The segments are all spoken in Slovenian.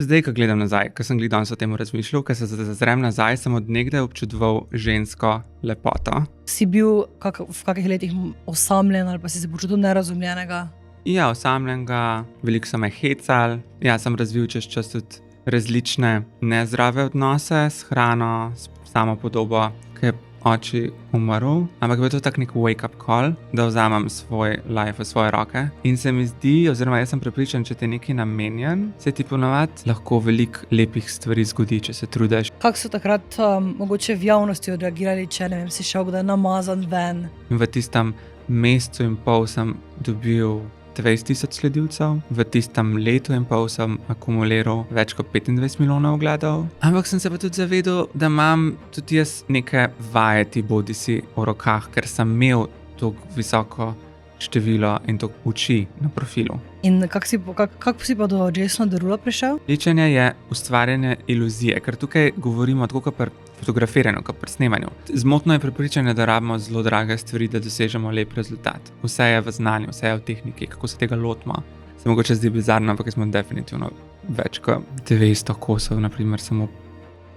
Zdaj, ko gledam nazaj, ko sem danes o tem razmišljal, ko se zazrem nazaj, sem od nekdaj občudoval žensko lepoto. Si bil v kakih letih osamljen ali pa si se počutil nerazumljenega? Ja, osamljenega, veliko so me hecali. Ja, sem razvil čez čas tudi različne nezdrave odnose s hrano, s samopodobo, ki je oči umrl. Ampak je to tak nek wake-up call, da vzamem svoj life v svoje roke. In se mi zdi, oziroma jaz sem prepričan, če ti je nekaj namenjen, se ti ponovadi lahko veliko lepih stvari zgodi, če se trudiš. Kako so takrat mogoče v javnosti odreagirali, če ne vem, si šel kdaj namazan ven? In v tistem mesecu in pol sem dobil 20,000 sledilcev, v tistem letu in pol sem akumuliral več kot 25 milijonov ogledov. Ampak sem se pa tudi zavedal, da imam tudi jaz neke vajeti bodisi v rokah, ker sem imel toliko visoko število in toliko oči na profilu. In kako si pa do Jasona Derula prišel? Ličenje je ustvarjanje iluzije, ker tukaj govorimo tako kot pri fotografiranju, kot pri snemanju. Zmotno je prepričanje, da rabimo zelo drage stvari, da dosežemo lep rezultat. Vse je v znanju, vse je v tehniki, kako se tega lotimo. Se mogoče zdi bizarno, ampak smo definitivno več kot 200 kosov, naprimer samo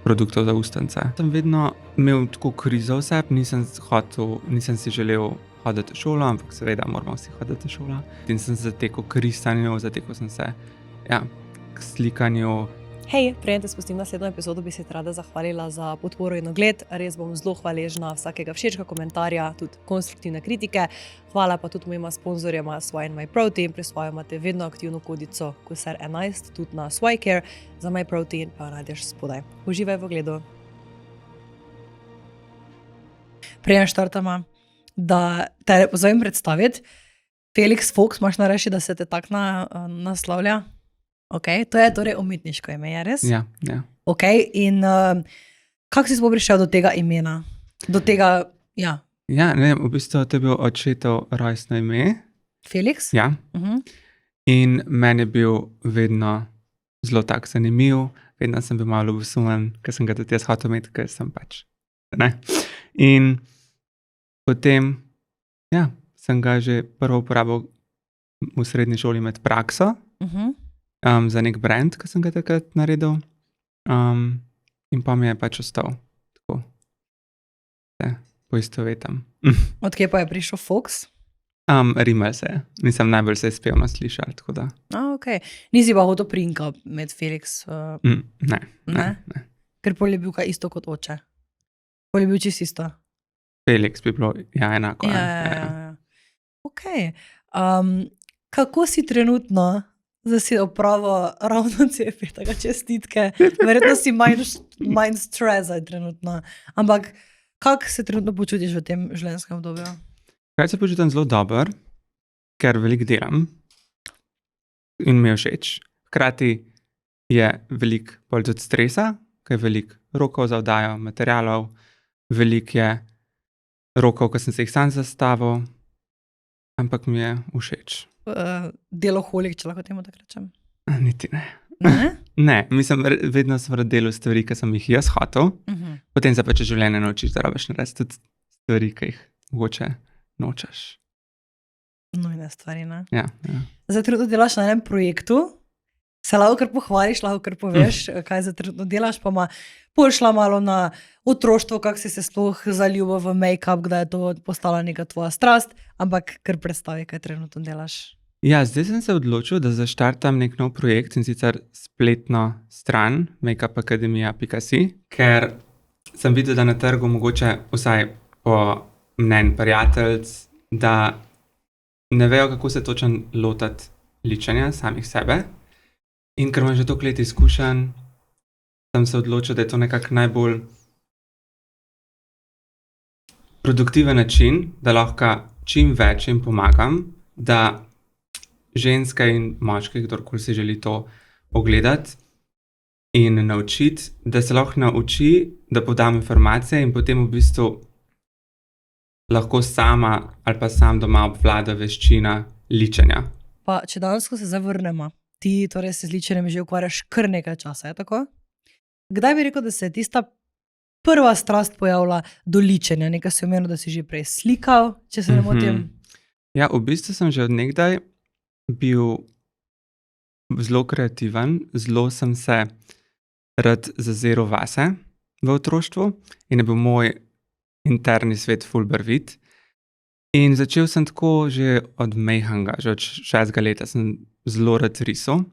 produktov za ustnice. Sem vedno imel tako krizo vse, nisem si želel hoditi v šolo, ampak seveda moramo vsi hoditi v šolo. In sem zatekel k risanju, zatekel sem se k slikanju. Hej, preden te spustim naslednjo epizodo, bi se rada zahvalila za podporo in ogled. Res bom zelo hvaležna vsakega všečka komentarja, tudi konstruktivne kritike. Hvala pa tudi mojima sponzorjema Swine MyProtein. Pri Swine imate vedno aktivno kodico KUSER11, tudi na SwineCare. Za MyProtein pa najdeš spodaj. Uživaj v ogledu. Preden štartama, da te pozovem predstaviti. Felix Fox, imaš na reči, da se te tak naslavlja? Ok, to je torej umetniško ime, je res? Ja. Ok, in kako si sploh prišel do tega imena? Do tega, ja. Ja, ne vem, v bistvu to je bil očetov rojstno ime. Felix? Ja. In meni je bil vedno zelo tak zanimiv, vedno sem bil malo ljubosumen, ker sem ga tudi jaz hotel imeti, ker sem pač, ne. In potem, sem ga že prvo uporabil v srednji šoli med prakso, za nek brand, ki sem ga takrat naredil. In pa mi je pač ostal. Tako. Se poistovetam. Odkje pa je prišel Fox? Rimel se je. Mislim, najbolj se je spevno slišal, tako da. Ok. Nisi pa hotel prinka med Felix? Ne. Ker pol je bil kaj isto kot oče. Pol je bil čisto isto. Felix bi bilo, enako. Ja. Ok. Kako si trenutno? Zdaj si opravo ravno cepetega, čestitke. Verjetno si manj stresa trenutno. Ampak kako se trenutno počutiš v tem življenjskem obdobju? Kaj se počutim zelo dobro, ker veliko delam in mi je všeč. Hkrati je veliko bolj tudi stresa, ker je veliko rokov za oddajo, materialov, veliko je rokov, ki sem se jih sam zastavil, ampak mi je všeč. Deloholik, če lahko temu tako rečem? Niti ne. Ne? Ne, mislim, vedno sem rad delal stvari, ki sem jih jaz hotel. Potem se pa če življenje naučiš, da rabiš narediti tudi stvari, ki jih mogoče nočeš. Nujne stvari, ne? Ja. Zdaj trenutno delaš na enem projektu, se lahko kar pohvališ, lahko kar poveš, kaj zdaj trenutno delaš, pa pošla malo na otroštvo, kako si se sploh zaljubil v make-up, kdaj je to postala neka tvoja strast, ampak kar predstavi, kaj trenutno delaš. Ja, zdaj sem se odločil, da zaštartam nek nov projekt in sicer spletno stran makeupacademia.si, ker sem videl, da na trgu mogoče vsaj po mnenju prijateljic, da ne vejo, kako se točno lotati ličenja samih sebe. In ker imam že toliko let izkušenj, sem se odločil, da je to nekako najbolj produktiven način, da lahko čim več jim pomagam, da ženske in moški, kdorkoli si želi to ogledati in naučiti, da se lahko nauči, da podam informacije in potem v bistvu lahko sama ali pa sam doma obvlada veščina ličenja. Pa če danes, ko se zavrnemo, ti torej se z ličenjem že ukvarjaš kar nekaj časa, je tako? Kdaj bi rekel, da se je tista prva strast pojavila do ličenja? Nekaj si omenil, da si že prej slikal, če se ne motim. Ja, v bistvu sem že od nekdaj bil zelo kreativen, zelo sem se rad zaziral vase v otroštvu in je bil moj interni svet ful barvit. In začel sem tako že od majhnega, že od 6. leta sem zelo rad risal.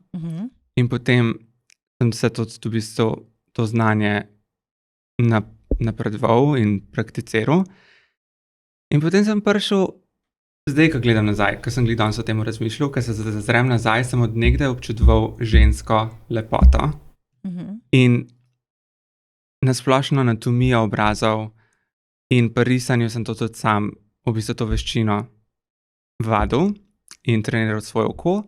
In potem sem se tudi v bistvu to znanje napredoval in prakticiral. In potem sem prišel, zdaj, ko gledam nazaj, ko sem danes o tem razmišljal, ko se zazrem nazaj, sem od nekdaj občudoval žensko lepoto. In nasplošno anatomijo obrazov in pri risanju sem to tudi sam, v bistvu to veščino vadil in treniral svoje oko.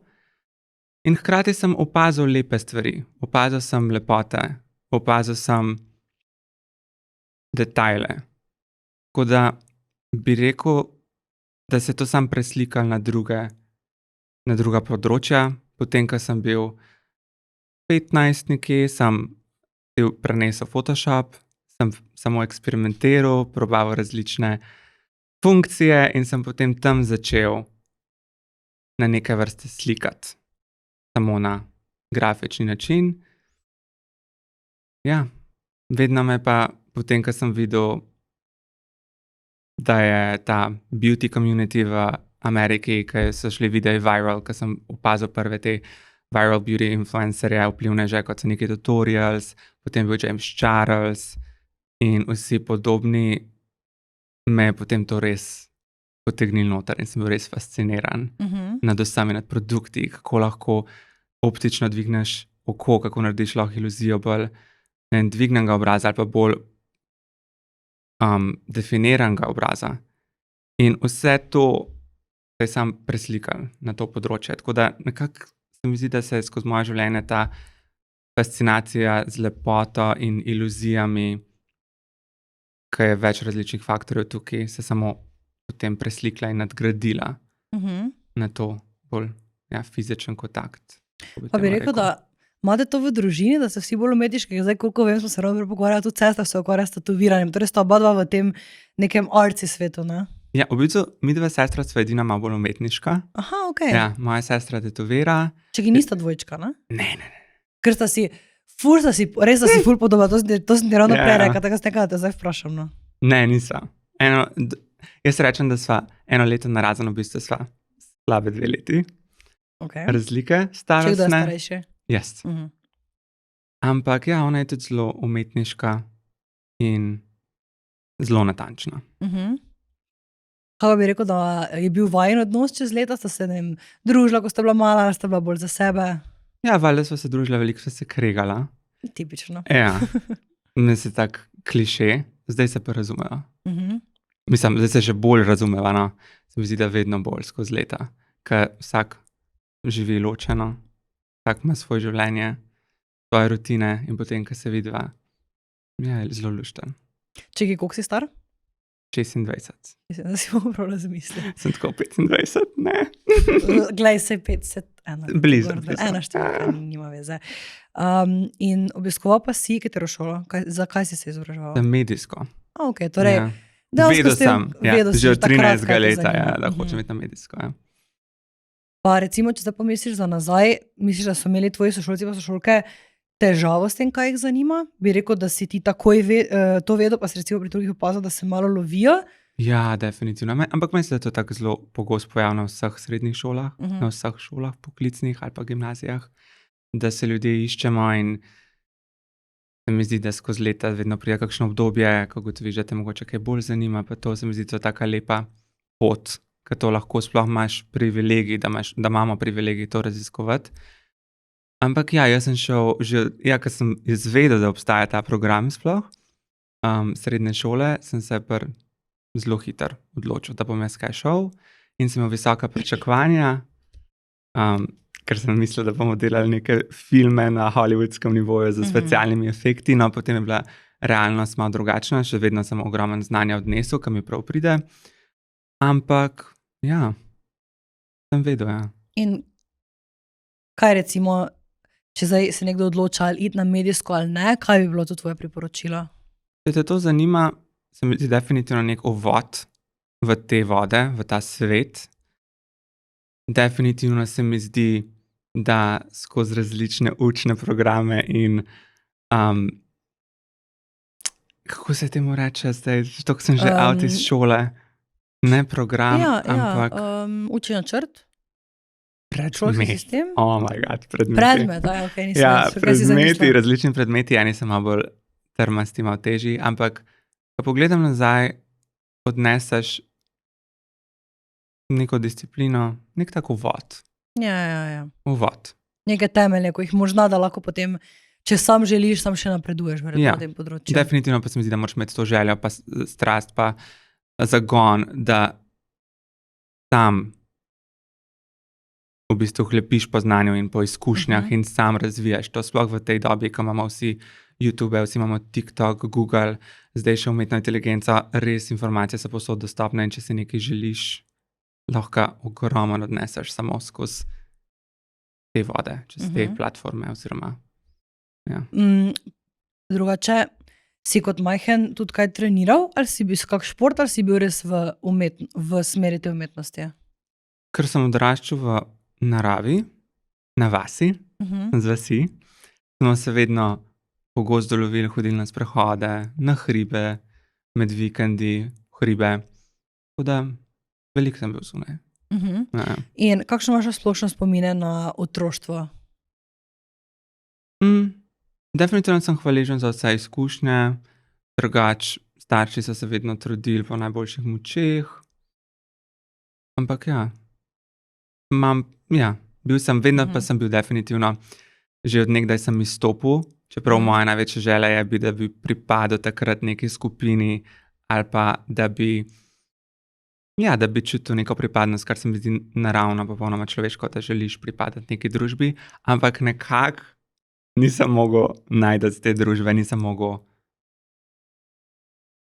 In hkrati sem opazil lepe stvari, opazil sem lepote, opazil sem detajle. Tako da bi rekel, da se to sam preslikal na druga področja. Potem, ko sem bil 15 nekje, sem prenesel Photoshop, sem samo eksperimentiral, probaval različne funkcije in sem potem tam začel na neke vrste slikati. Samo na grafični način. Ja, vedno me pa potem, ko sem videl, da je ta beauty community v Ameriki, ko so šli videi viral, ko sem opazil prve te viral beauty influencerje, vplivneže, kot so neki tutorials, potem bil James Charles in vsi podobni, me je potem to res potegnil noter in sem bil res fasciniran nad vsemi, nad produkti, kako lahko optično dvigneš oko, kako narediš lahko iluzijo bolj dvignenega obraza ali pa bolj definiranega obraza. In vse to se je sam preslikal na to področje. Tako da nekako se mi zdi, da se je skozi moje življenje ta fascinacija z lepoto in iluzijami, ki je več različnih faktorjev tukaj, se samo potem preslikla in nadgradila na to bolj fizičen kontakt. Pa bi rekel, da imate to v družini, da so vsi bolj umetniški, zdaj koliko vem, smo se ravno pogovarjali, tudi sestra se ukvarja s tetoviranjem, torej sta oba dva v tem nekem artsy svetu, ne? Ja, v bistvu midva sestra sva edina malo bolj umetniška. Aha, okej. Ja, moja sestra tetovira. Čakaj, nista dvojčka, ne? Ne. Ker sta si ful podoba, to sem ti ravno prej rekla, tako da te zdaj vprašam, no. Ne, nisva. Jaz rečem, da sva 1 leto narazen, v bistvu sva slabe 2 leti. Razlike starostne. Če kdo je starejši? Jaz. Ampak ja, ona je tudi zelo umetniška in zelo natančna. Kaj pa bi rekel, da je bil vajen odnos čez leta, sta se družila, ko sta bila mala, ali sta bila bolj za sebe? Ja, valjda sva se družila, veliko sva se kregala. Tipično. Ja, mislim, tak kliše, zdaj se pa razumejo. Mislim, zdaj se že bolj razumeva, no. Se mi zdi, da vedno bolj skozi leta, ker vsak živi ločeno, vsak ima svoje življenje, svoje rutine in potem, ko se vidiva, je zelo lušten. Čekaj, koliko si star? 26. Mislim, da si bom prav razmislil. Sem tako 25, ne? Glej, se 50, Blizu. Ena številka, nima veze. In obiskoval pa si katero šolo? Zakaj si se izobraževal? Za medijsko. Ok, torej, Vedel sem, že od 13. leta, da zanima. hočem iti na medijsko. Ja. Pa recimo, če zdaj pomisliš za nazaj, misliš, da so imeli tvoji sošolci pa sošolke težavo s tem, kaj jih zanima? Bi rekel, da si ti takoj to vedel, pa si recimo pri drugih opazil, da se malo lovijo? Ja, definitivno. Ampak mislim, da je to tako zelo pogost pojav na vseh srednjih šolah, na vseh šolah poklicnih ali pa gimnazijah, da se ljudje iščemo in se mi zdi, da skozi leta vedno pride kakšno obdobje, ko gotoviš, da te mogoče kaj bolj zanima, pa to se mi zdi, da je taka lepa pot, ker to lahko sploh imaš privilegij, da imamo privilegij to raziskovati. Ampak ja, jaz sem šel ker sem izvedel, da obstaja ta program sploh, srednje šole, sem se zelo hitro odločil, da bom jaz kaj šel in sem imel visoka pričakovanja, ker sem mislil, da bomo delali neke filme na hollywoodskem nivoju z specialnimi efekti, no potem je bila realnost malo drugačna, še vedno sem ogromen znanja odnesel, ki mi prav pride, ampak ja, sem vedel, ja. In kaj recimo, če zdaj se nekdo odloča ali iti na medijsko ali ne, kaj bi bilo to tvoje priporočilo? Če te to zanima, se mi zdi definitivno nek uvod v te vode, v ta svet. Definitivno se mi zdi da skozi različne učne programe in kako se temu reče zdaj, to sem že out iz šole, ne program, ampak Učni načrt, šolski predmet. sistem. Oh my god, predmeti. Predmet, okay, nisem Ja, kaj si predmeti, zamislila. različni predmeti, eni so malo bolj trmasti, malo težji, ampak ko pogledam nazaj, odneseš neko disciplino, nek tak uvod. Ja. Uvod. Neke temelje, ko jih možna, da lahko potem, če sam želiš, sam še napreduješ verjetno Ja, na tem področju. Definitivno pa se mi zdi, da moraš imeti to željo, pa strast, pa zagon, da sam v bistvu hlepiš po znanju in po izkušnjah in sam razvijaš to, sploh v tej dobi, ko imamo vsi YouTube, vsi imamo TikTok, Google, zdaj še umetno inteligenco, res informacije so povsod dostopne in če si nekaj želiš, lahko ogromno odneseš samo skozi te vode, čez te platforme oziroma ja. Drugače, si kot majhen tudi kaj treniral, ali si bil kak šport, ali si bil res v smeri te umetnosti? Ker sem odraščal v naravi, na vasi, z vasi, smo se vedno pogosto lovili, hodili na sprehode, na hribe, med vikendi, hribe, tako da veliko sem bil zunaj. Ja. In kakšno imaš splošno spomine na otroštvo? Definitivno sem hvaležen za vse izkušnje, drugače starši so se vedno trudili po najboljših močeh, ampak bil sem, vedno pa sem bil definitivno, že od nekdaj sem izstopil, čeprav moja največja želja je, da bi pripadal takrat neki skupini ali pa da bi čutil neko pripadnost, kar se mi zdi naravno, popolnoma človeško, da želiš pripadati neki družbi, ampak nekako nisem mogel najti te družbe, nisem mogel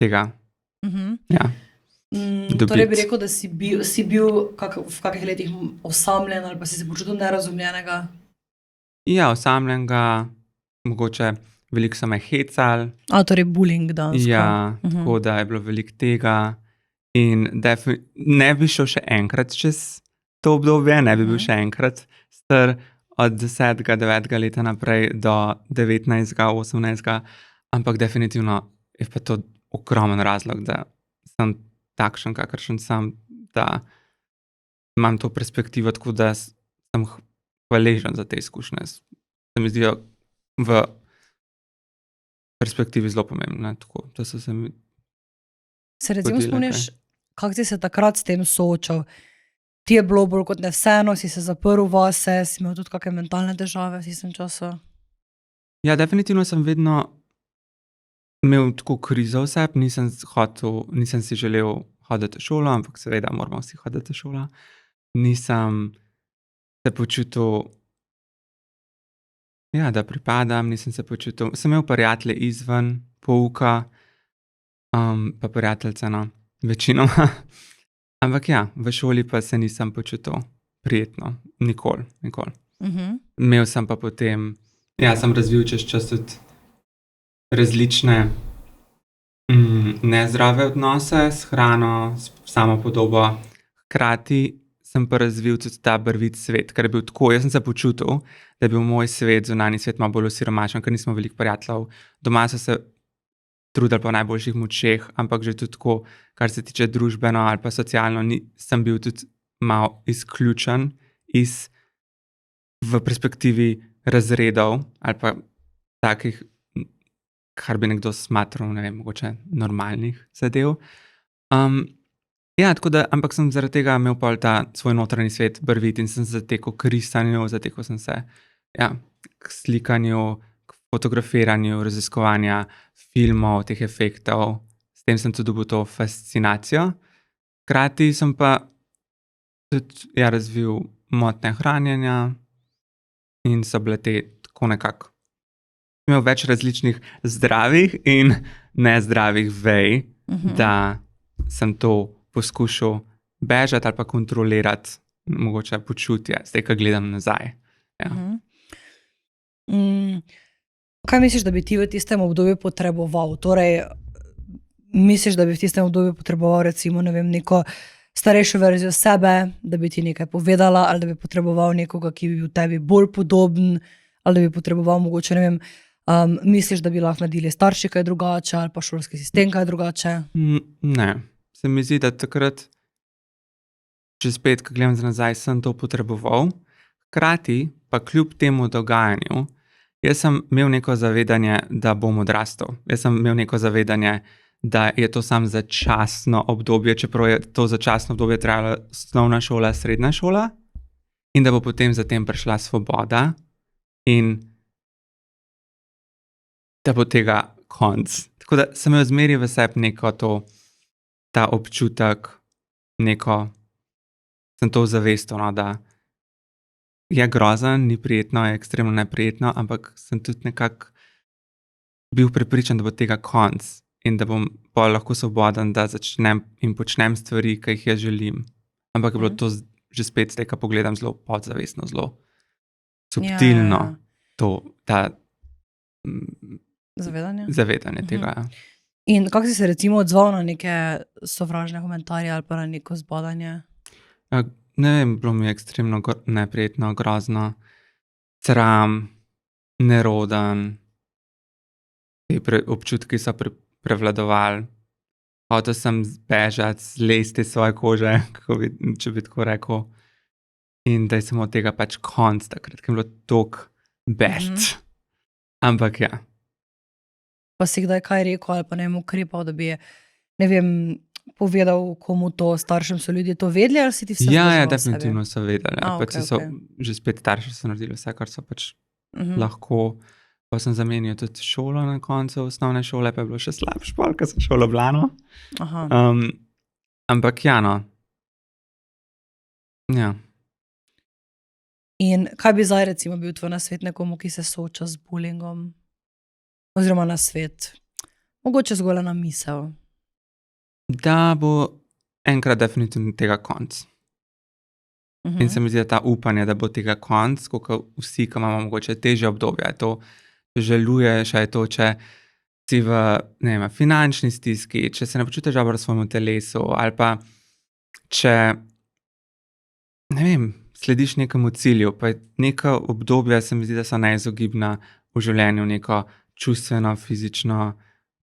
tega. Torej bi rekel, da si bil v kakih letih osamljen ali pa si se počutil nerazumljenega? Ja, osamljenega, mogoče veliko so me hecali. Torej bullying dansko. Ja, tako da je bilo veliko tega in ne bi šel še enkrat čez to obdobje, ne bi bil še enkrat star od 10., 9. leta naprej do 19., 18., ampak definitivno je pa to ogromen razlog, da sem takšen, kakršen sem, da imam to perspektivo, tako da sem hvaležen za te izkušnje. Se mi zdijo v perspektivi zelo pomembne, tako da so se mi Se recimo spomniš, kako si se takrat s tem soočal? Ti je bilo bolj kot ne vseeno, si se zaprl vase, si imel tudi kakšne mentalne težave v tistem času? Ja, definitivno sem vedno imel tako krizo vse, nisem si želel hoditi v šolo, ampak seveda moramo vsi hoditi v šolo. Nisem se počutil, da pripadam, nisem se počutil, sem imel prijatelje izven pouka, pa prijateljice, večinoma. Ampak v šoli pa se nisem počutil prijetno, nikoli. Imel sem pa potem, sem razvil čez čas tudi različne nezdrave odnose s hrano, s samopodobo. Hkrati sem pa razvil tudi ta barvit svet, ker je bil tako, jaz sem se počutil, da je bil moj svet, zunanji svet malo bolj osiromašen, ker nismo veliko prijateljev. Doma so se trudili po najboljših močeh, ampak že tudi tako, kar se tiče družbeno ali pa socialno, sem bil tudi malo izključen v perspektivi razredov ali pa takih, kar bi nekdo smatral, ne vem, mogoče normalnih zadev. Tako da, ampak sem zaradi tega imel pol ta svoj notranji svet barvit in sem zatekel k risanju, zatekel sem se k slikanju, k fotografiranju, raziskovanja filmov, teh efektov. S tem sem tudi dobil to fascinacijo. Hkrati sem pa tudi razvil motnje hranjenja in so bile te tako nekako. Imel več različnih zdravih in nezdravih vej, da sem to poskušal bežati ali pa kontrolirati mogoče počutje, zdaj, ko gledam nazaj. Kaj misliš, da bi ti v tistem obdobju potreboval? Torej, misliš, da bi v tistem obdobju potreboval recimo, ne vem, neko starejšo verzijo sebe, da bi ti nekaj povedala, ali da bi potreboval nekoga, ki bi bil tebi bolj podoben, ali da bi potreboval mogoče, ne vem, misliš, da bi lahko naredili starši kaj drugače, ali pa šolski sistem kaj drugače? Ne, se mi zdi, da takrat, če spet, ko gledam za nazaj, sem to potreboval. Hkrati pa kljub temu dogajanju, jaz sem imel neko zavedanje, da bom odrastel. Jaz sem imel neko zavedanje, da je to samo začasno obdobje, čeprav je to začasno obdobje trajalo osnovna šola, srednja šola, in da bo potem zatem prišla svoboda in da bo tega konc. Tako da sem imel zmeraj v sebi neko to, ta občutek, neko, sem to zavestil, no, da je grozen, ni prijetno, je ekstremno neprijetno, ampak sem tudi nekako bil prepričan, da bo tega konc in da bom pa lahko svoboden, da začnem in počnem stvari, ki jih jaz želim. Ampak je bilo to že spet zdaj, ko pogledam, zelo podzavestno, zelo subtilno, zavedanje tega. Ja. In kako si se recimo odzval na neke sovražne komentarje ali pa na neko zbadanje? Ne vem, bilo mi je ekstremno neprijetno, grozno, sram, neroden. Te občutki so prevladovali. Hotel sem bežati, zlesti svoje kože, če bi tako rekel. In da sem od tega pač konc, takrat, ker je bilo toliko best. Ampak ja. Pa si kdaj kaj rekel ali pa ne vem, ukrepal, da bi, ne vem, povedal komu to, staršem so ljudje to vedeli, ali si ti vse Ja, zdržal v definitivno so vedeli. Okay, so, že spet starši so naredili vse, kar so pač lahko. Pa sem zamenil tudi šolo na koncu osnovne šole, pa je bilo še slabše, ker sem šel v Ljubljano. Ampak ja, no. Ja. In kaj bi zdaj recimo bil tvoj nasvet nekomu, ki se sooča z bullyingom? Oziroma nasvet, mogoče zgolj na misel. Da bo enkrat definitivno tega konc. In se mi zdi, da ta upanje, da bo tega konc, kot vsi, ki imamo mogoče težje obdobje, to žaluješ, je to, če si v finančni stiski, če se ne počutiš dobro v svojem telesu, ali pa če, ne vem, slediš nekemu cilju, pa je neka obdobja, se mi zdi, da so neizogibna v življenju, neko čustveno, fizično,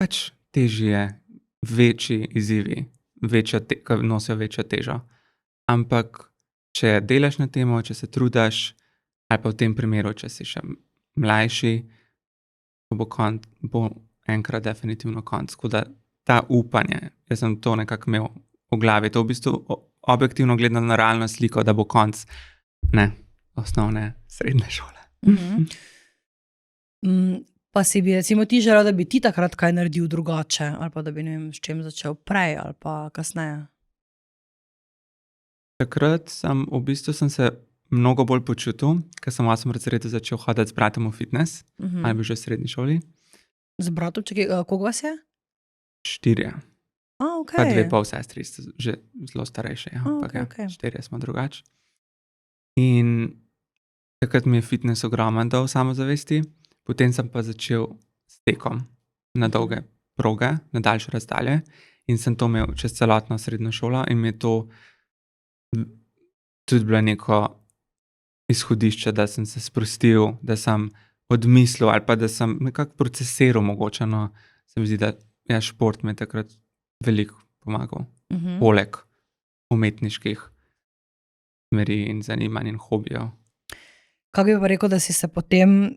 pač težje, večji izzivi, ki nosijo večjo težo. Ampak če delaš na temo, če se trudiš, ali pa v tem primeru, če si še mlajši, bo enkrat definitivno konc. Tako da ta upanje, jaz sem to nekako imel v glavi, to v bistvu objektivno gledano na realno sliko, da bo konc osnovne, srednje šole. Pa si bi recimo ti želel, da bi ti takrat kaj naredil drugače, ali pa da bi, ne vem, s čem začel prej ali pa kasneje? Takrat sem se mnogo bolj počutil, ker sem 8 let začel hoditi z bratom v fitness, ali bi že v srednji šoli. Z bratom, koliko vas je? 4. Okay. Pa 2 polsestri, že zelo starejše. Ja. Okay. 4 smo drugače. In takrat mi je fitness ogromen dal samozavesti, potem sem pa začel s tekom na dolge proge, na daljše razdalje in sem to imel čez celotno srednjo šolo in mi je to tudi bilo neko izhodišče, da sem se sprostil, da sem odmislil ali pa da sem nekako procesiral mogoče, no, se mi zdi, da šport mi je takrat veliko pomagal. Poleg umetniških smeri in zanimanj in hobijev. Kako bi pa rekel, da si se potem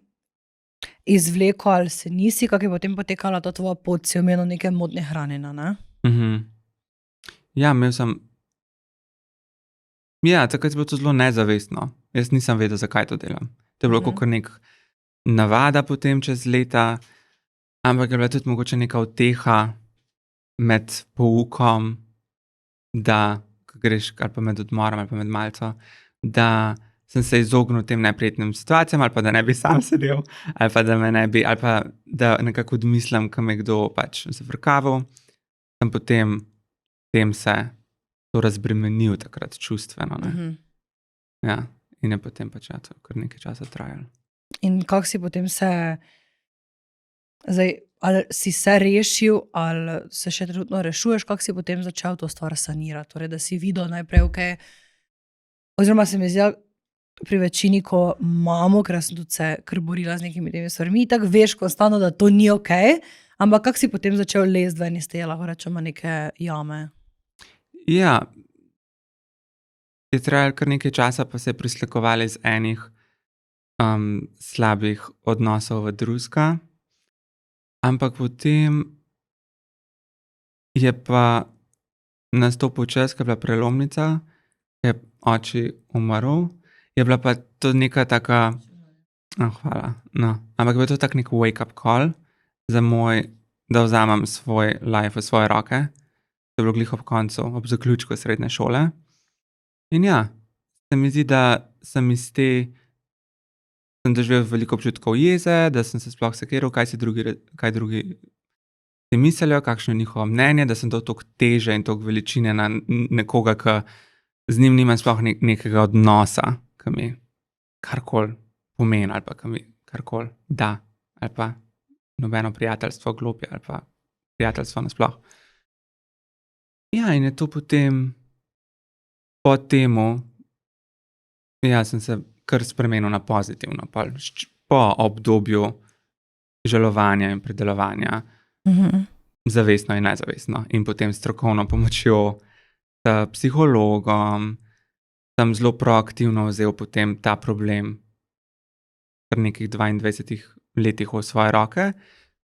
izvlekel ali se nisi, kako je potem potekala ta tvoja pot, si omenil neke modne hranjenja, ne? Ja, imel sem. Ja, takrat je bilo to zelo nezavestno. Jaz nisem vedel, zakaj to delam. To je bilo kakor nek navada potem čez leta, ampak je bila tudi mogoče neka uteha med poukom, da ko greš ali pa med odmorom ali pa med malico, da sem se izognil tem neprijetnim situacijam ali pa da ne bi sam sedel ali pa da me ne bi, ali pa da nekako odmislim, ko me kdo pač zafrkaval, sem potem se to razbremenil takrat čustveno. Ja, in je potem pač to kar nekaj časa trajalo. In kako si potem se, zdaj ali si se rešil, ali se še trenutno rešuješ, kako si potem začel to stvar sanirati? Torej, da si videl najprej, oziroma se mi zdi, da pri večini, ko imamo, ker sem tudi se kar borila z nekimi temi stvarmi, tako veš konstantno, da to ni ampak kako si potem začel lezti ven iz te, lahko rečemo, neke jame? Ja, je trajalo kar nekaj časa, pa se je prislikovali iz enih slabih odnosov v drugega. Ampak potem je pa nastopil čas, ko je bila prelomnica, ko je oči umrl. Je bila pa to neka taka... hvala. No. Ampak je bil to tak nek wake-up call za moj, da vzamem svoj life v svoje roke. To je bilo glih ob koncu, ob zaključku srednje šole. In ja, se mi zdi, da sem doživel veliko občutkov jeze, da sem se sploh sekiral, kaj drugi si mislijo, kakšno je njihovo mnenje, da sem dal toliko teže in toliko veličine na nekoga, ki z njim nimam sploh nekega odnosa, ki mi karkoli pomeni ali pa ki mi karkoli da, ali pa nobeno prijateljstvo globje ali pa prijateljstvo nasploh. Ja, in je to potem po temu, ja, sem se kar spremenil na pozitivno, po obdobju žalovanja in predelovanja, zavestno in nezavestno, in potem strokovno pomočjo s psihologom, sem zelo proaktivno vzel potem ta problem kar nekih 22 letih v svoje roke,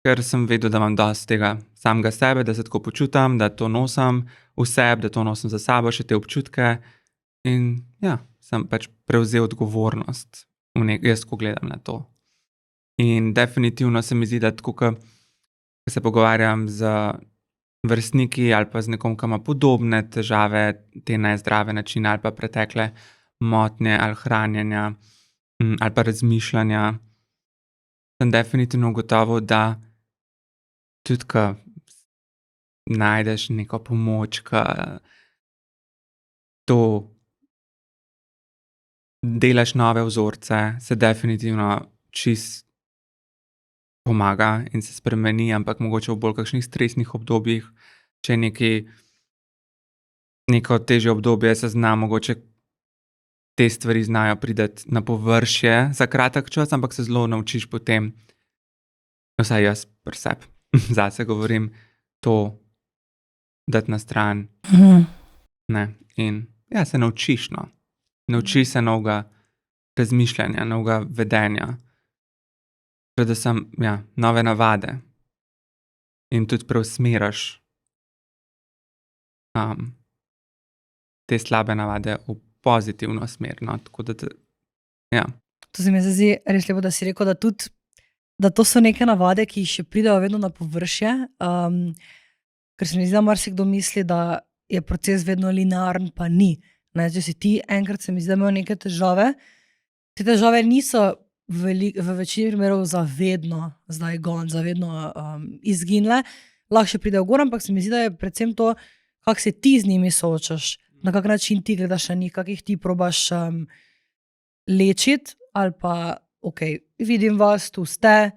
ker sem vedel, da imam dosti tega samega sebe, da se tako počutam, da to nosim v sebi, da to nosim za sabo, še te občutke. In ja, sem pač prevzel odgovornost, jaz ko gledam na to. In definitivno se mi zdi, da tako, ko se pogovarjam z vrstniki ali pa z nekom, ki ima podobne težave, te nezdrave načine ali pa pretekle motnje ali hranjenja ali pa razmišljanja, sem definitivno ugotovil, da tudi, ko najdeš neko pomoč, ko to delaš nove vzorce, se definitivno čist pomaga in se spremeni, ampak mogoče v bolj kakšnih stresnih obdobjih, če je neko težje obdobje, se zna mogoče te stvari znajo priti na površje za kratek čas, ampak se zelo naučiš potem, vsaj jaz pri sebi, zase govorim, to dati na stran. Ne, in ja, se naučiš, no. Naučiš se novega razmišljanja, novega vedenja. Predvsem, ja, nove navade. In tudi preusmeriš te slabe navade v pozitivno smer, no, tako da ja. To se mi zdi res lepo, da si rekel, da tudi, da to so neke navade, ki še pridejo vedno na površje, ker se mi zdi, da marsikdo misli, da je proces vedno linearen, pa ni. Ne, če si ti enkrat, se mi zdi, da imel neke težave, te težave niso v večini primerov zavedno zdaj gon, zavedno izginile, lahko še pridejo gor, ampak se mi zdi, da je predvsem to, kako se ti z njimi soočaš, na kak način ti gledaš na njih, kako jih ti probaš lečiti, ali pa, vidim vas, tu ste,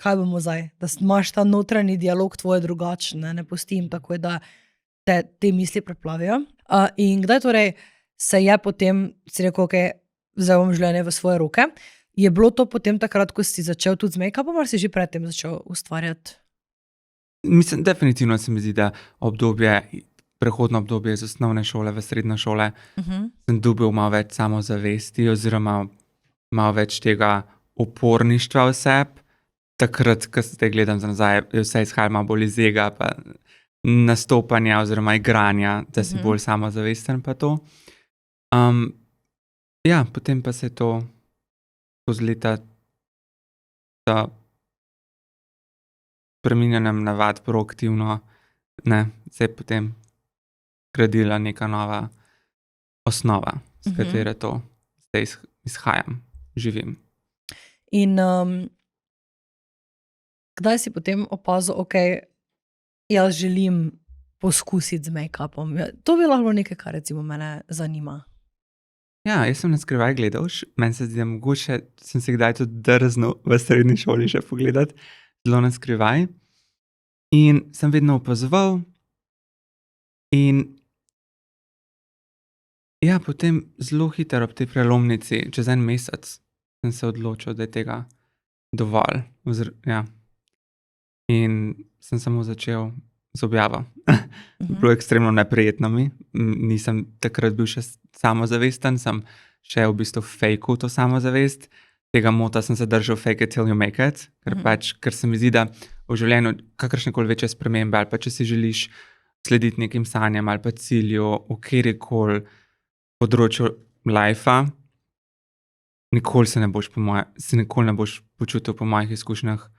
kaj bomo zdaj, da imaš ta notranji dialog tvoje drugačen, ne pustim tako, da te misli preplavijo. In kdaj torej se je potem, si rekel, vzel bom življenje v svoje roke, je bilo to potem takrat, ko si začel tudi z make-upom, ali si že predtem začel ustvarjati? Mislim, definitivno se mi zdi, da prehodno obdobje iz osnovne šole v srednjo šole, sem dobil malo več samozavesti oziroma malo več tega uporništva v sebi. Takrat, ko se gledam za nazaj, je vse izhajalo malo bolj iz ega, pa nastopanja oziroma igranja, da si bolj samozavesten pa to. Ja, potem pa se je to skozi leta s spreminjanjem navad proaktivno, se je potem gradila neka nova osnova, s katere to zdaj izhajam, živim. In kdaj si potem opazil, jaz želim poskusiti z make-upom? To bi lahko nekaj, kar recimo mene zanima. Ja, jaz sem na skrivaj gledal, meni se zdi, da mogoče sem se kdaj tudi drznil v srednji šoli še pogledati, zelo na skrivaj. In sem vedno opazoval in ja, potem zelo hitro ob tej prelomnici, čez en mesec, sem se odločil, da je tega dovolj. Ja. In sem samo začel z objavo. Bilo je ekstremno neprijetno mi. Nisem takrat bil še samozavesten, sem še v bistvu fejkal to samozavest. Tega mota sem se držal fake it till you make it, ker se mi zdi, da v življenju kakršnekoli večje spremembe ali pa če si želiš slediti nekim sanjam ali pa cilju v kjerikoli področju lifea, nikoli se ne boš počutil po mojih izkušnjah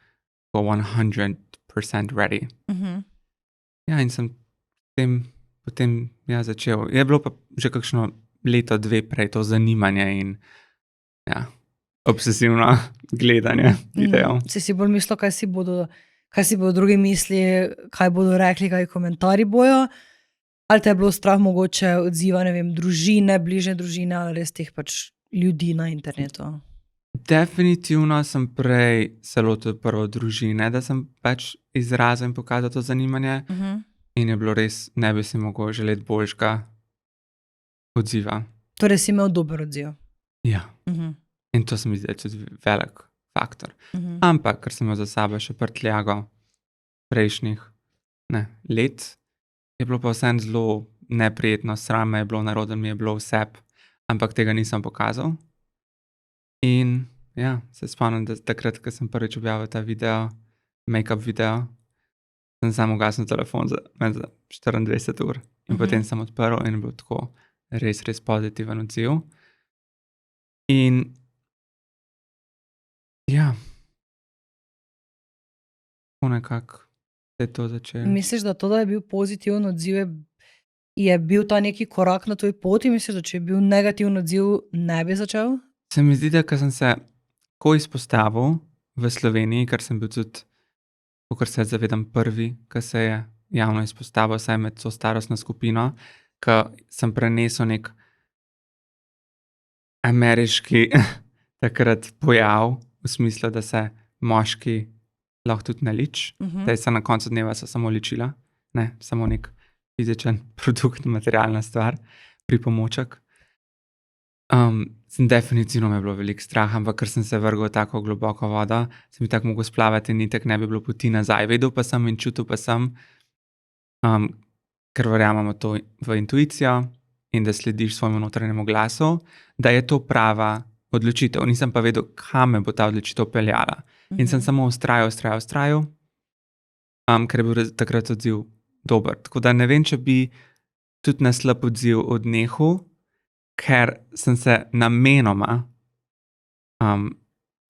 100% ready. Ja, in sem potem začel. Je bilo pa že kakšno leto, dve prej to zanimanje in obsesivno gledanje videov. Si bolj mislil, kaj si bodo drugi misli, kaj bodo rekli, kaj komentarji bojo? Ali te je bilo strah mogoče odziva, ne vem, družine, bližnje družine ali res teh pač ljudi na internetu? Definitivno sem prej se lotil prvo družine, da sem pač izrazil in pokazal to zanimanje. In je bilo res, ne bi si mogel želeti boljšega odziva. Torej si imel dober odziv. Ja. In to se mi zdi tudi velik faktor. Ampak, ker sem imel za sabo še prtljago prejšnjih let, je bilo pa vseeno zelo neprijetno, sram me je bilo, narodno mi je bilo vse, ampak tega nisem pokazal. In ja, se spomnim, da takrat, ko sem prvič objavil ta video, make-up video, sem samo ugasnil telefon za 24 ur. In potem sem odprl in je bil tako res pozitiven odziv. In ja, tako nekako se je to začelo. Misliš, da to, da je bil pozitiven odziv, je bil ta neki korak na tvoji poti? Misliš, da če je bil negativen odziv, ne bi začel? Se mi zdi, da ko sem se izpostavil v Sloveniji, ker sem bil tudi, kakor se zavedam, prvi, ki se je javno izpostavil, vsaj med to starostno skupino, ko sem prenesel nek ameriški takrat pojav, v smislu, da se moški lahko tudi nalič. Da se na koncu dneva so samo ličila, ne samo nek fizičen produkt, materialna stvar, pripomoček. Definitivno me je bilo veliko strah, ampak ker sem se vrgel v tako globoko vodo, sem tako mogel splavati in itak ne bi bilo poti nazaj. Vedel pa sem in čutil pa sem, ker verjamemo to v intuicijo in da slediš svojemu notranjemu glasu, da je to prava odločitev. Nisem pa vedel, kam me bo ta odločitev peljala. In sem samo vztrajal, ker je bil takrat odziv dober. Tako da ne vem, če bi tudi na slab odziv odnehal, ker sem se namenoma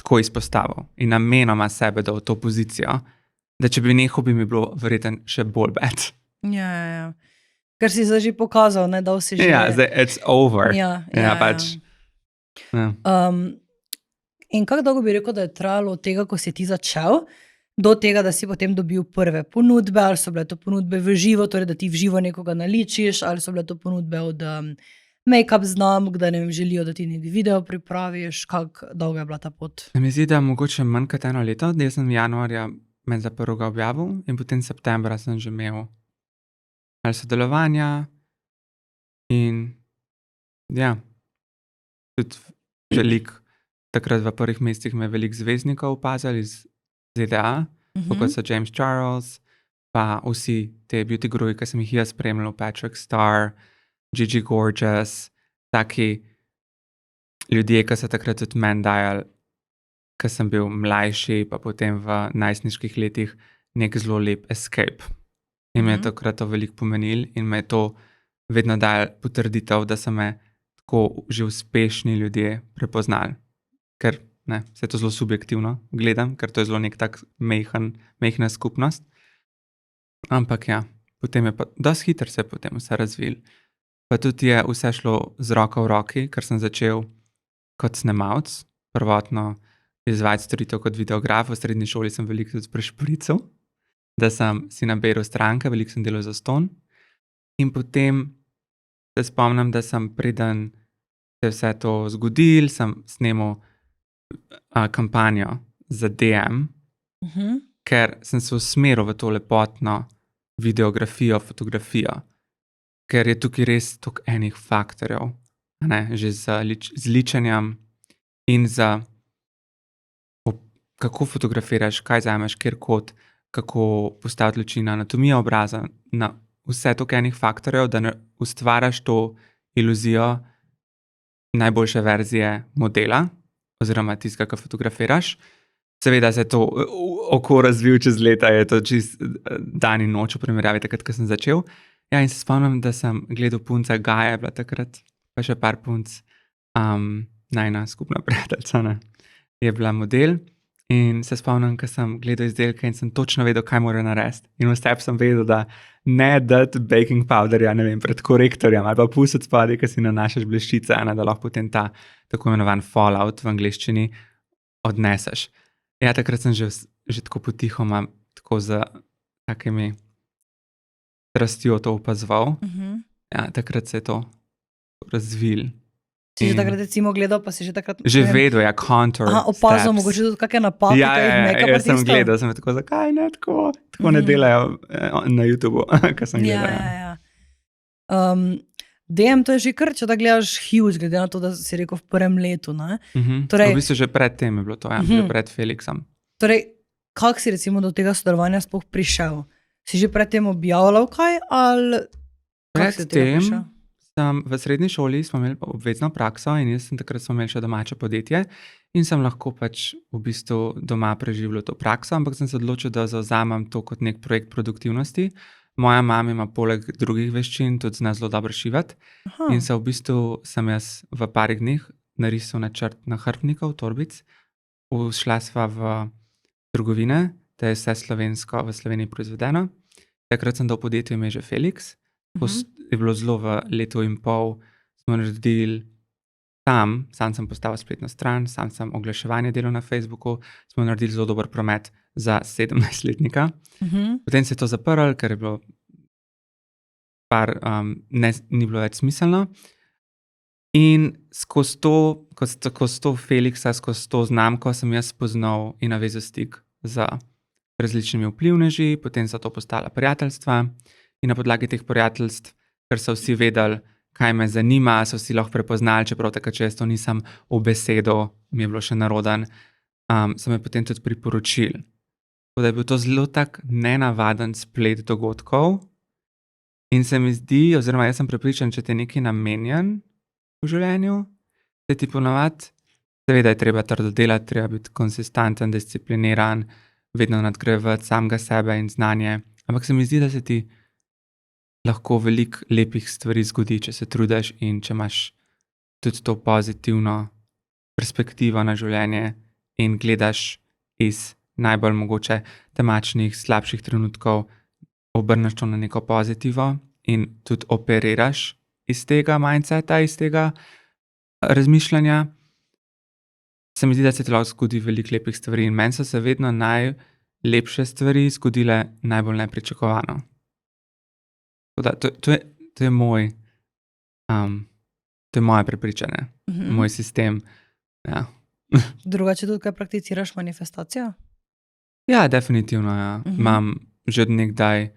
tako izpostavil in namenoma sebe dal v to pozicijo, da če bi nehal, bi mi bilo verjetno še bolj bad. Ja. Ker si se že pokazal, ne, da si že... Ja, zdaj it's over. Ja. Pač. Ja. In kako dolgo bi rekel, da je trajalo od tega, ko si ti začel, do tega, da si potem dobil prve ponudbe, ali so bile to ponudbe v živo, torej da ti v živo nekoga naličiš, ali so bile to ponudbe od make-up znamk, da ne vem, želijo, da ti nek video pripraviš, kako dolga je bila ta pot? Mi zdi, da mogoče manj kot eno leto, da sem januarja med za prvega objavil in potem septembra sem že imel ali sodelovanja in ja, tudi veliko, takrat v prvih mesecih me je veliko zvezdnikov opazili iz ZDA, kot so James Charles, pa vsi te beauty guruji, ki sem jih jaz spremljal, Patrick Star, Gigi Gorgeous, taki ljudje, ki so takrat tudi meni dajali, ko sem bil mlajši, pa potem v najstniških letih nek zelo lep escape. In me je takrat to veliko pomenilo in me je to vedno dajalo potrditev, da so me tako že uspešni ljudje prepoznali. Ker se to zelo subjektivno gledam, ker to je zelo nek tak mehna skupnost. Ampak ja, potem je pa dosti hitro se potem vse razvil. Pa tudi je vse šlo z roko v roki, ker sem začel kot snemalec, prvotno izvajati storitev kot videograf. V srednji šoli sem veliko tudi prešprical, da sem si naberal stranke, veliko sem delal zastonj. In potem se spomnim, da sem preden se vse to zgodil, sem snemal kampanjo za DM ker sem se usmeril v to lepotno videografijo, fotografijo, ker je tukaj res toliko enih faktorjev, že z ličenjem in kako fotografiraš, kaj vzameš, kjer kot, kako postaviti luči na anatomijo obraza, na vse toliko enih faktorjev, da ustvariš to iluzijo najboljše verzije modela oziroma tistega, ki fotografiraš. Seveda se je to oko razvil čez leta, je to čist dan in noč v primerjavi takrat, ko sem začel. Ja, in se spomnim, da sem gledal punca Gaja, je bila takrat, pa še par punc, najna skupna prijateljica, je bila model. In se spomnim, ko sem gledal izdelke in sem točno vedel, kaj mora narediti. In v sebi sem vedel, da ne dati baking powderja, ne vem, pred korektorjem ali pa pustiti spodaj, ko si nanašaš bleščice, da lahko potem ta tako imenovan fallout v angleščini odneseš. Ja, takrat sem že tako potihoma, tako z takimi strastjo to opazoval. Ja, takrat se je to razvil. Si že takrat recimo gledal, pa si že takrat... Že vedel, ja, contour opazil mogoče tudi kakšne napake, ja, jaz sem gledal, sem tako, zakaj ne tako ne delajo na YouTubeu, ko sem gledal. Ja. DM, to je že kar, če da gledaš huge, glede na to, da si rekel v prvem letu, ne? Torej, v bistvu že pred tem je bilo to, ja, že pred Felixom. Torej, kako si recimo do tega sodelovanja sploh prišel? Si že pred tem objavljal kaj, ali... Pred tem v srednji šoli smo imeli obvezno prakso in jaz sem takrat smo imeli še domače podjetje in sem lahko pač v bistvu doma preživljal to prakso, ampak sem se odločil, da zavzamem to kot nek projekt produktivnosti. Moja mama ima poleg drugih veščin tudi zna zelo dobro šivati. In se v bistvu sem jaz v parih dneh narisal načrt nahrbtnikov, torbic, šla sva v trgovine, da je vse slovensko v Sloveniji proizvedeno. Takrat sem dal podjetje ime že Felix. Je bilo zelo v letu in pol, smo naredili sam sem postavil spletno stran, sam sem oglaševanje delal na Facebooku, smo naredili zelo dober promet za 17-letnika. Potem se je to zaprlo, ker je bilo ni bilo več smiselno. In skozi to Felixa, skozi to znamko sem jaz spoznal in navezal stik z različnimi vplivneži, potem so to postala prijateljstva. In na podlagi teh prijateljstv, ker so vsi vedeli, kaj me zanima, so vsi lahko prepoznali, čeprav takrat često nisem v besedo, mi je bilo še naroden, so me potem tudi priporočili. Tako da je bil to zelo tak nenavaden splet dogodkov in se mi zdi, oziroma jaz sem prepričan, če te nekaj namenjen v življenju, se ti ponavadi, seveda je treba trdo delati, treba biti konsistanten, discipliniran, vedno nadgrajevati samega sebe in znanje, ampak se mi zdi, da se ti lahko veliko lepih stvari zgodi, če se trudiš in če imaš tudi to pozitivno perspektivo na življenje in gledaš iz najbolj mogoče temačnih, slabših trenutkov, obrneš to na neko pozitivo in tudi operiraš iz tega mindseta, iz tega razmišljanja. Se mi zdi, da se ti lahko zgodi veliko lepih stvari in meni so se vedno najlepše stvari zgodile najbolj nepričakovano. To je moj, to je moje prepričanje, moj sistem. Ja. Drugače tudi, kaj prakticiraš manifestacijo? Ja, definitivno, ja. Imam že od nekdaj,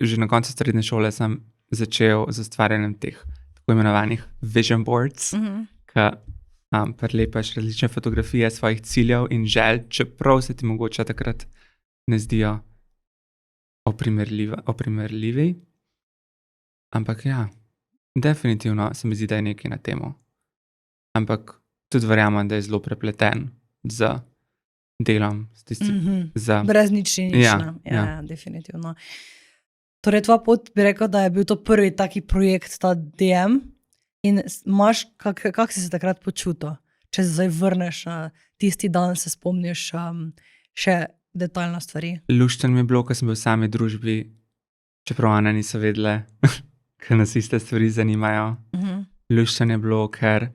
že na koncu srednje šole sem začel z ustvarjanjem teh tako imenovanih vision boards, ki prelepaš različne fotografije svojih ciljev in želj, čeprav se ti mogoče takrat ne zdijo oprimerljivi. Ampak ja, definitivno se mi zdi, da je nekaj na temo. Ampak tudi verjamem, da je zelo prepleten z delom. Brez nič. Ja, definitivno. Torej, tvoja pot bi rekel, da je bil to prvi taki projekt, ta DM. In imaš, kak si se takrat počutil? Če se zdaj vrneš na tisti dan, se spomniš še detaljno stvari. Luštno mi je bilo, ko sem bil v sami družbi, čeprav Ana niso vedele, ker nas iste stvari zanimajo. Luštno je bilo, ker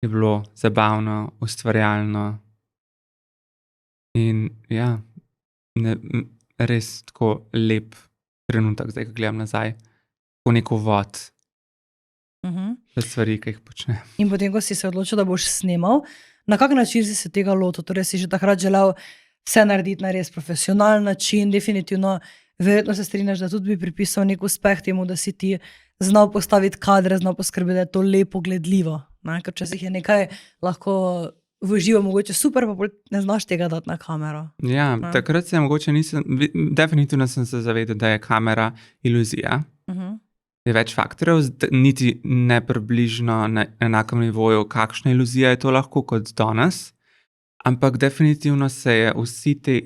je bilo zabavno, ustvarjalno in ja, res tako lep trenutek, zdaj, ko gledam nazaj, tako neko vod. Stvari, ki jih počnem. In potem, ko si se odločil, da boš snemal, Na kak način si se tega lotil? Torej si že takrat želel vse narediti na res profesionalen način, definitivno, verjetno se strinjaš, da tudi bi pripisal nek uspeh temu, da si ti znal postaviti kadre, znal poskrbeti, da je to lepo gledljivo. Ne? Ker včasih je nekaj lahko v živo mogoče super, pa ne znaš tega dati na kamero. Ja, takrat se mogoče definitivno sem se zavedal, da je kamera iluzija. Je več faktorjev, niti ne približno na enakem nivoju, kakšna iluzija je to lahko kot danes, ampak definitivno se je vsi te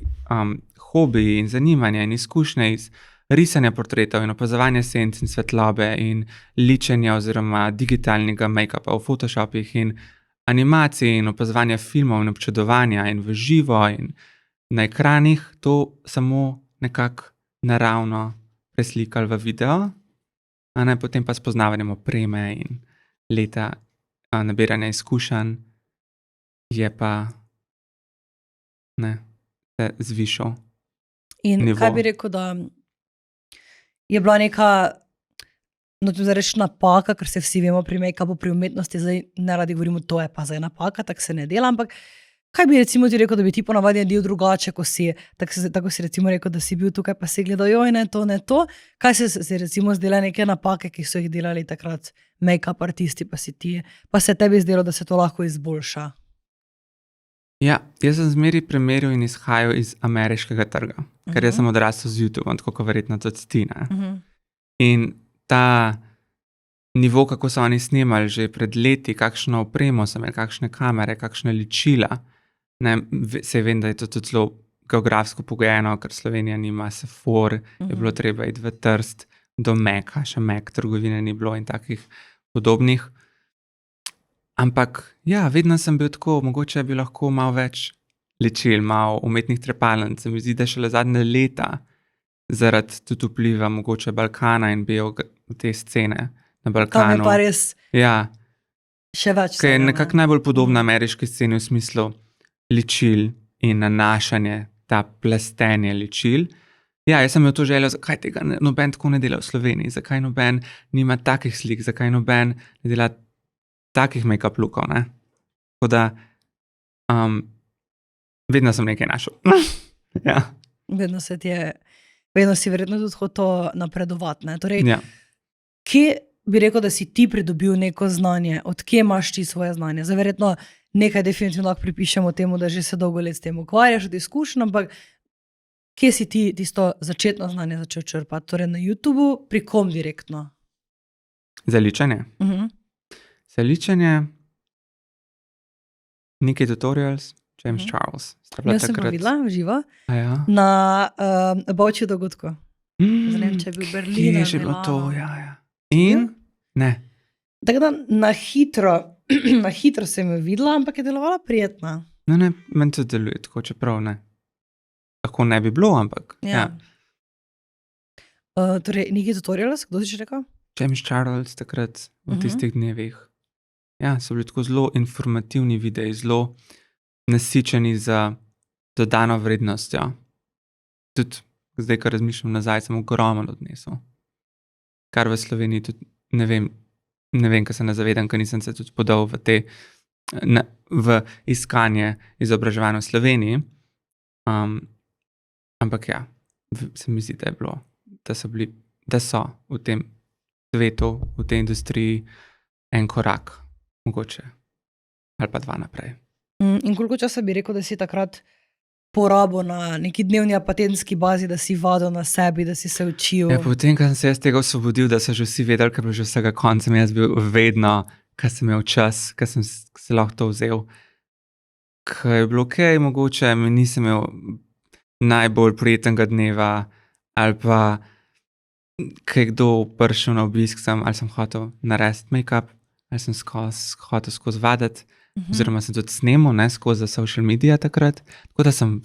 hobiji in zanimanja in izkušnje iz risanja portretov in opazovanja senc in svetlobe in ličenja oziroma digitalnega make-upa v Photoshopih in animacij in opazovanja filmov in občudovanja in v živo in na ekranih to samo nekako naravno preslikali v video, a ne potem pa spoznavanjem opreme in leta nabiranja izkušenj je pa se zvišal. In nivo. Kaj bi rekel, da je bila neka, no tu zdaj reči napaka, ker se vsi vemo pri make-upu, pri umetnosti, zdaj ne radi govorimo, to je pa zdaj napaka, tako se ne dela, ampak kaj bi recimo ti rekel, da bi ti ponavadi naredil drugače, ko si, tako si recimo rekel, da si bil tukaj, pa si gledal, joj, ne to. Kaj se recimo zdela neke napake, ki so jih delali takrat make-up artisti, pa si ti, pa se tebi zdelo, da se to lahko izboljša? Ja, jaz sem zmeri primerjal in izhajal iz ameriškega trga, ker jaz sem odrastel z YouTubeom, tako kot verjetno tudi ti, ne. In ta nivo, kako so oni snemali že pred leti, kakšno opremo so imeli, kakšne kamere, kakšne ličila, ne, saj vem, da je to tudi zelo geografsko pogojeno, ker Slovenija nima Sephor, je bilo treba iti v Trst do Meka, še Mek trgovine ni bilo in takih podobnih. Ampak ja, vedno sem bil tako, mogoče bi lahko malo več ličil, malo umetnih trepalnic, se mi zdi, da šele zadnje leta zaradi tudi vpliva mogoče Balkana in te scene na Balkanu. Tam je pa res še več. Ker je nekako najbolj podobna ameriški sceni v smislu ličil in nanašanje, ta plastenje ličil. Ja, jaz sem imel to željo, zakaj tega noben tako ne dela v Sloveniji, zakaj noben nima takih slik, zakaj noben ne dela takih make-up lookov, ne. Tako da vedno sem nekaj našel. Ja. Vedno si verjetno tudi hotel napredovati, ne. Torej, kje bi rekel, da si ti pridobil neko znanje, od kje imaš ti svoje znanje? Zdaj verjetno nekaj definitivno lahko pripišemo temu, da že se dolgo let s tem ukvarjaš, od izkušenj, ampak kje si ti tisto začetno znanje začel črpati? Torej na YouTubu, pri kom direktno? Za ličenje? Za ličenje Nikki Tutorials, James Charles. Jaz sem pa videla v živo ja? na Bovči dogodku. Zdaj ne vem, če je bil Berlin. Kje je že bilo to, ja. In? Ne. Tako da na hitro sem jo videla, ampak je delovala prijetna. Ne, meni to deluje tako, čeprav ne. Lahko ne bi bilo, ampak ja. Torej, Nikki Tutorials, kdo si že rekel? James Charles takrat v tistih dnevih. Ja, so bili tako zelo informativni videi, zelo nasičeni za dodano vrednostjo. Tudi zdaj, ko razmišljam nazaj, sem ogromno odnesel. Kar v Sloveniji tudi ne vem, ko se ne zavedam, ker nisem se tudi podal v iskanje izobraževanja v Sloveniji. Ampak ja, se mi zdi, da je bilo, da so v tem svetu, v tej industriji en korak, mogoče, ali pa dva naprej. In koliko časa bi rekel, da si takrat porabil na neki dnevni patentski bazi, da si vadil na sebi, da si se učil? Ja, potem, ko sem se jaz tega osvobodil, da so že vsi vedeli, ker bi že vsega konca jaz bil vedno, ko sem imel čas, ko sem se lahko to vzel. Ko je bilo mogoče mi nisem imel najbolj prijetnega dneva, ali pa ko je kdo prišel na obisk, ali sem hotel narediti make-up, ali sem hotel skozi vaditi, oziroma sem tudi snemal, skozi social media takrat, tako da sem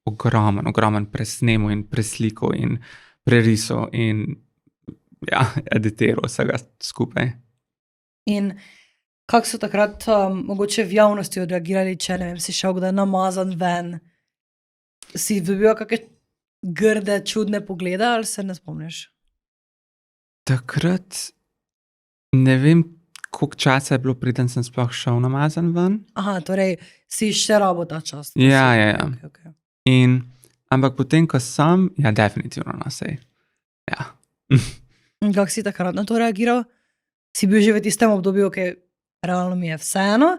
ogromen presnemal in preslikal in prerisal in editiral vsega skupaj. In kako so takrat mogoče v javnosti odreagirali, če ne vem, si šel kdaj namazan ven, si dobil kakšne grde, čudne poglede ali se ne spomniš? Takrat ne vem, koliko časa je bilo, preden sem sploh šel namazan ven. Aha, torej si še rabo ta čas. Ja, ja. Okay. Ampak potem, ko sem, ja, definitivno na sej. Ja. In kako si takrat na to reagiral? Si bil že v tistem obdobju, ki realno mi je vseeno,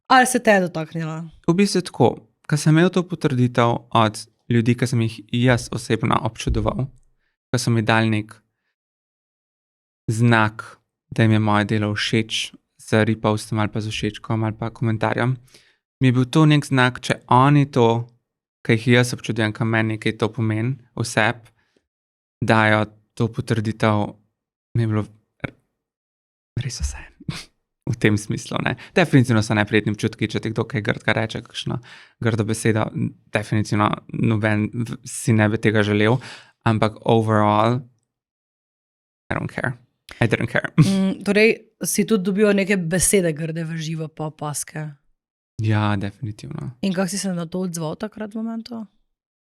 ali se te je dotaknila? V bistvu tako, ko sem imel to potrditev od ljudi, ki sem jih jaz osebno občudoval, ko so mi dali nek znak, da jim je moje delo všeč, z repostom ali pa z všečkom ali pa komentarjem, mi je bil to nek znak, če oni to, ki jih jaz občudujem, ki meni nekaj to pomeni, vseb, dajo to potrditev, mi je bilo res vse. V tem smislu, ne. Definitivno so neprijetni občutki, če ti kdo kaj grdka reče, kakšno grdo besedo, definitivno noben si ne bi tega želel, ampak overall, I don't care. I didn't care. Torej, si tudi dobil neke besede grde v živo pa paske? Ja, definitivno. In kako si se na to odzval takrat v momentu?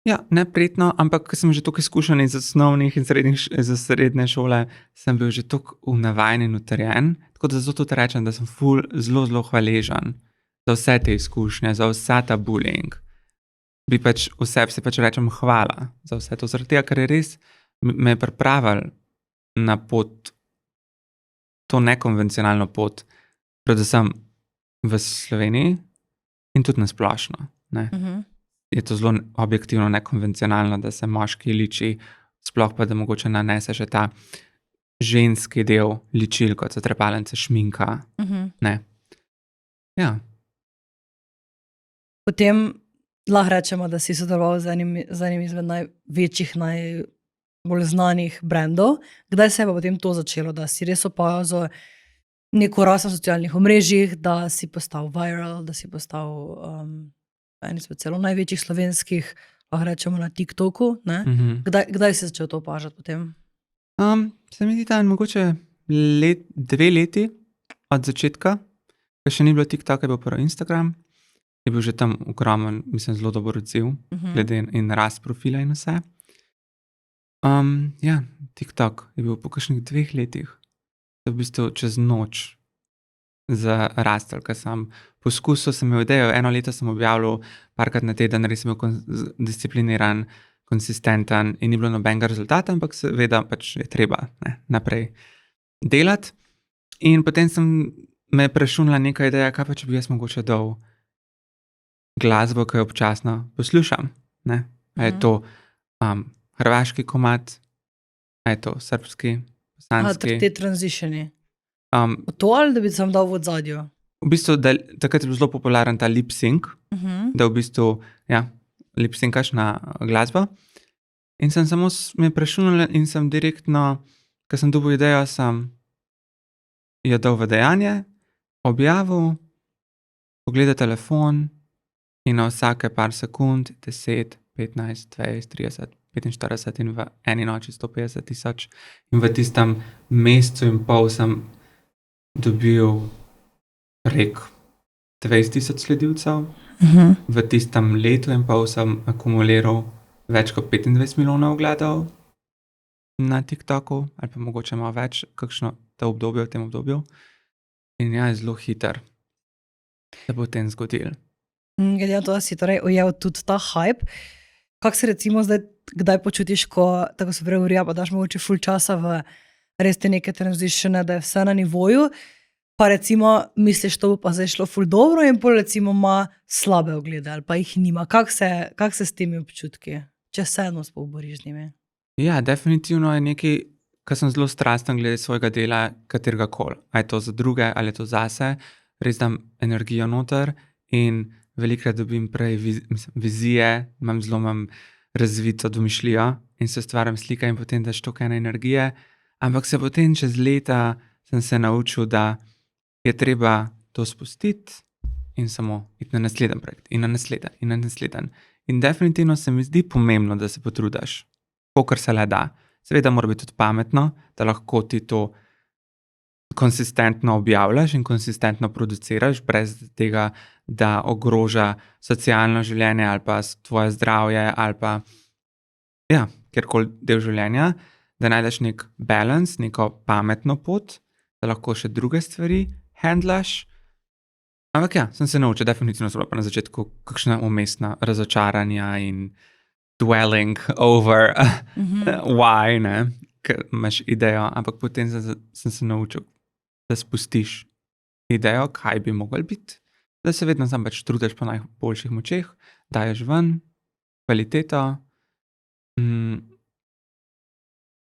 Ja, neprijetno, ampak ko sem že toliko izkušen iz osnovnih in srednje šole, sem bil že toliko navajen in utrjen, tako da zato tudi rečem, da sem zelo, zelo hvaležen za vse te izkušnje, za vsa ta bullying. Bi pač vseb si pač rečem hvala za vse to, zaradi tega, ker je res me je pripravil na pot, to nekonvencionalno pot, predvsem v Sloveniji in tudi nasplošno, ne. Je to zelo objektivno nekonvencionalno, da se moški liči, sploh pa da mogoče nanese še ta ženski del ličil, kot so trepalnice, šminka. Ne. Ja. Potem lahko rečemo, da si sodeloval z enim izmed največjih, najbolj znanih brandov. Kdaj se je pa potem to začelo, da si res opazil neko rast na socialnih omrežjih, da si postal viral, da si postal en izmed celo največjih slovenskih, lahko rečemo na TikToku, ne? Kdaj si začel to opažati potem? Se mi zdi, da mogoče 2 leti od začetka, ko še ni bilo TikToka, je bil prvo Instagram, je bil že tam ogromen, mislim, zelo dober odziv, glede in rast profila in vse. Ja, TikTok je bil po kakšnih 2 letih, v bistvu čez noč zarastel, ker sem poskusil, sem imel idejo, 1 leto sem objavljal parkrat na teden, res sem bil discipliniran, konsistenten in ni bilo nobenega rezultata, ampak seveda pač je treba naprej delati. In potem me je prešunila neka ideja, kaj pa če bi jaz mogoče dal glasbo, ki jo občasno poslušam, ne. A je to hrvaški komad, a je to srbski, bosanski. Te transitioni. To ali da bi sam dal v odzadju? V bistvu, takrat je bil zelo popularen ta lip sync, da v bistvu, ja, lip syncaš na glasbo. In sem samo me prešunil in sem direktno, ko sem dobil idejo, sem jo dal v dejanje, objavil, pogledal telefon in na vsake par sekund 10, 15, 20, 30, 45 in v eni noči 150,000. In v tistem mesecu in pol sem dobil prek 20,000 sledilcev. V tistem letu in pol sem akumuliral več kot 25 milijonov ogledov na TikToku, ali pa mogoče malo več, kakšno v tem obdobju. In ja, je zelo hiter se bo tem zgodil. Glede na to, da si torej ujel tudi ta hype, kako se recimo zdaj, kdaj počutiš, ko, tako se pregovorja, pa daš mogoče ful časa v res te neke transitione, da je vse na nivoju, pa recimo misliš, to bo pa zdaj šlo ful dobro in pol recimo ima slabe oglede ali pa jih nima. Kako se s temi občutki, če vseeno spoboriš z njimi? Ja, definitivno je nekaj, kar sem zelo strasten glede svojega dela, katerega koli. A je to za druge ali je to zase, res dam energijo noter in velikokrat dobim prej vizije, imam razvito domišljijo in se ustvarjam slike in potem daš toliko ene energije, ampak se potem čez leta sem se naučil, da je treba to spustiti in samo iti na naslednji projekt in na naslednji in na naslednji. In definitivno se mi zdi pomembno, da se potrudiš, kolikor se le da. Seveda mora biti tudi pametno, da lahko ti to konsistentno objavljaš in konsistentno produciraš, brez tega, da ogroža socialno življenje ali pa tvoje zdravje ali pa ja, kjerkoli del življenja, da najdeš nek balans, neko pametno pot, da lahko še druge stvari handlaš. Ampak ja, sem se naučil, definitivno so bila pa na začetku kakšna umestna razočaranja in dwelling over why, ne, ker imaš idejo, ampak potem sem se naučil, da spustiš idejo, kaj bi mogel biti, da se vedno sam pač trudiš po najboljših močeh, daješ ven, kvaliteto.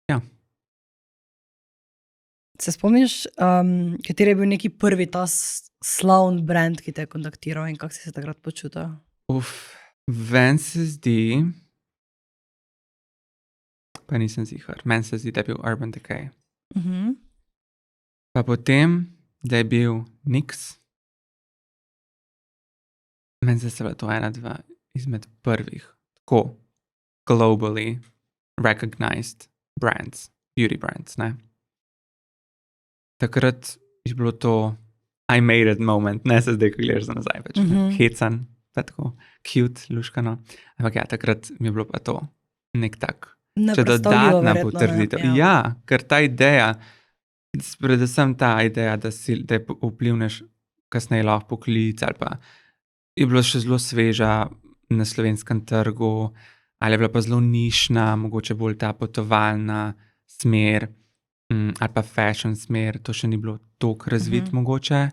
Ja. Se spomniš, kateri je bil neki prvi ta slavni brand, ki te je kontaktiral in kako si se takrat počutil? Ven se zdi, pa nisem ziher, meni se zdi, da je bil Urban Decay. Pa potem, da je bil NYX. Meni se je to ena, dva izmed prvih, tako globally recognized brands, beauty brands, ne. Takrat je bilo to I made it moment, ne se zdaj, ko gledaš za nazaj, pač hecan, pa tako cute, luškano. Ampak ja, takrat mi je bilo pa to nek tak, če dodatna potrditev. Ja, ker ta ideja, predvsem ta ideja, da vplivneš kasneje lahko poklic ali pa je bilo še zelo sveža na slovenskem trgu, ali je bila pa zelo nišna, mogoče bolj ta potovalna smer, ali pa fashion smer, to še ni bilo toliko razvit mogoče.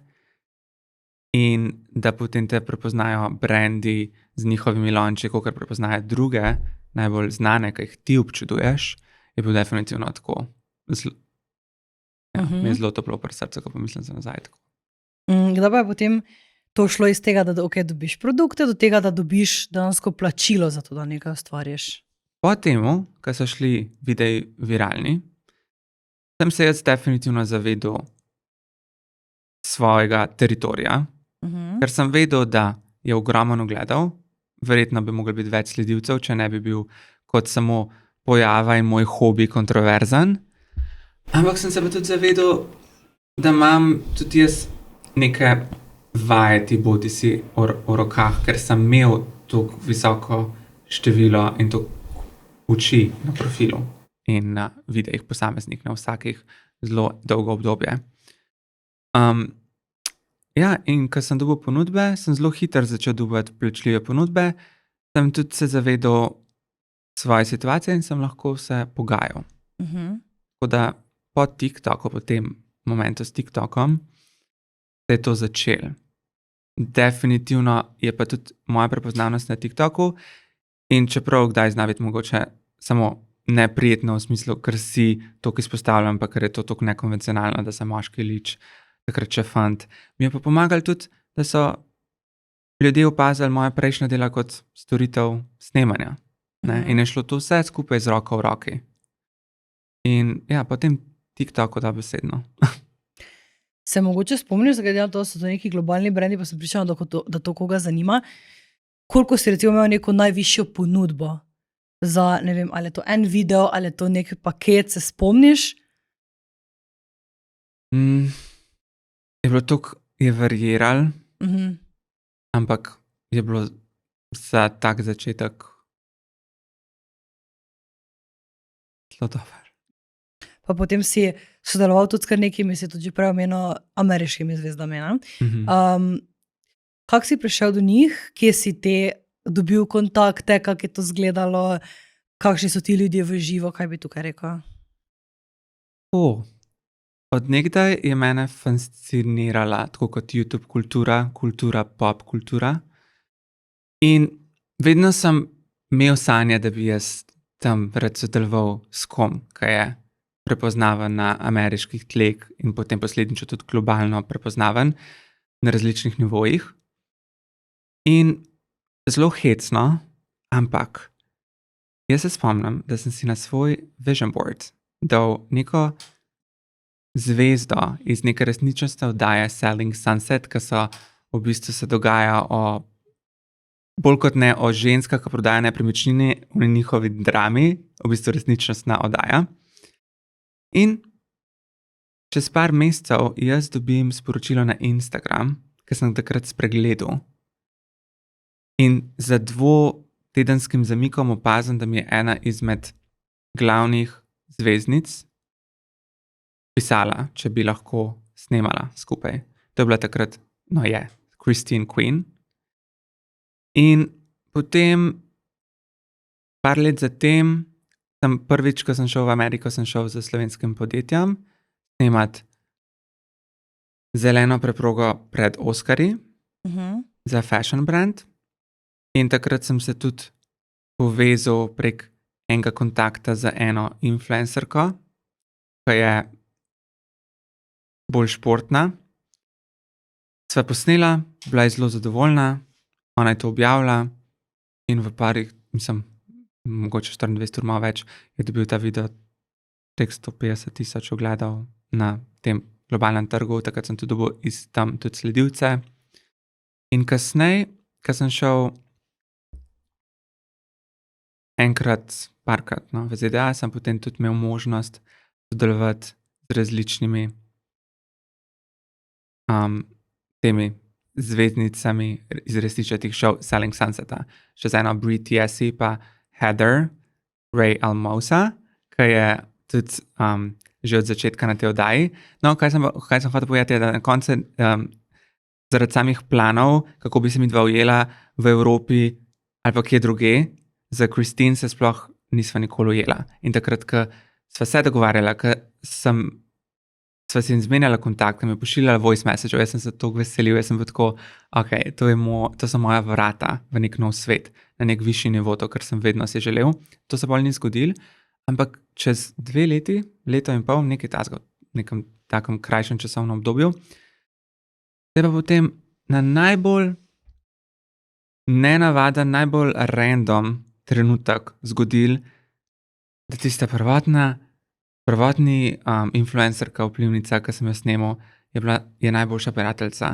In da potem te prepoznajo brandi z njihovimi launchi, kakor prepoznajo druge, najbolj znane, ki jih ti občuduješ, je bil definitivno tako. Mi je zelo toplo pri srcu, ko pomislim se nazaj tako. Kdaj pa je potem to šlo iz tega, da dobiš produkte, do tega, da dobiš dejansko plačilo za to, da nekaj ustvariš? Po temu, ko so šli videi viralni, sem se jaz definitivno zavedel svojega teritorija, ker sem vedel, da je ogromno gledal, verjetno bi mogel biti več sledilcev, če ne bi bil kot samo pojava in moj hobi kontroverzen. Ampak sem se pa tudi zavedel, da imam tudi jaz neke vajeti bodi si v rokah, ker sem imel toliko visoko število in toliko oči na profilu in na videih posameznik na vsakih zelo dolgo obdobje. Ja, in ko sem dobil ponudbe, sem zelo hitro začel dobiti plačljive ponudbe, sem tudi se zavedal svoje situacije in sem lahko se pogajal. Tako da po TikToku, po tem momentu s TikTokom, se je to začelo. Definitivno je pa tudi moja prepoznavnost na TikToku in čeprav kdaj zna biti mogoče samo neprijetno v smislu, ker si toliko izpostavljam, pa ker je to toliko nekonvencionalno, da sem moški lič, takrat še fant. Mi je pa pomagalo tudi, da so ljudje opazili moje prejšnje dela kot storitev snemanja. Ne? In je šlo to vse skupaj z roko v roki. In ja, potem TikToku dobesedno. Se mogoče spomniš, da glede na to, so to neki globalni brendi, pa sem pričala, da to koga zanima. Koliko si recimo imel neko najvišjo ponudbo za, ne vem, ali je to en video, ali je to nek paket, se spomniš? Je bilo toliko, je variral, ampak je bilo za tak začetek zelo dober. Pa potem si sodeloval tudi s kar nekimi, si tudi že prej omenil, ameriškimi zvezdami. Kako si prišel do njih, kje si te dobil kontakte, kako je to izgledalo, kakšni so ti ljudje v živo, kaj bi tukaj rekel? Od nekdaj je mene fascinirala tako kot YouTube kultura, pop kultura. In vedno sem imel sanje, da bi jaz tam rad sodeloval s kom, ki je prepoznaven na ameriških tleh in potem posledično tudi globalno prepoznaven na različnih nivojih. In zelo hecno, ampak jaz se spomnim, da sem si na svoj vision board dal neko zvezdo iz neke resničnostne oddaje Selling Sunset, ki so v bistvu se dogaja bolj kot ne o ženskah, ki prodajajo nepremičnine v njihovi drami, v bistvu resničnostna oddaja. In čez par mesecev jaz dobim sporočilo na Instagram, ki sem takrat spregledal. In za 2-tedenskim zamikom opazim, da mi je ena izmed glavnih zvezdnic pisala, če bi lahko snemala skupaj. To je bila takrat, Christine Queen. In potem, par let zatem, prvič, ko sem šel v Ameriko, sem šel za slovenskim podjetjem snemat zeleno preprogo pred Oskarji za fashion brand. In takrat sem se tudi povezal prek enega kontakta z eno influencerko, ki je bolj športna. Sva posnela, bila je zelo zadovoljna, ona je to objavila in v parih, mogoče 24 ur malo več, je dobil ta video prek 150,000 ogledov na tem globalnem trgu, takrat sem tudi dobil iz tam tudi sledilce. In kasneje, ko sem šel parkrat v ZDA, sem potem tudi imel možnost sodelovati z različnimi temi zvezdnicami iz resničnih šov Selling Sunseta. Še z eno Brie Tiesi pa Heather Ray Almosa, ki je tudi že od začetka na tej oddaji. No, kaj sem hotel povedati, je, da na koncu zaradi samih planov, kako bi se midva ujela v Evropi ali pa kje druge, za Christine se sploh nisva nikoli ujela. In takrat, ko sva se dogovarjala, sva si izmenjala kontakt, mi pošiljala voice message, jaz sem se toliko veselil, jaz sem bil tako, ok, to so moja vrata v nek nov svet, na nek višji nivo, to, kar sem vedno si želel. To se bolj ni zgodilo, ampak čez 2 leti, leto in pol, nekaj tazga, v nekem takem krajšem časovnem obdobju, se pa potem na najbolj nenavaden, najbolj random trenutek zgodil, da tista prvotni influencerka, vplivnica, ki sem jo snemal, je najboljša prijateljica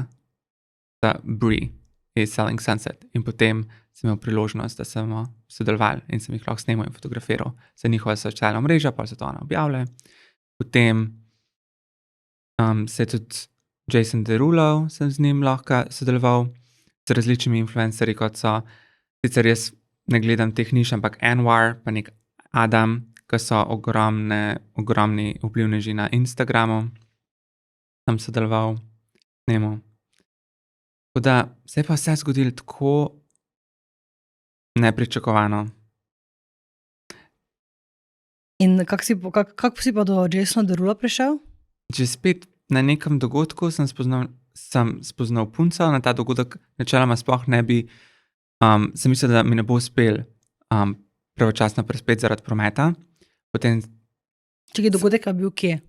za Brie iz Selling Sunset. In potem sem imel priložnost, da smo sodelovali in sem jih lahko snemal in fotografiral za njihova socialna mreža, pa so to ona objavile. Potem se je tudi Jason Derulo, sem z njim lahko sodeloval, z različnimi influencerji, kot so, sicer jaz ne gledam teh niš, ampak Anwar, pa nek Adam, ki so ogromni vplivneži na Instagramu, sem sodeloval s njim. Tako da se je pa vse zgodilo tako nepričakovano. In kako si pa do Jasona Derula prišel? Že spet na nekem dogodku sem spoznal punco, na ta dogodek načeloma sploh ne bi, sem mislil, da mi ne bo uspel pravočasno prispeti zaradi prometa. Potem, Čekaj, dogodek je bil kje?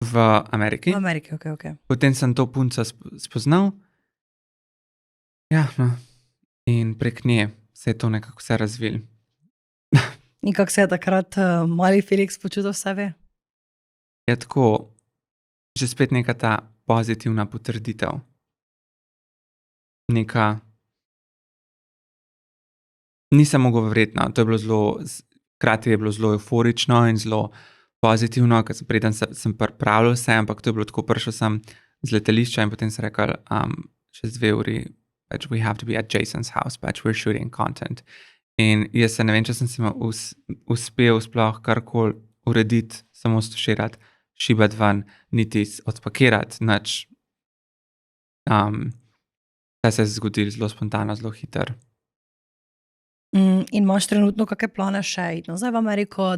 V Ameriki. V Ameriki, ok. Potem sem to punco spoznal. Ja, no. In prek nje se je to nekako vse razvilo. In kako se je takrat mali Felix počutil v sebi? Je tako, že spet neka ta pozitivna potrditev. Nisem mogel verjeti, no. To je bilo zelo, hkrati je bilo zelo euforično in zelo pozitivno, ker preden sem pripravljal vse, ampak to je bilo tako, prišel sem z letališča in potem sem rekel, čez 2 uri, pač we have to be at Jason's house, pač we're shooting content. In jaz se ne vem, če sem si uspel sploh karkoli urediti, samo stuširati, šibati ven, niti odpakirati, nič. Vse se je zgodilo zelo spontano, zelo hitro. In imaš trenutno kakšne plane še iti nazaj v Ameriko,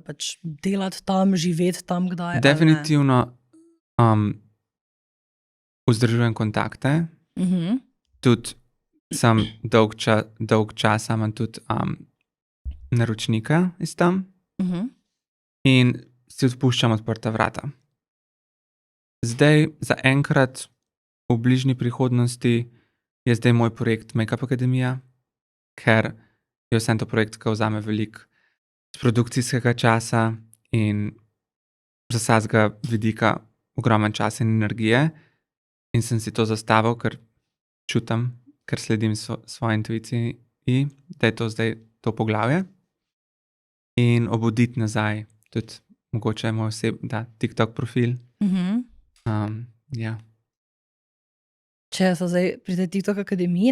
pač delati tam, živeti tam, kdaj? Definitivno vzdržujem kontakte. Tudi sem dolg časa imam tudi naročnika iz tam. In si odpuščam odprta vrata. Zdaj, zaenkrat, v bližnji prihodnosti, je zdaj moj projekt Makeup Akademija, ker je vsem to projekt, ki vzame veliko produkcijskega časa in z vsakega vidika ogromen čas in energije. In sem si to zastavil, ker čutim, ker sledim svoji intuiciji, da je to zdaj to poglavje. In obuditi nazaj tudi mogoče moj TikTok profil. Ja. Če so zdaj pri tej TikTok akademiji,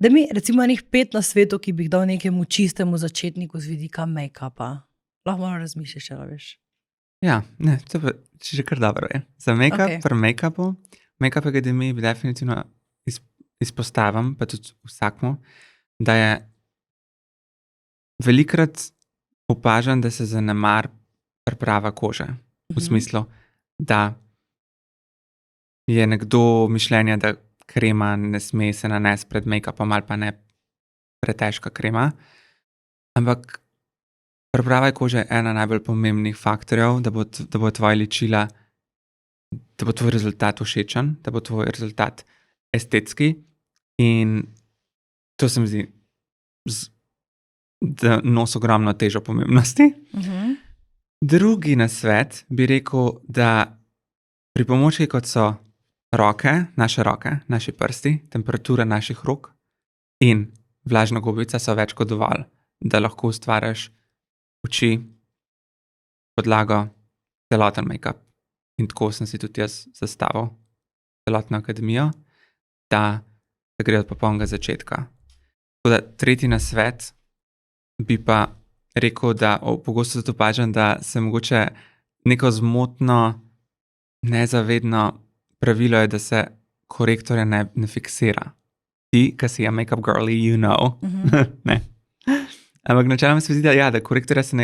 da mi recimo enih 5 na svetu, ki bi jih dal nekemu čistemu začetniku z vidika make-upa. Lahko malo razmišljaš, če veš. Ja, ne, to pa že kar dobro je. Za make-up, Okej. pri make-upu, make-up akademiji bi definitivno izpostavim, pa tudi vsakmu, da je velikokrat opažam, da se zanemar priprava kože. V smislu, da je nekdo mišljenja, da krema ne sme se nanesti pred make-upom ali pa ne pretežka krema. Ampak priprava kože je ena najbolj pomembnih faktorjev, da bo tvoja ličila, da bo tvoj rezultat všečen, da bo tvoj rezultat estetski. In to se mi zdi, da nosi ogromno težo pomembnosti. Drugi nasvet bi rekel, da pripomočki, kot so roke, naši prsti, temperatura naših rok in vlažna gobica so več kot dovolj, da lahko ustvariš oči, podlago, celoten make-up. In tako sem si tudi jaz zastavil celotno akademijo, da gre od popolnega začetka. Tako da tretji nasvet bi pa rekel, da pogosto zato opažam, da se mogoče neko zmotno, nezavedno pravilo je, da se korektorja ne fiksira. Ti, ki si make-up girly, you know. Ne. Ampak načeloma se mi zdi, da korektorja se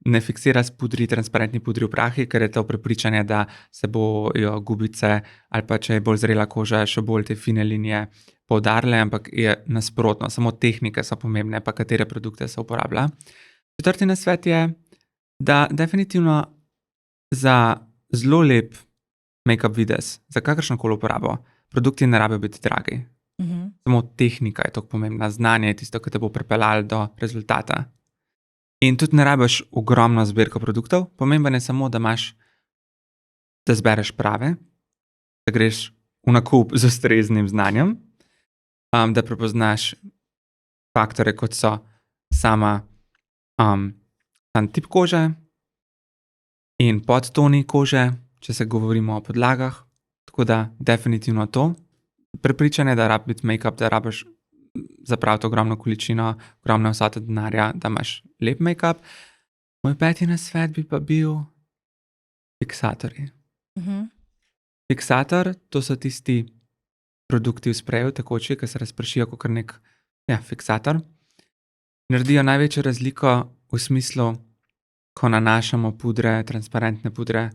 ne fiksira s pudri, transparentni pudri v prahi, ker je to prepričanje, da se bojo gubice ali pa če je bolj zrela koža, še bolj te fine linije poudarile, ampak je nasprotno. Samo tehnike so pomembne, pa katere produkte se uporablja. Četrti nasvet je, da definitivno za zelo lep make-up videz, za kakršnokoli uporabo, produkti ne rabijo biti dragi. Samo tehnika je tako pomembna, znanje je tisto, ki te bo pripeljalo do rezultata. In tudi ne rabiš ogromno zbirko produktov, pomembno je samo, da zbereš prave, da greš v nakup z ustreznim znanjem, da prepoznaš faktore, kot so sam tip kože in podtoni kože, če se govorimo o podlagah. Tako da definitivno to. Prepričanje, da rabi biti make-up, da rabiš zapraviti ogromno količino, ogromno vsote denarja, da imaš lep make-up. Moj peti nasvet bi pa bil fiksatorji. Fiksator, to so tisti produkti v spreju, tekoči, ki se razpršijo kot nek fiksator. Naredijo največjo razliko v smislu, ko nanašamo pudre, transparentne pudre,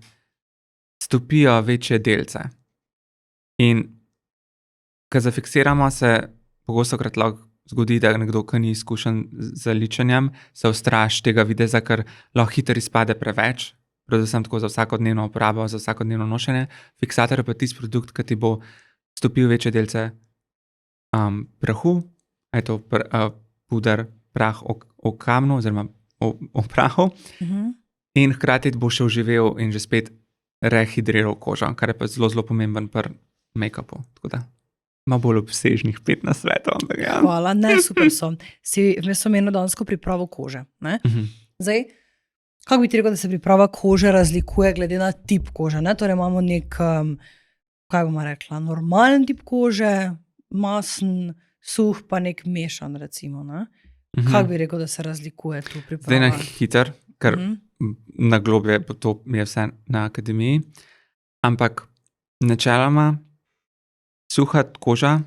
stopijo večje delce. In ko zafiksiramo, se pogostokrat lahko zgodi, da nekdo, ki ni izkušen z ličenjem, se ustraši tega videza, ker lahko hitro izpade preveč, predvsem tako za vsakodnevno uporabo, za vsakodnevno nošenje. Fiksator je pa tisti produkt, ki ti bo stopil večje delce prahu, je to puder, prah o kamnu oziroma o prahu, in hkrati bo še uživel in že spet rehidriral kožo, kar je pa zelo, zelo pomemben pri make-upu. Tako da ima bolj obsežnih 5 nasvetov. Hvala, ne, super so. Jaz sem imel dansko pripravo kože. Zdaj, kako bi ti rekel, da se priprava kože razlikuje glede na tip kože? Torej imamo nek, kaj bomo rekla, normalen tip kože, masen, suh, pa nek mešan, recimo. Kako bi rekel, da se razlikuje tu priprava? Zdaj na hiter, ker na globje to je vse na akademiji, ampak načeloma suha koža,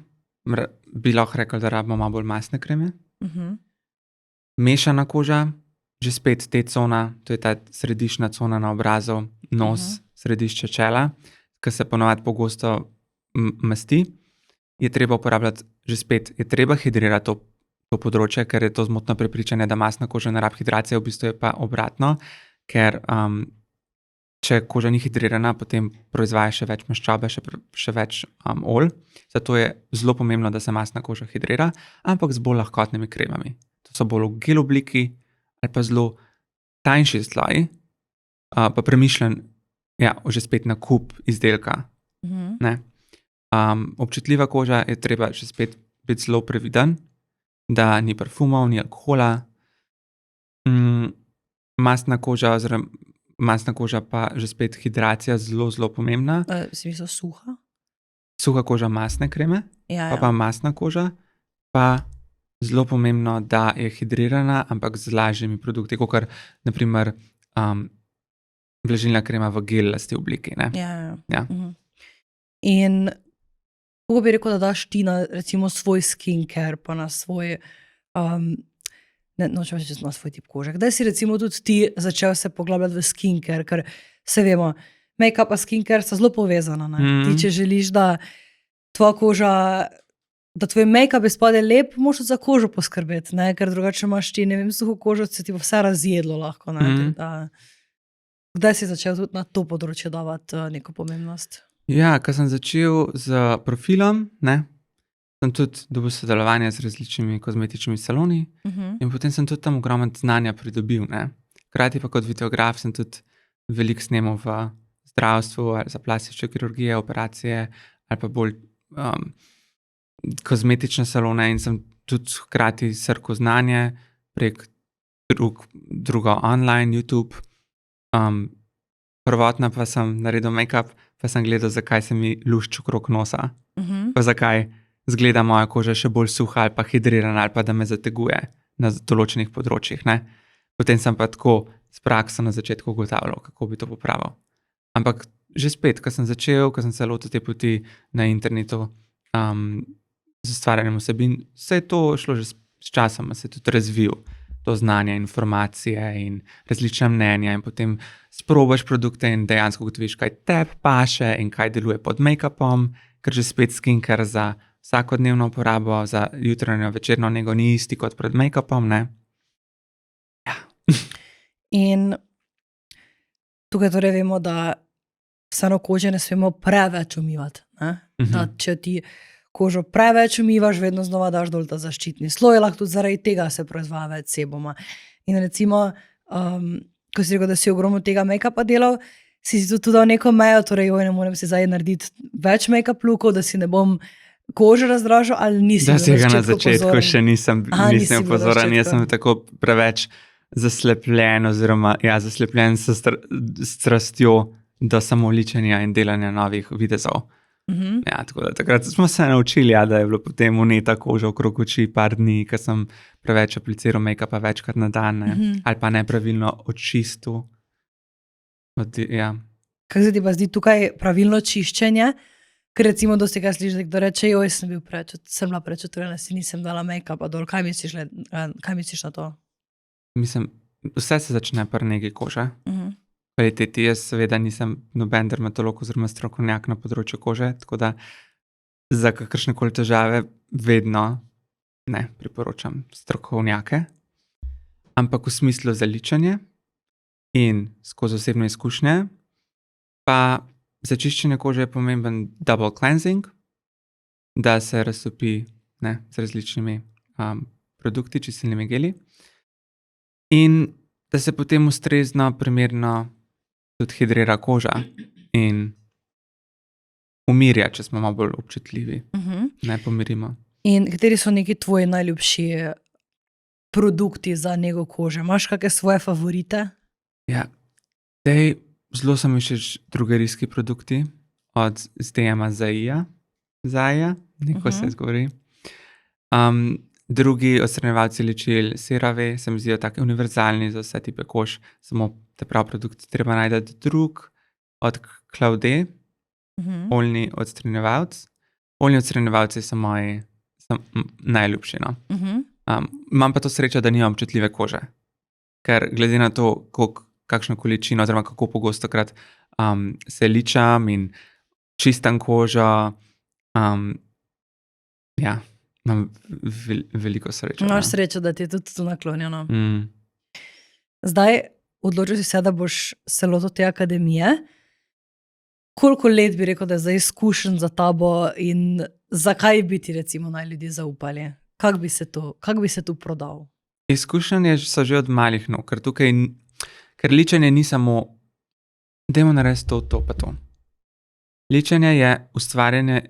bi lahko rekli, da rabimo malo bolj mastne kreme. Mešana koža, že spet T-cona, to je ta središčna cona na obrazu, nos, središče čela, ki se ponovadi pogosto masti, je treba uporabljati, že spet je treba hidrirati to področje, ker je to zmotno prepričanje, da mastna koža ne rabi hidracije, v bistvu je pa obratno, ker če koža ni hidrirana, potem proizvaja še več maščobe, še več olj. Zato je zelo pomembno, da se mastna koža hidrira, ampak z bolj lahkotnimi kremami. To so bolj v gel obliki ali pa zelo tanjši sloji, pa premišljen, že spet nakup izdelka. Občutljiva koža je treba še spet biti zelo previden, da ni parfumov, ni alkohola. Mastna koža pa že spet hidracija zelo, zelo pomembna. Si mislil suha? Suha koža mastne kreme, pa mastna koža, pa zelo pomembno, da je hidrirana, ampak z lažjimi produkti, kakor naprimer Vlažilna krema v gelasti obliki, ne? Ja. Ja. In kako bi rekel, da daš ti na recimo svoj skincare, pa na svoj, ne, nočem reči na svoj tip kože. Kdaj si recimo tudi ti začel se poglabljati v skincare, ker se vemo, make-up in skincare sta zelo povezana. Ti, če želiš, da tvoja koža, da tvoj make-up izpade lep, moraš za kožo poskrbeti, ne? Ker drugače imaš ti, ne vem, suho kožo, se ti bo vse razjedlo lahko. Kdaj si začel tudi na to področje davati neko pomembnost? Ja, ko sem začel z profilom, ne, sem tudi dobil sodelovanje z različnimi kozmetičnimi saloni in potem sem tudi tam ogromno znanja pridobil. Ne. Hkrati pa kot videograf sem tudi veliko snemal v zdravstvu ali za plastične kirurgije, operacije ali pa bolj kozmetične salone in sem tudi hkrati srkal znanje prek drugo online, YouTube. Prvotno pa sem naredil make-up, pa sem gledal, zakaj se mi lušč okrog nosa, pa zakaj zgleda moja koža še bolj suha ali pa hidrirana ali pa da me zateguje na določenih področjih. Ne. Potem sem pa tako s prakso na začetku ugotavljal, kako bi to popravil. Ampak že spet, ko sem začel, ko sem se lotil te poti na internetu z ustvarjanjem vsebin, se je to šlo že s časom, se je tudi razvil to znanje, informacije in različna mnenja in potem sprobaš produkte in dejansko ugotoviš, kaj tebi paše in kaj deluje pod make-upom, ker že spet skincare za vsakodnevno uporabo, za jutranjo, večerno nego ni isti kot pred make-upom, ne? Ja. In tukaj torej vemo, da vseeno kože ne smemo preveč umivati. Da če ti kožo preveč umivaš, vedno znova daš dol ta zaščitni sloj, lahko tudi zaradi tega se proizvaja več sebuma. In recimo, ko si rekel, da si ogromno tega make-upa delal, si tudi dal neko mejo, torej ne morem si zdaj narediti več make-up lookov, da si ne bom kože razdražil, ali nisi Da si ga na začetku pozoren? še nisem nisi bil na pozoren, jaz začetku. sem tako preveč zaslepljen oziroma zaslepljen s strastjo do samoličenja in delanja novih videzov. Ja, tako da takrat smo se naučili, da je bilo potem vneta koža okrog oči par dni, ker sem preveč apliciral make-upa večkrat na dan, ali pa nepravilno očistil. Ja. Kaj se ti pa zdi tukaj pravilno čiščenje? Ker recimo dosti krat slišiš, da reče, joj, sem bila preveč utrujena, si nisem dala make-upa dol. Kaj misliš na to? Mislim, vse se začne pri negi kože. Kvaliteti, jaz seveda nisem noben dermatolog oziroma strokovnjak na področju kože, tako da za kakršnekoli težave vedno ne priporočam strokovnjake, ampak v smislu za ličenje in skozi osebne izkušnje, pa za čiščenje kože je pomemben double cleansing, da se raztopi z različnimi produkti, čistilnimi geli in da se potem ustrezno, primerno tudi hidrira koža in umirja, če smo malo bolj občutljivi. Ne pomirimo. In kateri so neki tvoji najljubši produkti za nego kože? Imaš kakšne svoje favorite? Ja, zelo so mi všeč drogerijski produkti od ZDM-a Zaja, neko se izgovori. Drugi odstranjevalci ličil, CeraVe, se mi zdijo taki univerzalni za vse tipe kož, samo te prav produkti treba najti. Drug od Claudé, oljni odstranjevalc. Oljni odstranjevalci so moji najljubši. No. Imam pa to srečo, da nimam občutljive kože, ker glede na to, kakšno količino oziroma kako pogostokrat se ličam in čistam kožo, ja, imam veliko srečo. Imaš srečo, da ti je tudi to naklonjeno. Mm. Zdaj odločil si se, da boš se lotil te akademije. Koliko let bi rekel, da je zdaj izkušenj za tabo in zakaj bi ti recimo naj ljudje zaupali? Kako bi se tu prodal? Izkušenje so že od malih nog, ker ličenje ni samo dajmo narediti to pa to. Ličenje je ustvarjanje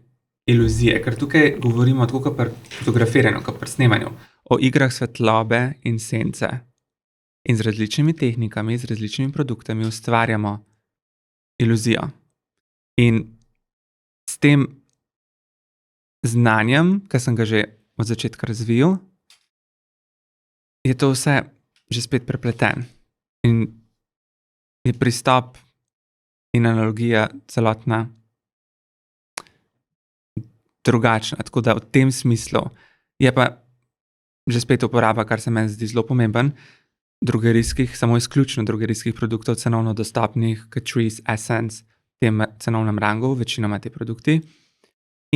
iluzije, ker tukaj govorimo tako kot pri fotografiranju, kot pri snemanju, o igrah svetlobe in sence. In z različnimi tehnikami, z različnimi produktami ustvarjamo iluzijo. In s tem znanjem, ki sem ga že od začetka razvil, je to vse že spet prepleten. In je pristop in analogija celotna drugačna. Tako da v tem smislu je pa že spet uporaba, kar se meni zdi zelo pomemben, drogerijskih, samo izključno drogerijskih produktov, cenovno dostopnih, Catrice, Essence, v tem cenovnem rangu, večinoma te produkti.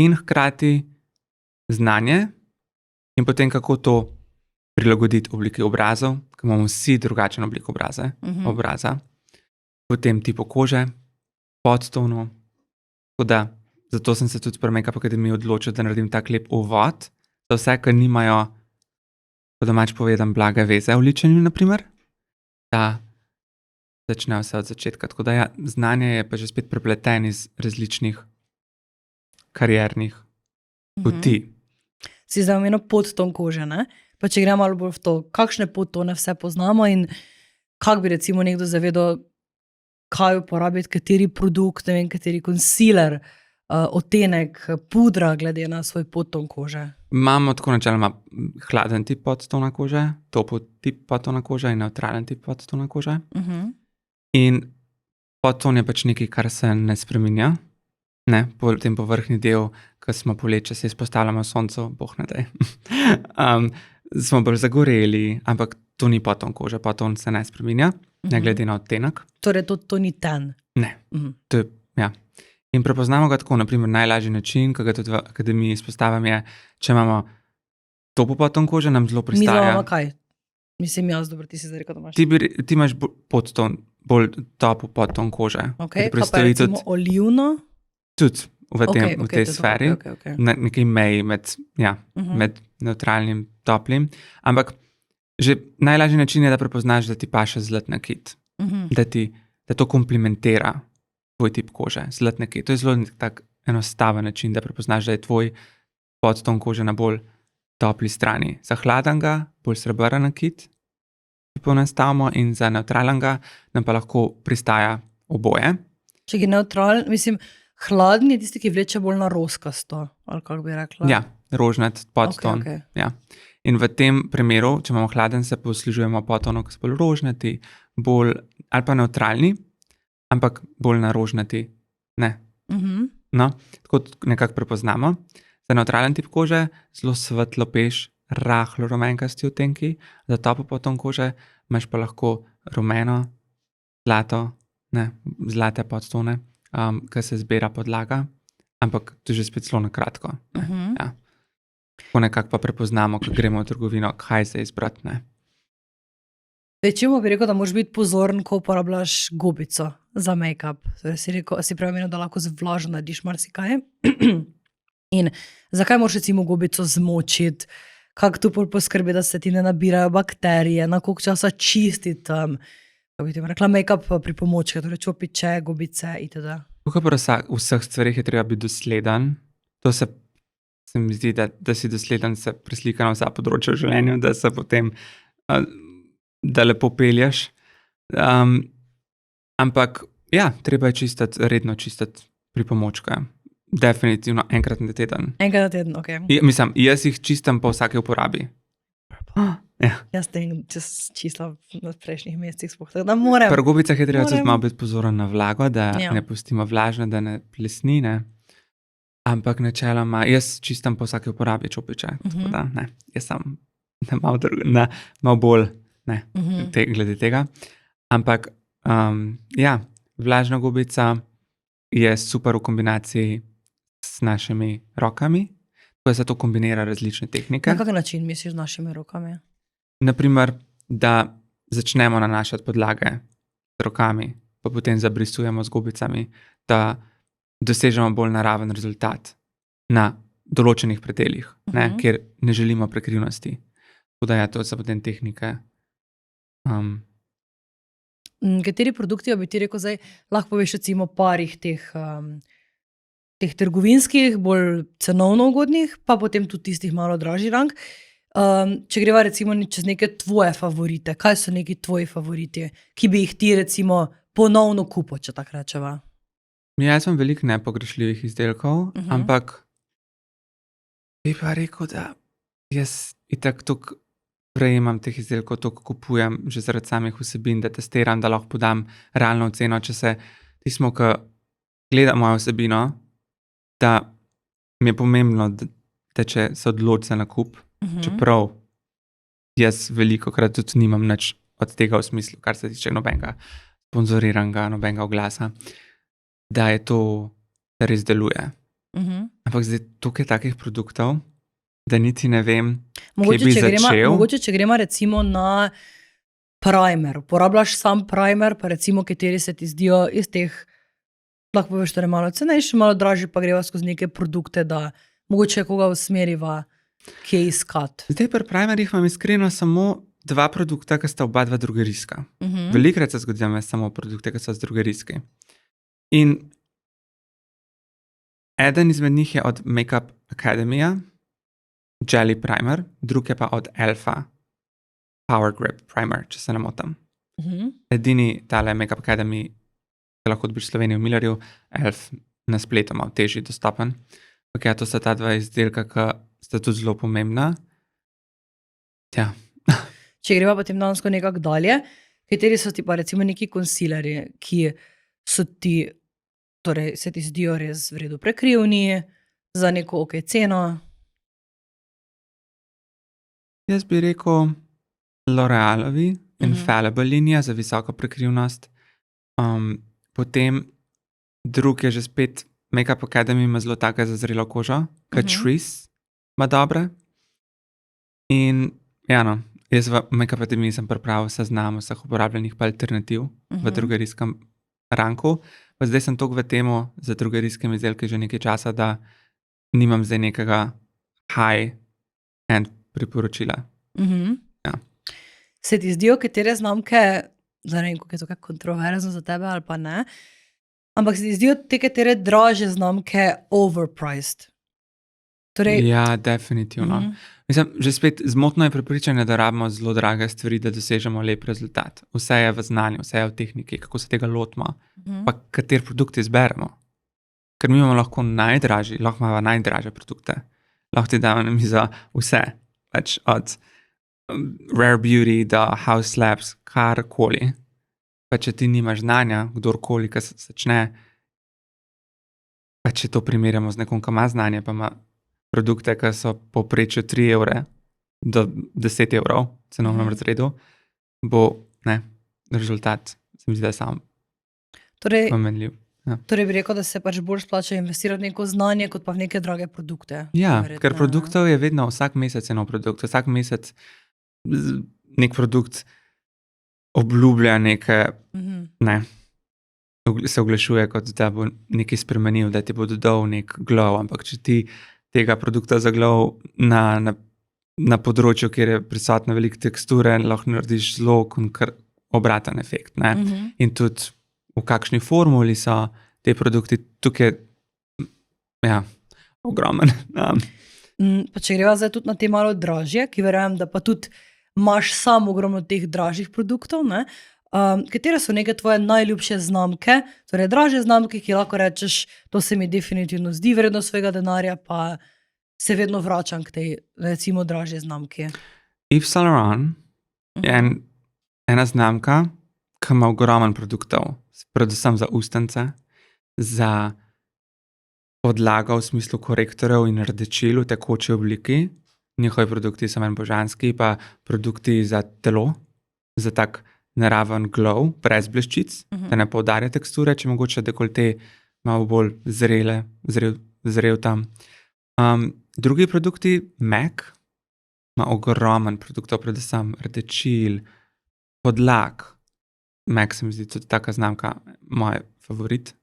In hkrati znanje in potem kako to prilagoditi obliki obrazov, ker imamo vsi drugačen oblik obraza, potem tipo kože, podtonu. Tako da, zato sem se tudi pri Make Up Akademiji odločil, da naredim tak lep uvod za vse, ki nimajo, po domač povedam, blage veze v ličenju, naprimer, da začne vse od začetka. Tako da ja, znanje je pa že spet prepleten iz različnih kariernih poti. Si zdaj omenil podton kože, ne? Pa če gremo malo bolj v to, kakšne podtone vse poznamo in kako bi recimo nekdo zavedal, kaj uporabiti, kateri produkt, ne vem, kateri concealer, odtenek, pudra glede na svoj podton kože. Imamo tako načeloma hladen tip podtona kože, topel tip podtona kože in nevtralen tip podtona kože. In podton je pač nekaj, kar se ne spreminja. Ne, potem povrhnji del, ko smo poleti, če se izpostavljamo soncu, boh ne daj. Smo bolj zagoreli, ampak to ni podton kože, podton se ne spreminja, ne glede na odtenek. Torej to ni ten. Ne, to je, ja. In prepoznamo ga tako, naprimer, najlažji način, ki ga tudi v akademiji izpostavim, je, če imamo topo podton kože, nam zelo Mi pristaja. imamo kaj? Mislim, jaz dobro, ti si zdaj rekel, da imaš. Ti imaš podton, bolj topo podton kože. Okay, kaj pa recimo olivno? Tudi v tej sferi, Okay. na nekaj meji med nevtralnim, toplim. Ampak že najlažji način je, da prepoznaš, da ti paše zlat nakit, da to komplementira tvoj tip kože, zlat nakit. To je zelo tak enostaven način, da prepoznaš, da je tvoj podton kože na bolj topli strani. Za hladenga, bolj srebrn nakit, ki poenostavimo, in za nevtralenga nam pa lahko pristaja oboje. Če je nevtralen, mislim, hladen je tisti, ki vleče bolj na rozkasto, ali kako bi rekla. Ja, rožnat podton. Okay. Ja. In v tem primeru, če imamo hladen, se poslužujemo podtonov, ki so bolj rožnati, bolj ali pa nevtralni, ampak bolj na rožnati. Ne. No, tako nekako prepoznamo. Za nevtralen tip kože zelo svetlo peš, rahlo rumenkasti odtenki, za topo podton kože imaš pa lahko rumeno, zlate podtone, ki se zbira podlaga, ampak to je že spet zelo na kratko. Ja. Tako nekako pa prepoznamo, ko gremo v trgovino, kaj se izbrati. Večino bi rekel, da moraš biti pozoren, ko uporabljaš gobico za make-up. Si pravi menil, da lahko z vlažno narediš marsikaj. In zakaj moraš recimo gobico zmočiti, kako tu poskrbi, da se ti ne nabirajo bakterije, na koliko časa čistiti tam, kako bi ti rekla, make-up pripomočke, torej čopiče, gobice itd. Tukaj pri vseh stvarih je treba biti dosleden. To se mi zdi, da si dosleden, se preslika na vsa področja v življenju, da se potem da lepo pelješ. Ampak ja, treba je redno čistiti pripomočke. Definitivno enkrat na teden. Enkrat na teden, ok. Mislim, jaz jih čistim po vsaki uporabi. Ja. Jaz tem čistila v prejšnjih mesecih sploh, tako da moram. Pri gobicah je treba tudi malo biti pozoren na vlago, da Ja. ne pustimo vlažne, da ne plesni, ne. Ampak načeloma, jaz čistim po vsaki uporabi čopiče. Tako da, ne, jaz sem malo bolj glede tega. Ampak, ja, vlažna gobica je super v kombinaciji s našimi rokami, ko se to kombinira različne tehnike. Na kak način misliš z našimi rokami? Naprimer, da začnemo nanašati podlage z rokami, pa potem zabrisujemo z gobicami, da dosežemo bolj naraven rezultat na določenih predeljih, kjer ne želimo prekrivnosti. Tako da ja, to so potem tehnike. Kateri produkti bi ti rekel zdaj, lahko poveš recimo parih teh trgovinskih, bolj cenovno ugodnih, pa potem tudi tistih malo dražji rang. Če greva recimo čez neke tvoje favorite, kaj so neki tvoji favoriti, ki bi jih ti recimo ponovno kupil, če tako rečeva? Jaz sem veliko nepogrešljivih izdelkov, ampak bi pa rekel, da jaz itak toliko prejemam teh izdelkov, toliko kupujem že zaradi samih vsebin, da testiram, da lahko podam realno oceno, če se tismo, ki gleda mojo vsebino, da mi je pomembno, da če se odloči za nakup, čeprav jaz velikokrat tudi nimam nič od tega v smislu, kar se tiče nobenega sponzoriranega, nobenega oglasa, da je to, da res deluje. Ampak zdaj tukaj takih produktov, da niti ne vem, Mogoče, kje bi če gremo, začel. mogoče, če gremo recimo na primer, uporabljaš sam primer, pa recimo, kateri se ti zdijo iz teh, lahko poveš, torej malo cenejši, malo dražji, pa greva skozi neke produkte, da mogoče koga usmeriva, kje iskati. Zdaj pri primerih imam iskreno samo 2 produkta, ki sta oba dva drugerijska. Velikokrat se zgodi, da imam samo produkte, ki so z drugerijski. In eden izmed njih je od Makeup Academyja, Jelly Primer, drug je pa od Elfa, Power Grip Primer, če se ne motim. Edini tale Makeup Academy, ki lahko dobiš v Sloveniji v Millerju, Elf na spletu malo težji dostopen. Ok, to sta ta 2 izdelka, ki sta tudi zelo pomembna. Ja. Če greva potem dansko nekako dalje, kateri so ti pa recimo neki konsilerji, ki so ti, torej se ti zdijo res v redu prekrivni, za neko ok ceno. Jaz bi rekel L'Orealovi Infallible linija za visoko prekrivnost. Potem drug je že spet Makeup Academy, ima zelo take za zrelo kožo. Catrice ima dobre. In ja no, jaz v Makeup Academy sem pripravil seznam vseh uporabljenih pa alternativ v drugerijskem ranku. Pa zdaj sem toliko v temu za drugerijskimi izdelki že nekaj časa, da nimam zdaj nekega high-end priporočila. Ja. Se ti zdijo katere znamke, zdaj ne vem, kako je to kako kontroverzno za tebe ali pa ne, ampak se ti zdijo te katere dražje znamke overpriced? Torej, Ja, definitivno. Mislim, že spet zmotno je prepričanje, da rabimo zelo drage stvari, da dosežemo lep rezultat. Vse je v znanju, vse je v tehniki, kako se tega lotimo, pa kater produkt izberemo. Ker mi imamo lahko najdražji, lahko imamo najdražje produkte. Lahko ti damo na mizo vse, pač od Rare Beauty do House Labs, karkoli. Pa če ti nimaš znanja, kdorkoli, ki se začne, pa če to primerjamo z nekom, ki ima znanje, pa ima produkte, ki so povprečju 3 evre do 10 evrov v cenovnem razredu, bo rezultat, se mi zdi, da je sam torej, pomenljiv. torej bi rekel, da se pač bolj splača investirati v neko znanje, kot pa v neke drage produkte. Ja, Verjetno, ker ne. produktov je vedno, vsak mesec je nov produkt, vsak mesec nek produkt obljublja neke, se oglašuje, kot da bo nekaj spremenil, da ti bo dodal nek glow, ampak če ti tega produkta za glow na področju, kjer je prisotna veliko teksture, lahko narediš zelo obraten efekt. Ne? In tudi v kakšni formuli so te produkti, tukaj ja, ogromen. Pa če greva zdaj tudi na te malo dražje, ki verjamem, da pa tudi imaš sam ogromno teh dražjih produktov, ne? Katere so neke tvoje najljubše znamke, torej dražje znamke, ki lahko rečeš, to se mi definitivno zdi vredno svojega denarja, pa se vedno vračam k tej, recimo, dražje znamki. Yves Saint Laurent je ena znamka, ki ima ogromen produktov, predvsem za ustence, za podlago v smislu korektorjev in rdečil v tekoči obliki. Njihovi produkti so meni božanski, pa produkti za telo, za tak naraven glow, brez bleščic, da ne poudarja teksture, če mogoče dekolte malo bolj zrel tam. Drugi produkti, MAC, ima ogromen produktov, predvsem rdečil, podlag. MAC se mi zdi tudi taka znamka, moj favorit.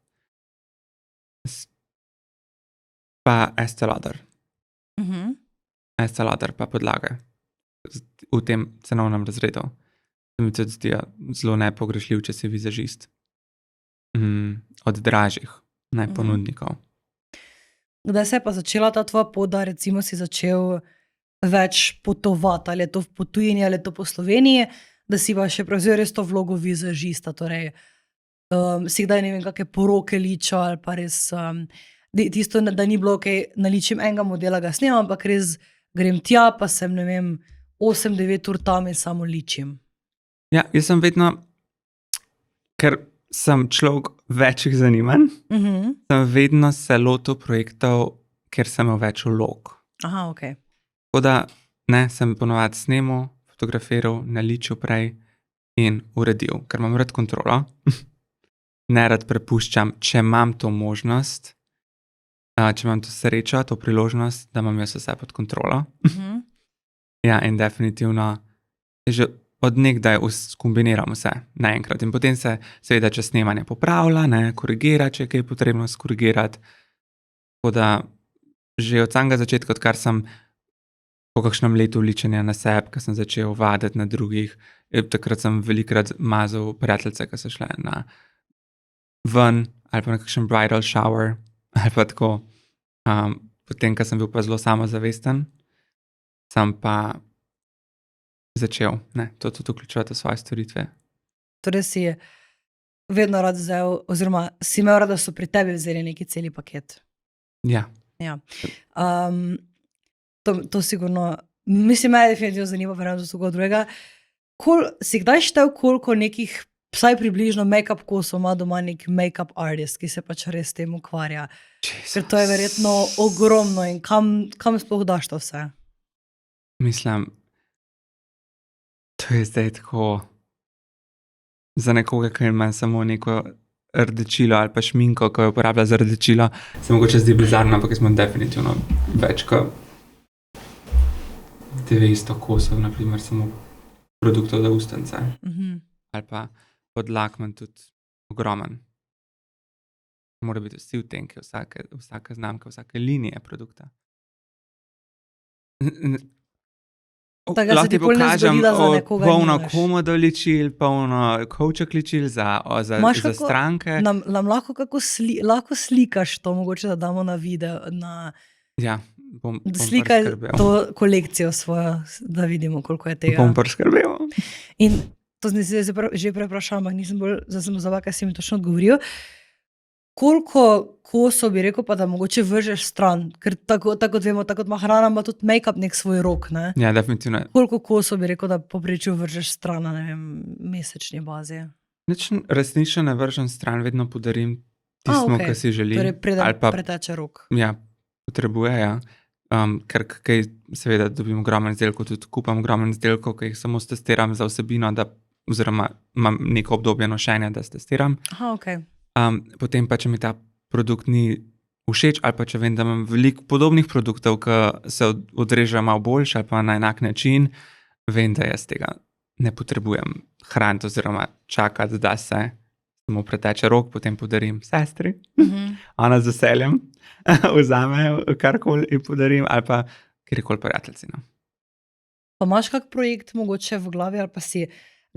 Pa Estée Lauder. Estée Lauder pa podlage v tem cenovnem razredu. Se mi tudi zdijo zelo nepogrešljiv, če si vizažist. Od dražjih ponudnikov. Kdaj se je pa začela ta tvoja pot, da recimo si začel več potovati, ali je to po tujini, ali je to po Sloveniji, da si pa še prevzel res to vlogo vizažista, torej si kdaj ne vem, kakšne poroke ličo, ali pa res tisto, da ni bilo, naličim enega modela, ga snemam, ampak res grem tja, pa sem, ne vem, 8-9 ur tam in samo ličim. Ja, jaz sem vedno, ker sem človek večjih zanimanj, sem vedno se lotil projektov, ker sem imel več vlog. Aha, ok. Tako da sem ponovadi snemal, fotografiral, naličil prej in uredil, ker imam rad kontrolo. Ne rad prepuščam, če imam to možnost, če imam to srečo, to priložnost, da imam jaz vse pod kontrolo. Ja, in definitivno že od nekdaj skombiniram vse naenkrat. In potem se seveda čez snemanje popravlja, korigira, če je kaj potrebno skorigirati. Tako da že od samega začetka, odkar sem po kakšnem letu ličenja na sebi, ko sem začel vaditi na drugih, takrat sem velikrat mazal prijateljice, ki so šle ven ali pa na kakšen bridal shower ali pa tako. Potem, ko sem bil pa zelo samozavesten, sem pa začel to tudi vključevati v svoje storitve. Torej si vedno rad vzel, oziroma si imel rad, da so pri tebi vzeli neki celi paket. Ja. To sigurno, mislim, me definitivno zanima, verjamem, za koga drugega. Si kdaj štel, koliko nekih, vsaj približno make-up kosov ima doma nek make-up artist, ki se pač res tem ukvarja? Ker to je verjetno ogromno in kam sploh daš to vse? Mislim, to je zdaj tako za nekoga, ki ima samo neko rdečilo ali pa šminko, ko jo uporablja za rdečilo, se mogoče zdi bizarno, ampak smo definitivno več kot 900 kosov, naprimer samo produktov za ustnice. Ali pa podlakman tudi ogromen. Mora biti vsi vtenki, vsaka znamka, vsake linije produkta. Tako se ti pol ne zgodi, da za nekoga polno nimaš. komodo ličil, polno kovček ličil za stranke. Nam lahko slikaš to, mogoče da damo na video, Ja, bom slikaj priskrbel. to kolekcijo svojo, da vidimo, koliko je tega. Bom priskrbel. In to sem se že preprašal, ampak nisem bolj zaznamozala, kaj si mi točno odgovoril. Koliko kosov bi rekel pa, da mogoče vržeš stran? Ker tako kot vemo, tako kot ima hrana, ima tudi make-up nek svoj rok, ne? Ja, definitivno. Koliko kosov bi rekel, da poprečju vržeš stran na, ne vem, mesečni bazi? Nič resnično ne vržem stran, vedno podarim tistmu, ki si želi. Torej preden ali pa preteče rok. ja, potrebuje, ja. Ker kaj seveda dobim ogromen izdelkov, tudi kupam ogromen izdelkov, ki jih samo testiram za vsebino, oziroma imam neko obdobje nošenja, da testiram. Aha, ok. Potem pa, če mi ta produkt ni všeč, ali pa če vem, da imam veliko podobnih produktov, ki se odrežejo malo boljše ali pa na enak način, vem, da jaz tega ne potrebujem hraniti oziroma čakati, da se mu preteče rok, potem podarim sestri. Ona z veseljem vzame karkoli in podarim, ali pa kjerkoli prijateljci. Pa imaš kak projekt mogoče v glavi, ali pa si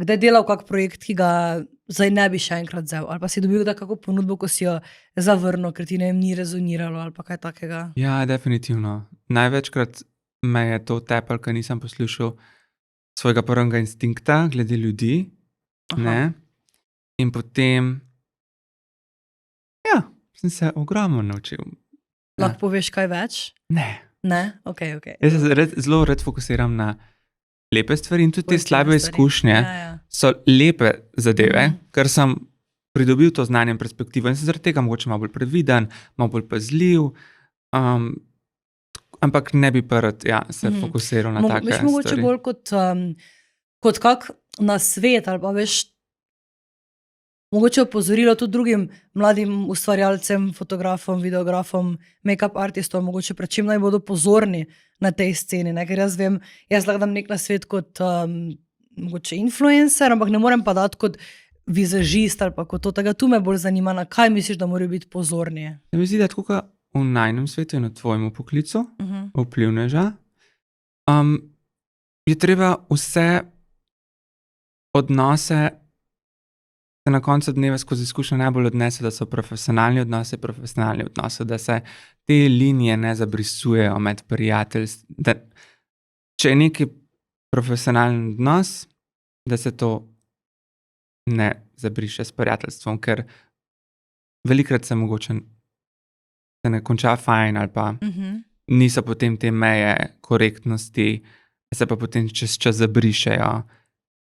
kdaj delal kak projekt, ki ga zdaj ne bi še enkrat vzel, ali pa si dobil da kako ponudbo, ko si jo zavrnil, ker ti ne vem, ni rezoniralo ali pa kaj takega? Ja, definitivno. Največkrat me je to tepel, ker nisem poslušal svojega prvega instinkta glede ljudi. Ne? In potem sem se ogromno naučil. Lahko poveš kaj več? Ne. Ne? Ok. Jaz se zelo rad fokusiram na lepe stvari in tudi te slabe izkušnje so lepe zadeve, ker sem pridobil to znanje in perspektivo in sem zaradi tega mogoče malo bolj previden, malo bolj pazljiv, ampak ne bi pa rad se fokusiral na take stvari. Veš mogoče bolj kot kak nasvet ali pa veš, mogoče opozorilo tudi drugim mladim ustvarjalcem, fotografom, videografom, make-up artistom, mogoče pred čim naj bodo pozorni na tej sceni, ne? Ker jaz vem, jaz lahko dam nek nasvet kot mogoče influencer, ampak ne morem pa dati kot vizažist ali pa kot to, tega tu me bolj zanima, na kaj misliš, da morajo biti pozorni? Se mi zdi, da tako kot v najnem svetu in v tvojemu poklicu, vplivneža, je treba vse odnose se na koncu dneva skozi izkušnje najbolj odnese, da so profesionalni odnosi, da se te linije ne zabrisujejo med prijateljstvi. Če je neki profesionalni odnos, da se to ne zabriše s prijateljstvom, ker velikokrat se mogoče se ne konča fajn ali pa niso potem te meje korektnosti se pa potem čez čas zabrišejo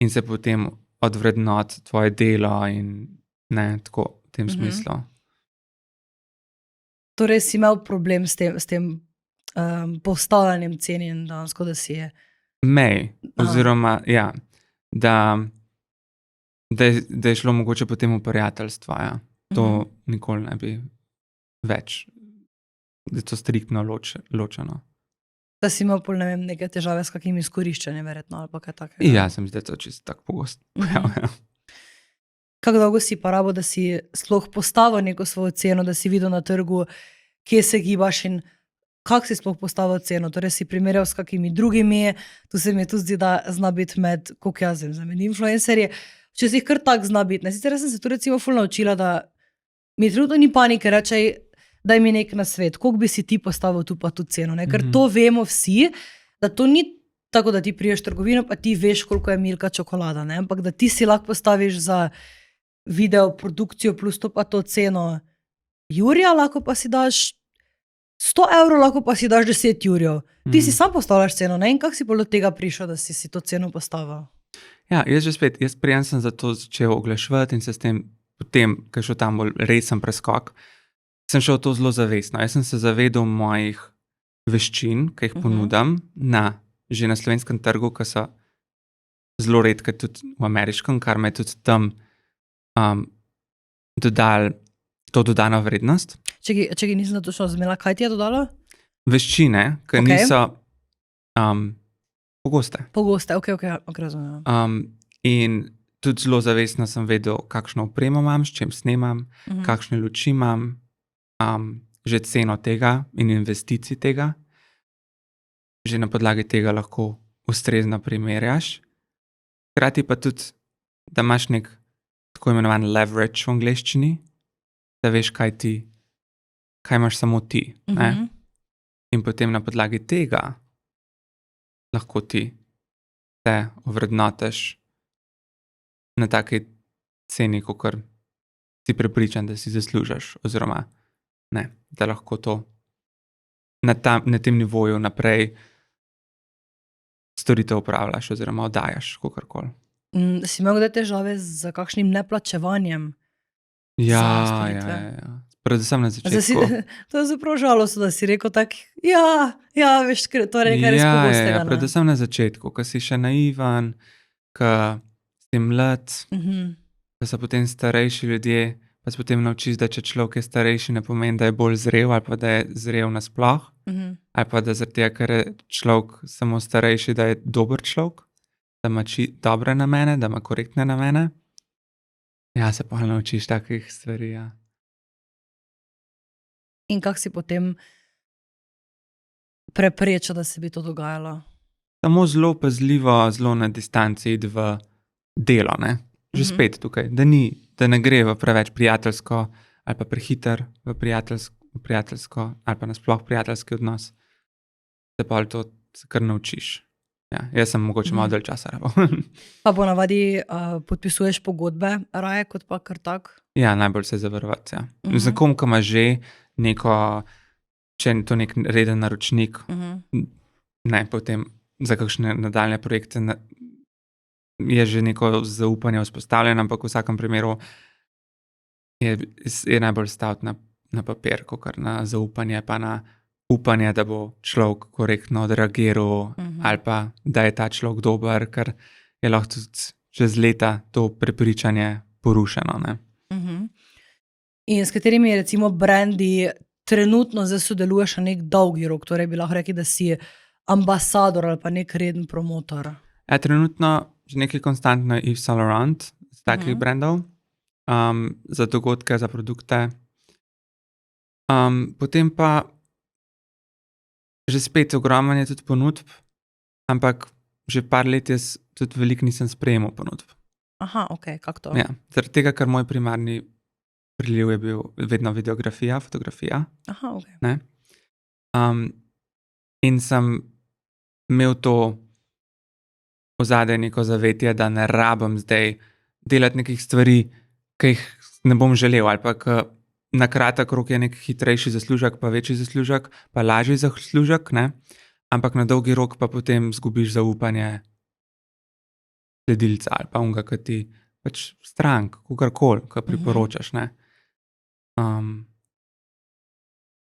in se potem odvrednot tvoje delo in ne, tako v tem smislu. Torej si imel problem s tem postavljanjem cen dansko, da si je. Oziroma, ja, da je šlo mogoče potem v prijateljstvo. Ja. To nikoli ne bi več, da je to striktno ločeno. Da si imel pol, ne vem, neke težave s kakimi izkoriščanjem, verjetno, ali pa kaj takega. Ja, sem zdaj to čisto tako pogosto. Kako dolgo si pa rabo, da si sploh postavil neko svojo ceno, da si videl na trgu, kje se gibaš in kako si sploh postavil ceno? Torej si primerjal s kakimi drugimi, tu se mi tudi zdi, da zna biti med, koliko jaz vem, za med influencerji, včasih kar tak zna biti. Sicer sem se tu recimo ful naučila, da mi trenutno ni panike, rečej, daj mi nek nasvet, koliko bi si ti postavil tu pa tu ceno, ne? Ker to vemo vsi, da to ni tako, da ti priješ v trgovino, pa ti veš, koliko je Milka čokolada, ne? Ampak da ti si lahko postaviš za video produkcijo plus to pa to ceno jurja, lahko pa si daš 100 evrov, lahko pa si daš 10 jurjev. Ti si sam postavljaš ceno, ne? In kako si bolj od tega prišel, da si to ceno postavil? Ja, jaz prijem sem za to začel oglaševati in se s tem potem, ker šel tam bolj resen preskok, sem šel to zelo zavestno. Jaz sem se zavedal mojih veščin, ki jih ponudim že na slovenskem trgu, ki so zelo redke tudi v ameriškem, kar me tudi tam dodal to dodano vrednost. Čekaj, nisem točno razumela, kaj ti je dodalo? Veščine, ki niso pogoste. Pogoste, ok, razumem. In tudi zelo zavestno sem vedel, kakšno opremo imam, s čim snemam, kakšne luči imam, že ceno tega in investicij tega. Že na podlagi tega lahko ustrezno primerjaš. Hkrati pa tudi, da imaš nek tako imenovan leverage v angleščini, da veš, kaj imaš samo ti. Ne? In potem na podlagi tega lahko ti se ovrednotiš na taki ceni, kakor si prepričan, da si zaslužiš, oziroma ne, da lahko to na tem nivoju naprej storitev upravljaš oziroma oddajaš, kakorkoli. Si imel kdaj težave z kakšnim neplačevanjem? Ja. Predvsem na začetku. To je zapravo žalostno, da si rekel tak, veš, to je nekaj res pogostega. Ja, predvsem na začetku, ko si še naivan, ko si mlad, da so potem starejši ljudje, pa se potem naučiš, da če človek je starejši, ne pomeni, da je bolj zrel ali pa da je zrel nasploh, ali pa da zaradi tega, ker je človek samo starejši, da je dober človek, da ima dobre namene, da ima korektne namene. Ja, se pa naučiš takih stvari, ja. In kako si potem preprečil, da se bi to dogajalo? Samo zelo pazljivo, zelo na distanci iti v delo, ne? Že spet tukaj, da ne gre v preveč prijateljsko ali pa prehiter v prijateljsko ali pa nasploh prijateljski odnos, da pa to se kar naučiš. Ja, jaz sem mogoče malo dalj časa rabo. Pa ponavadi podpisuješ pogodbe raje kot pa kar tak? Ja, najbolj se zavarovati, ja. Z nekom, ki ima že neko, če je to nek reden naročnik, ne, potem za kakšne nadaljne projekte je že neko zaupanje vzpostavljeno, ampak v vsakem primeru je najbolj staviti na papir, kakor na zaupanje, pa na upanje, da bo človek korektno odreagiral, ali pa da je ta človek dober, ker je lahko tudi čez leta to prepričanje porušeno. Ne? In s katerimi recimo brendi trenutno zdaj sodeluješ na nek dolgi rok, torej bi lahko rekli, da si ambasador ali pa nek reden promotor? Trenutno že nekaj konstantno je Yves Saint Laurent z takih brendov, za dogodke, za produkte. Potem pa že spet ogromno je tudi ponudb, ampak že par let jaz tudi veliko nisem sprejemal ponudb. Aha, ok, kako to? Ja, zaradi tega, ker moj primarni priliv je bil vedno videografija, fotografija. Aha, ok. Ne? In sem imel to ozadje neko zavetje, da ne rabim zdaj delati nekih stvari, ki jih ne bom želel, ali pa na kratek rok je nek hitrejši zaslužek, pa večji zaslužek, pa lažji zaslužek, ne? ampak na dolgi rok pa potem zgubiš zaupanje sledilca ali pa onega, ki ti pač strank, kogarkoli, ki priporočaš, ne.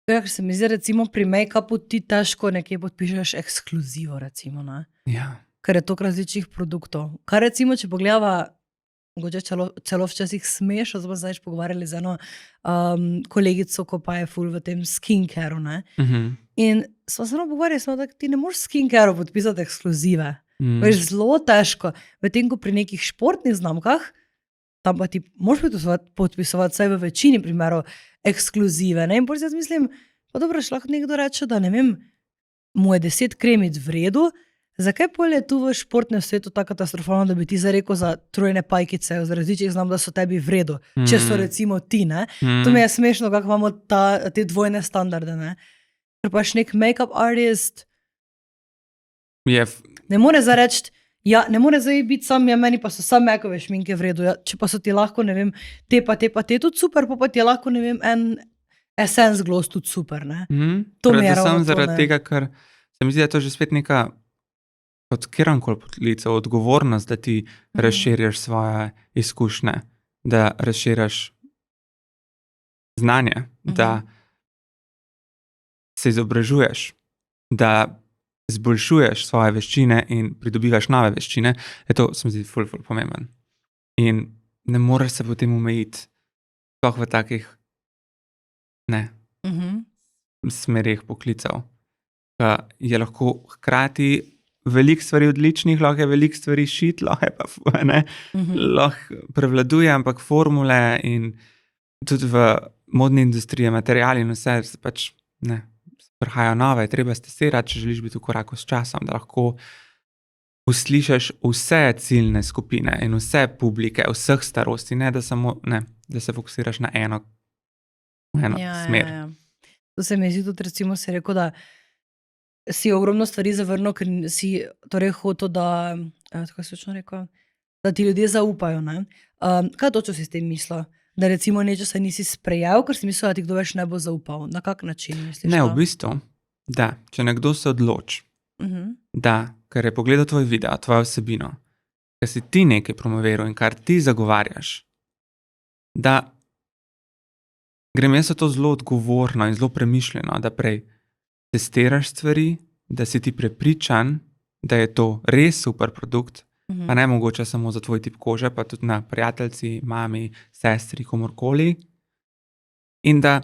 Ja, ker se mi zdi, recimo pri make-upu ti težko nekje podpišeš ekskluzivo, recimo, ne? Ja. Ker je toliko različnih produktov. Kar recimo, če pogledava, mogoče celo včasih smešno, smo zdaj pogovarjali z eno kolegico, ko pa je ful v tem skincareu, ne? In smo se pogovarjali, da ti ne moreš skincareu podpisati ekskluzive. Veš, zelo težko. Medtem ko pri nekih športnih znamkah, tam pa ti moraš podpisovati, vsaj v večini primerov, ekskluzive, ne? In potem jaz mislim, pa dobro, lahko nekdo reče, da ne vem, mu je 10 kremic v redu, zakaj pol je tu v športnem svetu ta katastrofalno, da bi ti zdaj rekel za trojne pajkice, za različnih znam, da so tebi v redu, če so recimo ti, ne? To mi je smešno, kako imamo te dvojne standarde, ne? Ker pač nek make-up artist ne more zdaj reči, ja, ne more zdaj biti sam, ja, meni pa so sam make-ove šminke v redu, ja, če pa so ti lahko, ne vem, te pa te tudi super, pa ti je lahko, ne vem, en Essence Gloss tudi super, ne? To mi je ravno to, zaradi tega, ker se mi zdi, da je to že spet neka od kjerkoli poklica odgovornost, da ti razširjaš svoje izkušnje, da razširjaš znanje, da se izobražuješ, da izboljšuješ svoje veščine in pridobivaš nove veščine, je to, se mi zdi, ful pomemben. In ne moreš se potem omejiti, sploh v takih smereh poklicev. Je lahko hkrati veliko stvari odličnih, lahko je veliko stvari shit, lahko je pa lahko prevladuje, ampak formule in tudi v modni industriji, materiali in vse se pač prihajajo nove, treba stesirati, če želiš biti v koraku s časom, da lahko uslišaš vse ciljne skupine in vse publike, vseh starosti, ne da samo, da se fokusiraš na eno smer. Ja. To se mi zdi tudi, recimo, si rekel, da si ogromno stvari zavrnil, ker si torej hotel, tako se točno rekel, da ti ljudje zaupajo, ne? Kaj točno si s tem mislil? Da recimo nečesa nisi sprejel, ker si mislil, da ti kdo več ne bo zaupal. Na kak način misliš? Ne, v bistvu, da, če nekdo se odloči, da, ker je pogledal tvoj video, tvojo vsebino, ker si ti nekaj promoviral in kar ti zagovarjaš, da grem jaz to zelo odgovorno in zelo premišljeno, da prej testiraš stvari, da si ti prepričan, da je to res super produkt, pa ne mogoče samo za tvoj tip kože, pa tudi na prijateljci, mami, sestri, komorkoli. In da,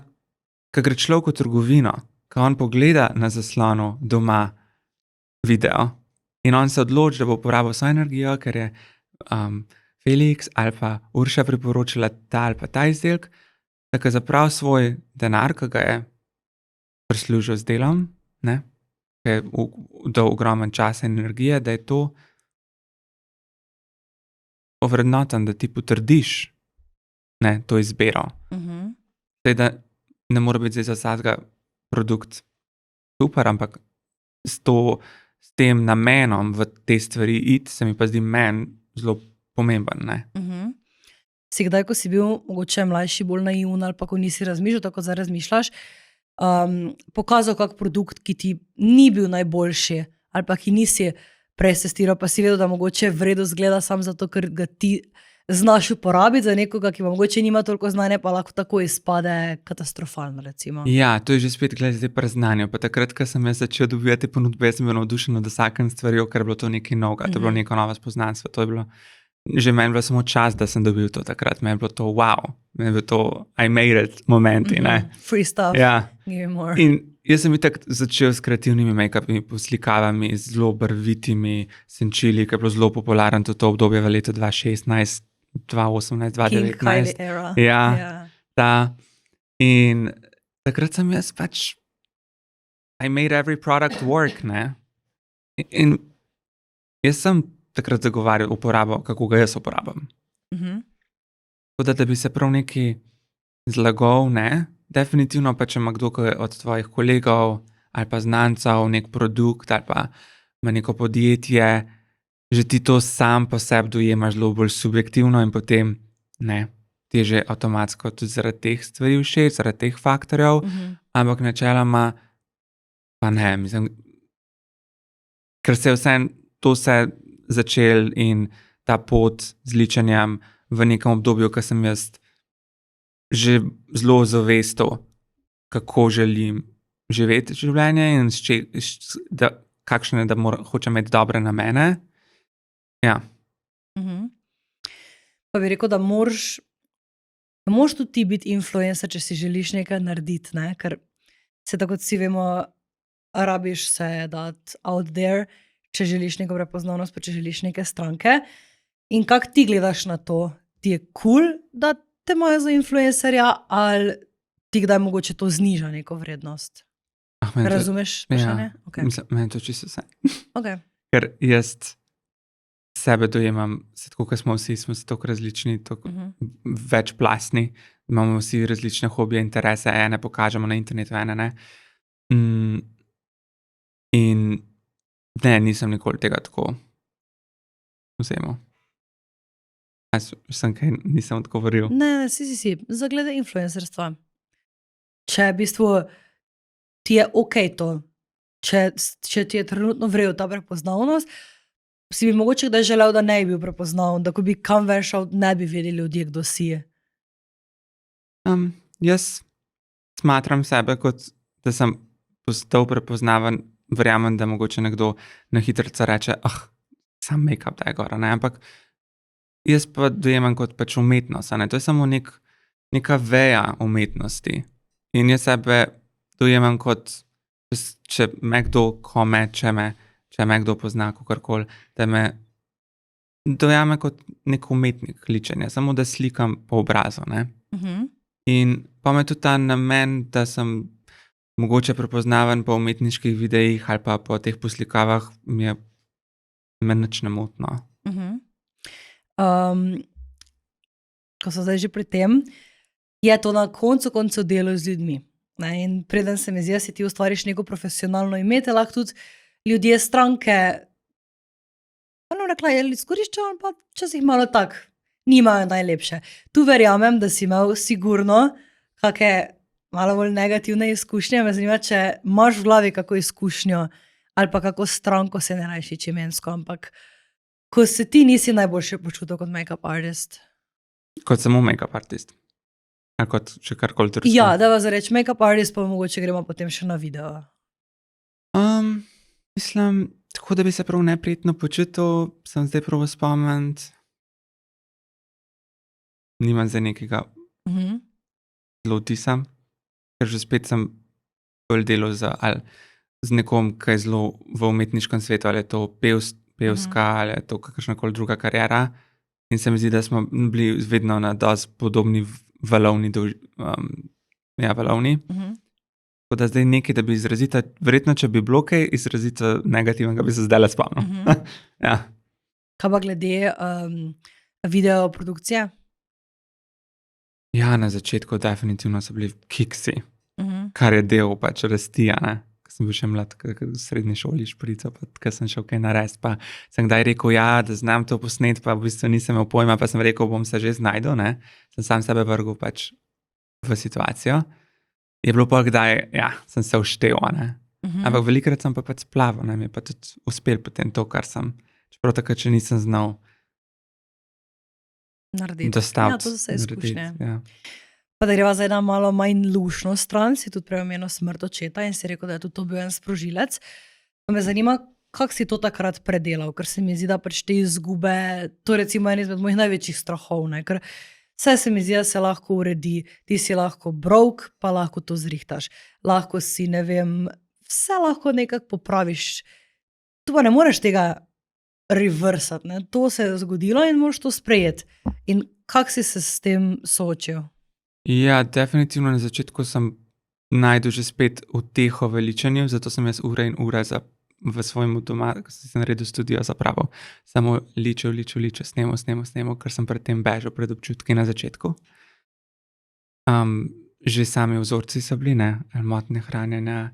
ko gre človek v trgovino, ko on pogleda na zaslonu doma video in on se odloči, da bo uporabil svojo energijo, ker je Felix ali pa Urša priporočila ta ali pa ta izdelek, da ko zaprav svoj denar, ki ga je prislužil z delom, ki je dal ogromen čas in energije, da je to ovrednoten, da ti potrdiš to izbiro. Zdaj, da ne mora biti zdaj za vsakega produkt super, ampak s tem namenom v te stvari iti, se mi pa zdi meni zelo pomemben, ne. Si kdaj, ko si bil mogoče mlajši, bolj naivn ali pa ko nisi razmišljal, tako zdaj razmišljaš, pokazal kak produkt, ki ti ni bil najboljši ali pa ki nisi pretestiral, pa si vedel, da mogoče v redu zgleda samo zato, ker ga ti znaš uporabiti za nekoga, ki mogoče nima toliko znanja, pa lahko tako izpade katastrofalno, recimo. Ja, to je že spet, gledaj, zdaj pri znanju. Pa takrat, ko sem jaz začel dobivati ponudbe, jaz sem bil navdušen nad vsakim stvarjo, ker je bilo to nekaj novega, to je bilo neko novo spoznanstvo, to je bilo, že meni bilo samo čas, da sem dobil to takrat, meni je bilo to wow, meni je bilo to I made it momenti, ne. Free stuff, ja. Give me more. In jaz sem itak začel s kreativnimi make-upi, poslikavami, z zelo barvitimi senčili, ki je bilo zelo popularen to obdobje v letu 2016, 2018, 2019. King Kylie era. Ja. In takrat sem jaz pač I made every product work, ne. In jaz sem takrat zagovarjal uporabo, kako ga jaz uporabljam. Tako da bi se prav nekaj zlagal, ne. Definitivno pa, če ima kdo od tvojih kolegov ali pa znancev nek produkt ali pa ima neko podjetje, že ti to sam po sebi dojemaš zelo bolj subjektivno in potem ti je že avtomatsko tudi zaradi teh stvari všeč, zaradi teh faktorjev, ampak načeloma pa ne, mislim, ker se je to se začel in ta pot z ličenjem v nekem obdobju, ko sem jaz že zelo zavestil, kako želim živeti življenje in kakšne, da hočem imeti dobre namene. Ja. Pa bi rekel, da moraš tudi ti biti influencer, če si želiš nekaj narediti, ne? Ker se tako kot vsi vemo, rabiš se dati out there, če želiš neko prepoznavnost, pa če želiš neke stranke. In kako ti gledaš na to? Ti je cool, da te imajo za influencerja, ali ti kdaj mogoče to zniža neko vrednost? Razumeš vprašanje? Ja, okay. Mislim, meni to čisto vse. Okay. Ker jaz sebe dojemam, tako kot smo vsi, smo se tako različni, tako večplastni, imamo vsi različne hobije, interese, ene pokažemo na internetu, ene ne. In ne, nisem nikoli tega tako vzemal. Sem kaj nisem odgovoril. Ne, si. Zaglede influencerstva. Če v bistvu ti je okej to, če ti je trenutno vrel ta prepoznavnost, si bi mogoče kdaj želel, da ne bi bil prepoznaven, da ko bi kam šel, ne bi vedeli ljudje, kdo si je. Jaz smatram sebe kot, da sem postal prepoznaven, verjamem, da mogoče nekdo na hitrico reče, sam make-up da je gora, ne, ampak jaz pa dojemam kot pač umetnost, ne, to je samo neka veja umetnosti. In jaz sebe dojemam kot, če me kdo če me kdo pozna kakorkoli, da me dojame kot nek umetnik ličenja, samo da slikam po obrazu, ne. In pa me tudi ta namen, da sem mogoče prepoznaven po umetniških videih ali pa po teh poslikavah, me nič ne motno. Ko so zdaj že pri tem, je to na koncu delo z ljudmi. Ne? In preden se mi zdi, da si ti ustvariš neko profesionalno ime, te lahko tudi ljudje, stranke, rekla, izkoriščajo, pa včasih malo tak, nimajo najlepše. Tu verjamem, da si imel sigurno kakšne malo bolj negativne izkušnje. Me zanima, če imaš v glavi kako izkušnjo ali pa kako stranko, se ne rajši imensko, ampak ko se ti nisi najboljše počutil kot make-up artist. Kot samo make-up artist? Ali kot še karkoli drugega? Ja, da vas reči make-up artist, pa mogoče gremo potem še na video. Mislim, tako da bi se prav neprijetno počutil, sem zdaj prav spomniti. Nimam zdaj nekega zelo vtisa, ker že spet sem bolj delal z nekom, ki je zelo v umetniškem svetu, ali je to pevska, ali je to kakršnakoli druga kariera. In se mi zdi, da smo bili vedno na dosti podobni valovni. Tako da zdaj nekaj, da bi izrazito, verjetno, če bi bilo kaj izrazito negativnega, bi se zdaj le spomnil. Ja. Kaj pa glede videoprodukcije? Ja, na začetku definitivno so bili kiksi, kar je del pač rasti, ne. Ko sem bil še mlad, v srednji šoli šprico, pa ko sem šel kaj narediti, pa sem kdaj rekel, ja, da znam to posnet, pa v bistvu nisem imel pojma, pa sem rekel, bom se že znajdel, ne. Sem sam sebe vrgel pač v situacijo. Je bilo pa kdaj, ja, sem se vštel, ne. Ampak velikrat sem pa pač splaval, ne, mi je pa tudi uspel potem to, kar sem, čeprav takrat, če nisem znal dostaviti. Ja, to so vse izkušnje. Ja. Pa da greva zdaj na malo manj lušno stran, si tudi prej omenil smrt očeta in si rekel, da je tudi to bil en sprožilec. Pa me zanima, kako si to takrat predelal, ker se mi zdi, da pač te izgube, to je recimo en izmed mojih največjih strahov, ne, ker vse se mi zdi, da se lahko uredi, ti si lahko broke, pa lahko to zrihtaš. Lahko si, ne vem, vse lahko nekako popraviš. Tu pa ne moreš tega reversati, ne. To se je zgodilo in moraš to sprejeti. In kako si se s tem soočil? Ja, definitivno na začetku sem našel že spet uteho v ličenju, zato sem jaz ure in ure v svojem doma, ko sem naredil studio zapravo, samo ličil, snemal, ker sem pred tem bežal pred občutki na začetku. Že sami vzorci so bili, ne, ali motnje hranjenja,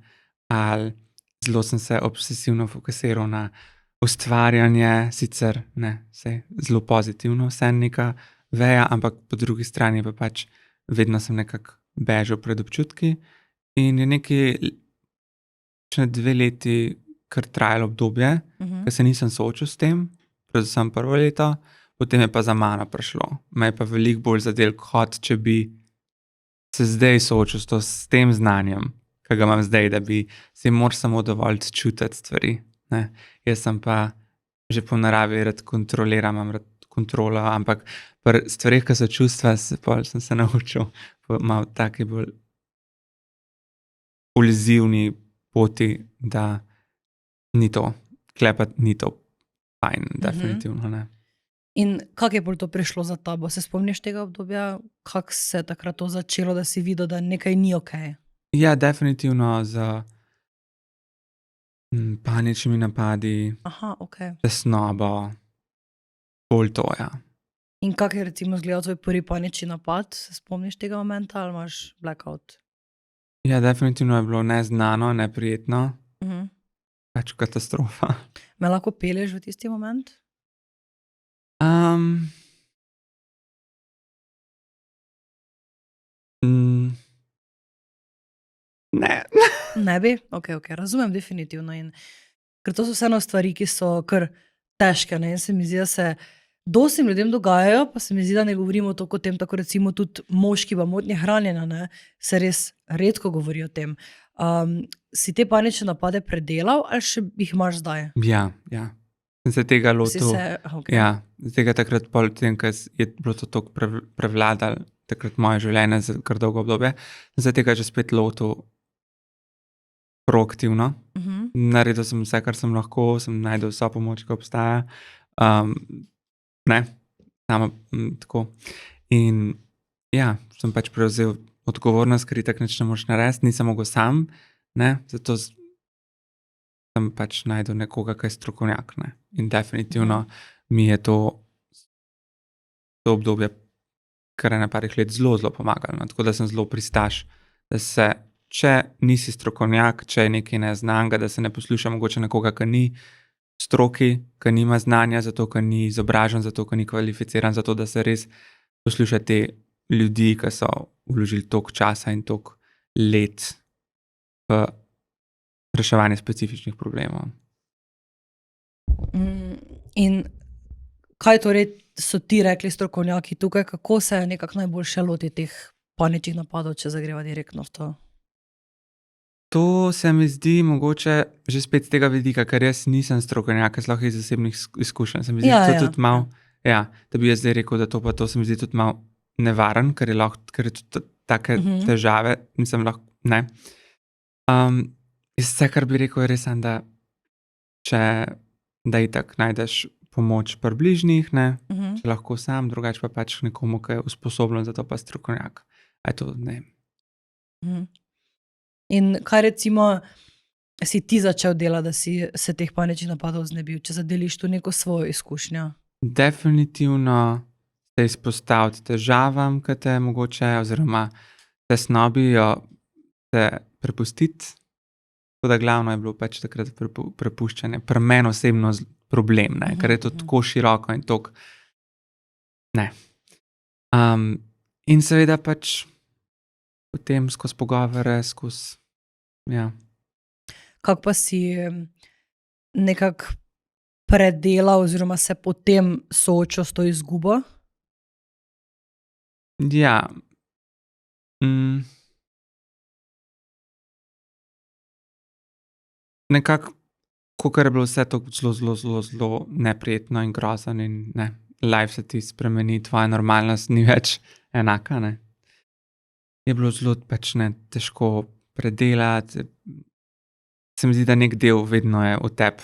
ali zelo sem se obsesivno fokusiral na ustvarjanje, sicer ne, zelo pozitivno, vse neka veja, ampak po drugi strani pa pač vedno sem nekako bežal pred občutki in je nekaj, še 2 leti kar trajalo obdobje, ker se nisem soočil s tem, predvsem prvo leto, potem je pa za mano prišlo. Me je pa veliko bolj zadel, kot če bi se zdaj soočil s tem znanjem, ki ga imam zdaj, da bi si moral samo dovoliti čutiti stvari. Ne. Jaz sem pa že po naravi rad kontroliram, imam rad kontrolo, ampak pri stvareh, ki so čustva, sem se naučil malo taki bolj pulzivni poti, da ni to, klepati ni to fajn, definitivno ne. In kako je bolj to prišlo za tabo? Se spomniš tega obdobja? Kako se je takrat to začelo, da si videl, da nekaj ni okej? Ja, definitivno z paničnimi napadi, Aha, okej. tesnobo, bolj to, ja. In kako je recimo izgledal tvoj prvi panični napad? Se spomniš tega momenta ali imaš blackout? Ja, definitivno je bilo neznano, neprijetno, pač katastrofa. Me lahko pelješ v tisti moment? Ne. Ne bi? Okej, razumem definitivno. Ker to so vseeno stvari, ki so kar težke, ne? In se mi zdi, da se dosti ljudem dogajajo, pa se mi zdi, da ne govorimo toliko o tem, tako recimo tudi moški pa motnje hranjenja, ne? Se res redko govori o tem. Si te panične napade predelal ali še jih imaš zdaj? Ja. Sem se tega Si lotil. se, okej. Ja, tega takrat pol tem, ker je bilo to toliko prevladalo takrat moje življenje za kar dolgo obdobje, sem se tega že spet lotil proaktivno. Naredil sem vse, kar sem lahko, sem našel vso pomoč, ki obstaja. Ne, samo tako. In ja, sem pač prevzel odgovornost, ker itak nič ne moreš narediti, nisem mogel sam, ne, zato sem pač našel nekoga, ki je strokovnjak, ne. In definitivno mi je to obdobje kar ene parih let zelo pomagalo, no. Tako da sem zelo pristaš, da se, če nisi strokovnjak, če je nekaj neznanega, da se ne posluša mogoče nekoga, ki ni v stroki, ki nima znanja, zato ker ni izobražen, zato ker ni kvalificiran, zato da se res posluša te ljudi, ki so vložili toliko časa in toliko let v reševanje specifičnih problemov. In kaj torej so ti rekli strokovnjaki tukaj, kako se nekako najboljše loti teh paničnih napadov, če zagreva direktno v to? To se mi zdi mogoče že spet z tega vidika, ker jaz nisem strokovnjak, jaz lahko iz zasebnih izkušenj. Se mi zdi to tudi malo, da bi jaz zdaj rekel, da to pa to se mi zdi tudi malo nevaren, ker je tudi take težave, nisem lahko, ne. Vse, kar bi rekel, je res, da da itak najdeš pomoč pri bližnjih, ne, če lahko sam, drugače pa pač nekomu, ki je usposobljen za to, pa strokovnjak. A je to, ne. In kaj recimo si ti začel delati, da si se teh paničnih napadov znebil, če zadeliš tu neko svojo izkušnjo? Definitivno se izpostaviti težavam, ki te mogoče, oziroma tesnobi jo te prepustiti. Tako da glavno je bilo pač takrat prepuščanje. Pri meni osebno problem, ne, ker je to tako široko in tako, ne. In seveda pač potem skozi pogovore, ja. Kako pa si nekako predelal oziroma se potem soočil s to izgubo? Ja. Nekako, kakor je bilo vse to zelo neprijetno in grozno in ne, life se ti spremeni, tvoja normalnost ni več enaka, ne. Je bilo zelo pač težko predelati. Se mi zdi, da neki del vedno je v tebi.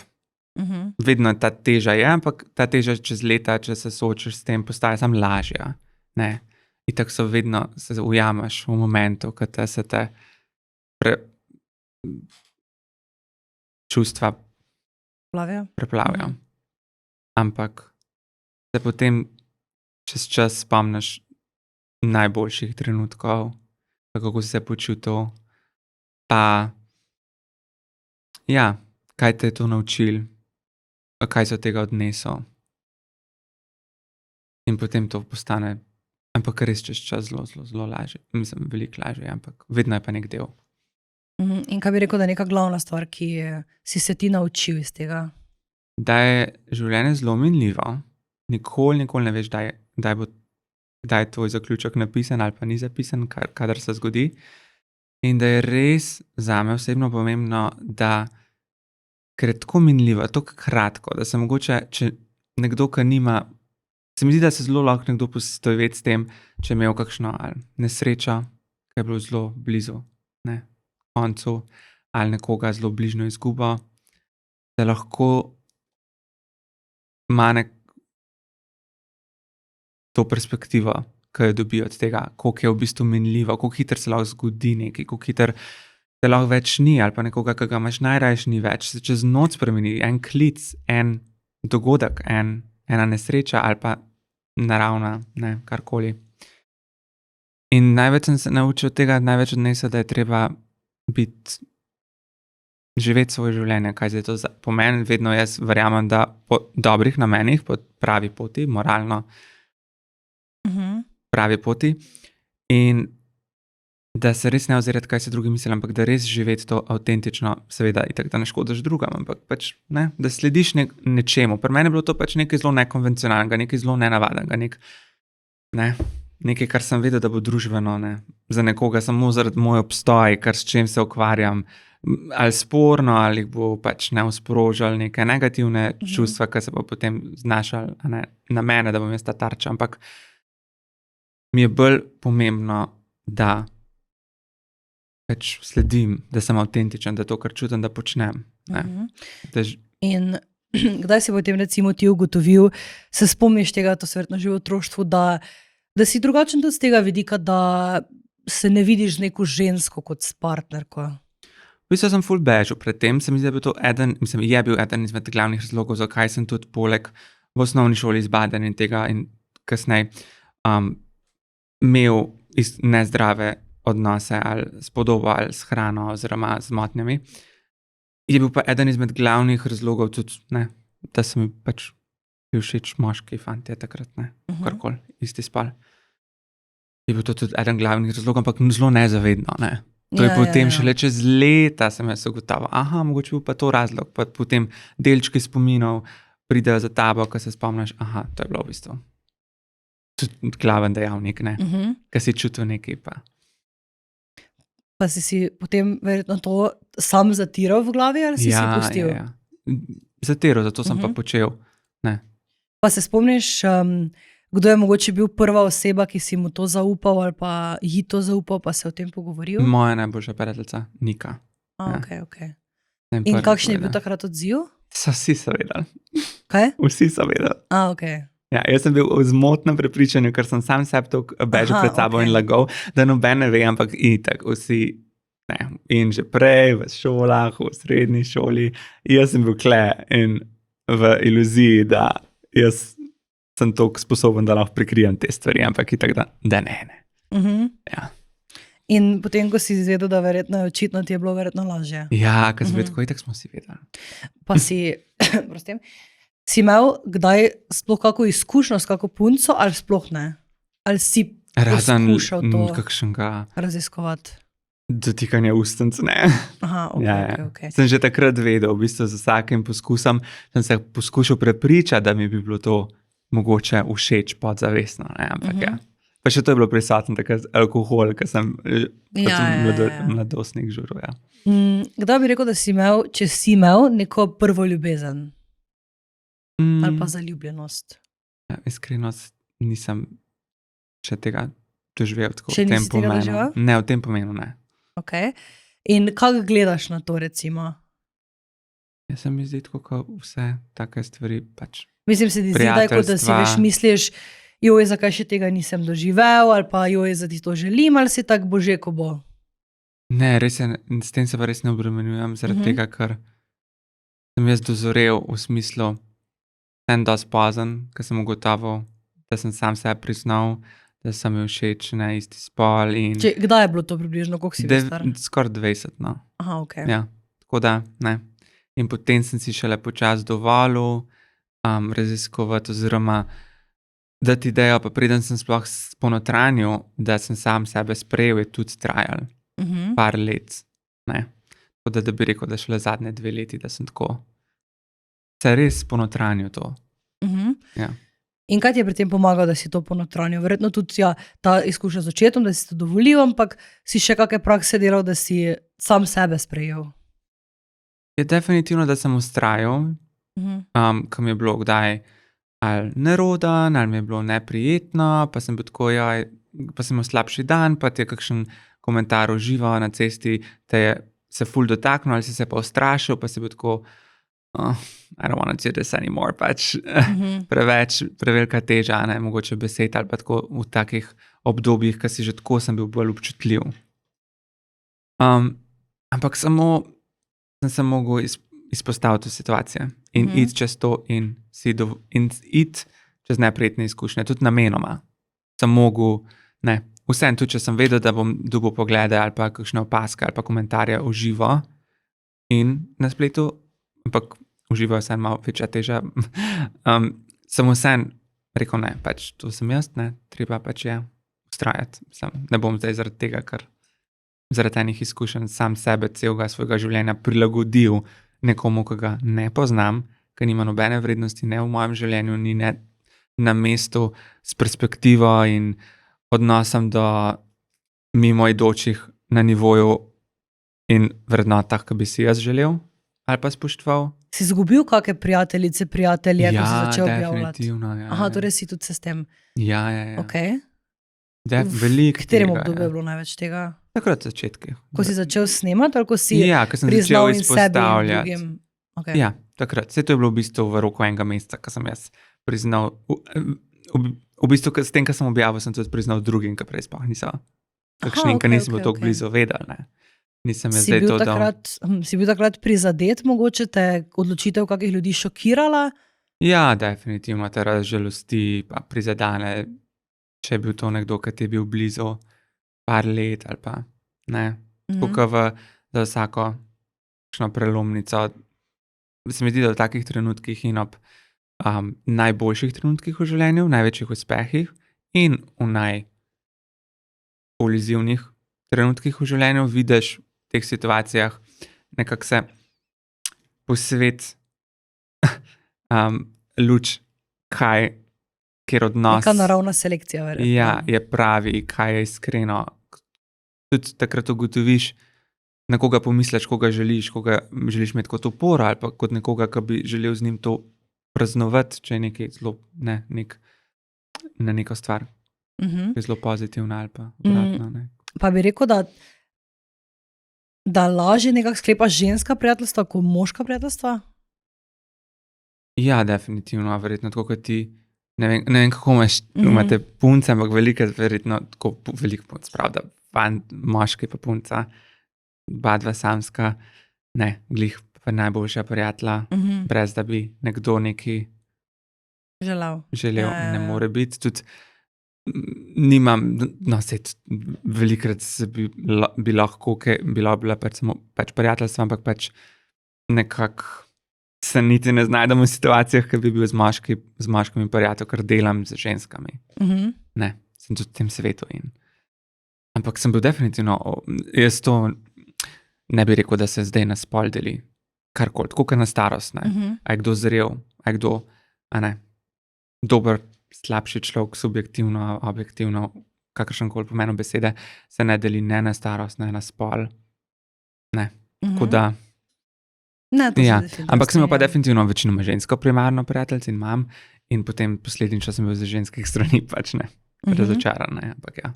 Vedno ta teža je, ampak ta teža čez leta, če se soočiš s tem, postaja samo lažja, ne. Itak vedno se ujameš v momentu, ko se te čustva preplavijo. Ampak se potem čez čas spomniš najboljših trenutkov, kako si se počutil, pa ja, kaj te je to naučilo, kaj si od tega odnesel. In potem to postane, ampak res čez čas zelo lažje. Mislim, veliko lažje, ampak vedno je pa neki del. In kaj bi rekel, da je neka glavna stvar, ki si se ti naučil iz tega? Da je življenje zelo minljivo, nikoli ne veš, kdaj je tvoj zaključek napisan ali pa ni zapisan, kadar se zgodi. In da je res zame osebno pomembno, da ker je tako minljivo, tako kratko, da se mogoče, če nekdo, ki nima, se mi zdi, da se zelo lahko nekdo poistoveti s tem, če je imel kakšno ali nesrečo, ki je bilo zelo blizu koncu, ali nekoga zelo bližnjo izgubo, da lahko ima to perspektivo, ki jo dobi od tega, koliko je v bistvu minljivo, koliko hitro se lahko zgodi nekaj, koliko hitro se lahko več ni, ali pa nekoga, ki ga imaš najrajši ni več, se čez noč spremeni, en klic, en dogodek, ena nesreča ali pa naravna, karkoli. In največ sem se naučil od tega, največ odnesel, da je treba živeti svoje življenje, kaj zdaj to pomeni. Vedno jaz verjamem, da po dobrih namenih, po pravi poti, moralno pravi poti, in da se res ne ozirati, kaj se drugi mislijo, ampak da res živeti to avtentično, seveda itak, da ne škodiš drugam, ampak pač, da slediš nečemu. Pri meni je bilo to pač nekaj zelo nekonvencionalnega, nekaj zelo nenavadnega, nekaj, kar sem vedel, da bo družbeno, za nekoga samo zaradi moj obstoj, kar s čim se ukvarjam, ali sporno, ali bo pač usprožal neke negativne čustva, ki se bo potem znašali na mene, da bom jaz ta tarča, ampak mi je bolj pomembno, da pač sledim, da sem avtentičen, da to, kar čutim, da počnem. In kdaj si potem recimo ti ugotovil, se spomniš tega, to se verjetno že v otroštvu, da si drugačen tudi z tega vidika, da se ne vidiš z neko žensko kot s partnerko? V bistvu sem ful bežal pred tem, se mi zdi, da je bil eden izmed glavnih razlogov, zakaj sem tudi poleg v osnovni šoli izbaden in tega in kasneje imel nezdrave odnose ali s podobo ali s hrano oziroma z motnjami. Je bil pa eden izmed glavnih razlogov tudi, da sem mi pač bil všeč moški fantje takrat, karkoli, isti spol. Je bil to tudi eden glavnih razlogov, ampak zelo nezavedno, To je potem šele čez leta sem jaz ugotavljal, mogoče bil pa to razlog, pa potem delčki spominov pridejo za tabo, ko se spomniš, to je bilo v bistvu tudi glaven dejavnik, Ko si čutil nekaj pa. Pa si potem verjetno to sam zatiral v glavi ali si pustil? Ja. Zatiral, zato sem pa počel. Pa se spomniš, kdo je mogoče bil prva oseba, ki si mu to zaupal ali pa ji to zaupal, pa se o tem pogovoril? Moja najboljša prijateljica, Nika. Okay. In kakšen je bil takrat odziv? So vsi so vedeli. Kaj? Vsi so vedeli. Okay. Ja, jaz sem bil v zmotnem prepričanju, ker sem sam sebi toliko bežal pred sabo in lagal, da noben ne ve, ampak itak vsi, in že prej v šolah, v srednji šoli, jaz sem bil in v iluziji, da jaz sem toliko sposoben, da lahko prikrijem te stvari, ampak itak, da ne. Ja. In potem, ko si izvedel, da verjetno je očitno, ti je bilo verjetno lažje. Ja, ker sem vedel, itak smo si vedeli. Pa si imel kdaj sploh kako izkušnjo s kako punco ali sploh ne? Ali si poskušal to raziskovati? Dotikanje ustnic, ne. Okay. Sem že takrat vedel, v bistvu z vsakim poskusom sem se poskušal prepričati, da mi bi bilo to mogoče všeč podzavestno, ampak Pa še to je bilo prisotno, takrat alkohol, ker sem mladostnik žuril, Kdaj bi rekel, da si imel, če si imel neko prvo ljubezen? Ali pa zaljubljenost? Iskreno nisem še tega doživel tako še v tem nisi tega pomenu. doživel? Ne, v tem pomenu ne. Okay. In kako gledaš na to, recimo? Jaz se mi zdi tako, kot vse take stvari pač. Mislim, se ti zdi, da si veš, misliš, zakaj še tega nisem doživel, ali pa da ti to želim, ali si tak bo že, ko bo? Ne, res je, s tem se pa res ne obremenjujem, zaradi tega, ker sem jaz dozorel v smislu, sem dosti pozen, ker sem ugotovil, da sem sam sebe priznal, da sem mi všeč na isti spol. Kdaj je bilo to približno, koliko si bil star? Skoraj 20, no. Okay. Ja, tako da, ne. In potem sem si šele počasi dovolil raziskovati oziroma dati idejo, pa preden sem sploh ponotranil, da sem sam sebe sprejel, je tudi trajal par let. Ne. Tako da bi rekel, da šele zadnje 2 leti, da sem tako se res ponotranjil to. Ja. In kaj ti je pri tem pomagalo, da si to ponotranjil? Verjetno tudi ta izkušnja z očetom, da si to dovolil, ampak si še kakšne prakse delal, da si sam sebe sprejel? Je definitivno, da sem vztrajal, ko mi je bilo kdaj ali neroden, ali mi je bilo neprijetno, pa sem bil tako, pa sem imel slabši dan, pa ti je kakšen komentar užival na cesti, te je se ful dotaknil, ali si se pa ustrašil, pa si bil tako, I don't want to do this anymore, pač prevelika teža, ne, mogoče besed ali pa tako v takih obdobjih, ko si že tako sem bil bolj občutljiv. Ampak samo sem se mogel izpostaviti v situacije in iti čez to in iti čez neprijetne izkušnje, tudi namenoma. Sem mogel, ne, vsem tudi, če sem vedel, da bom dobil poglede ali pa kakšne opaske ali pa komentarje v živo in na spletu, ampak v živo je vsem malo večja teža, sem vsem rekel, ne, pač to sem jaz, ne, treba pač je vztrajati. Ne bom zdaj zaradi tega, ker zaradi enih izkušenj sam sebe celega svojega življenja prilagodil nekomu, ki ga ne poznam, ki nima nobene vrednosti, ne v mojem življenju, ni ne na mestu s perspektivo in odnosom do mimoidočih na nivoju in vrednotah, ki bi si jaz želel ali pa spoštoval. Si izgubil kakšne prijateljice, prijatelje, ko si začel objavljati? Definitivno, ja. Aha, torej si tudi se s tem. Ja. Okay. Veliko V katerem tega, obdobju je bilo največ tega? Takrat začetki. Ko si začel snemati ali ko si ko sem priznal začel in sebi in izpostavljati. drugim? Okay. Ja, takrat. Vse to je bilo v bistvu v roku enega meseca, ko sem jaz priznal, v bistvu s tem, ko sem objavil, sem tudi priznal drugim, ki prej sploh niso. Kakšnim, ki nisem bil tako blizu vedel, ne. Nisem jaz zdaj to dal. Si bil takrat prizadet, mogoče te odločitev kakih ljudi šokirala? Ja, definitivno te razžalosti, pa prizadene, če je bil to nekdo, ki ti je bil blizu par let ali pa, ne. Tako za vsako kakšno prelomnico. Se mi zdi, da v takih trenutkih in ob najboljših trenutkih v življenju, v največjih uspehih in v najbolj izzivnih trenutkih v življenju vidiš v teh situacijah nekako se posvet luč, kjer odnos Neka naravna selekcija, verjetno. je pravi, kaj je iskreno. Tudi takrat ugotoviš, na koga pomisliš, koga želiš imeti kot oporo ali pa kot nekoga, ki bi želel z njim to praznovati, če je nekaj zelo, na neko stvar, ki je zelo pozitivna ali pa obratno, ne. Pa bi rekel, da lažje nekako sklepaš ženska prijateljstva kot moška prijateljstva? Ja, definitivno, verjetno tako kot ti, ne vem kako imate punce, ampak veliko verjetno tako veliko punc, prav, da moški pa punca, dva samska, ne, glih pa najboljša prijatelja, brez da bi nekdo nekaj želel, ne more biti. Tudi nimam, velikokrat bi lahko bila pač samo prijateljstva, ampak pač nekako se niti ne znajdem v situacijah, ki bi bil z moškimi prijatelji, ker delam z ženskami. Ne, sem tudi v tem svetu. Ampak sem bil definitivno, jaz to ne bi rekel, da se zdaj na spol deli karkoli, tako kot na starost, ne. A je kdo zrel, a je kdo, dober, slabši človek, subjektivno, objektivno, kakršenkoli pomenu besede, se ne deli ne na starost, ne na spol. Ne, tako da. Ne, to ja, ampak sem pa definitivno večinoma žensko primarno prijateljico in imam in potem posledično sem bil za ženskih strani pač ne, razočaran, ne, ampak ja.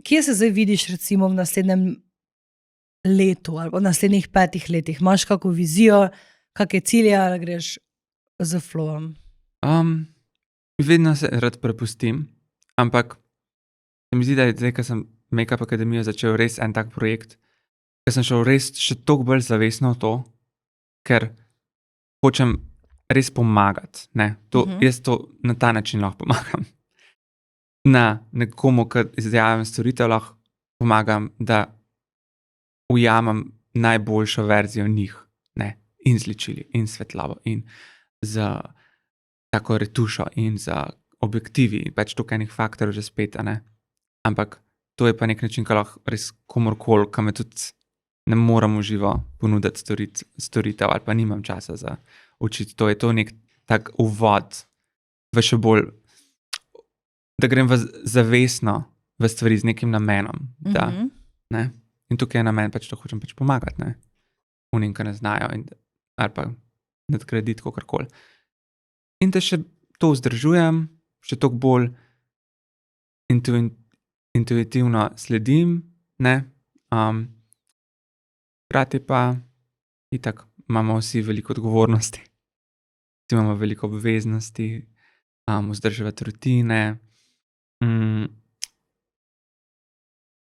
Kje se zdaj vidiš recimo v naslednjem letu ali v naslednjih 5 letih? Imaš kako vizijo, kakšne cilje ali greš z flowom? Vedno se rad prepustim, ampak se mi zdi, da je zdaj, ko sem Make Up Akademijo začel res en tak projekt, ker sem šel res še toliko bolj zavestno v to, ker hočem res pomagati, ne. Jaz to na ta način lahko pomagam. Na nekomu, ki izvajam storitev, lahko pomagam, da ujamem najboljšo verzijo njih, ne, in z ličili, in svetlobo, in z tako retušo, in z objektivi, pač tukaj enih faktorjev že spet, ne. Ampak to je pa nek način, ki lahko res komorkoli, ki me tudi ne morem v živo ponuditi storitev ali pa nimam časa za učiti. To je to nek tak uvod v še bolj, da grem zavestno v stvari z nekim namenom. Da, ne? In tukaj je namen, pač to hočem pač pomagati, ne? Unim, ki ne znajo ali pa nadgraditi kakorkoli. In da še to vzdržujem, še toliko bolj intuitivno sledim, ne? Hkrati pa itak imamo vsi veliko odgovornosti, vsi imamo veliko obveznosti, vzdrževati rutine.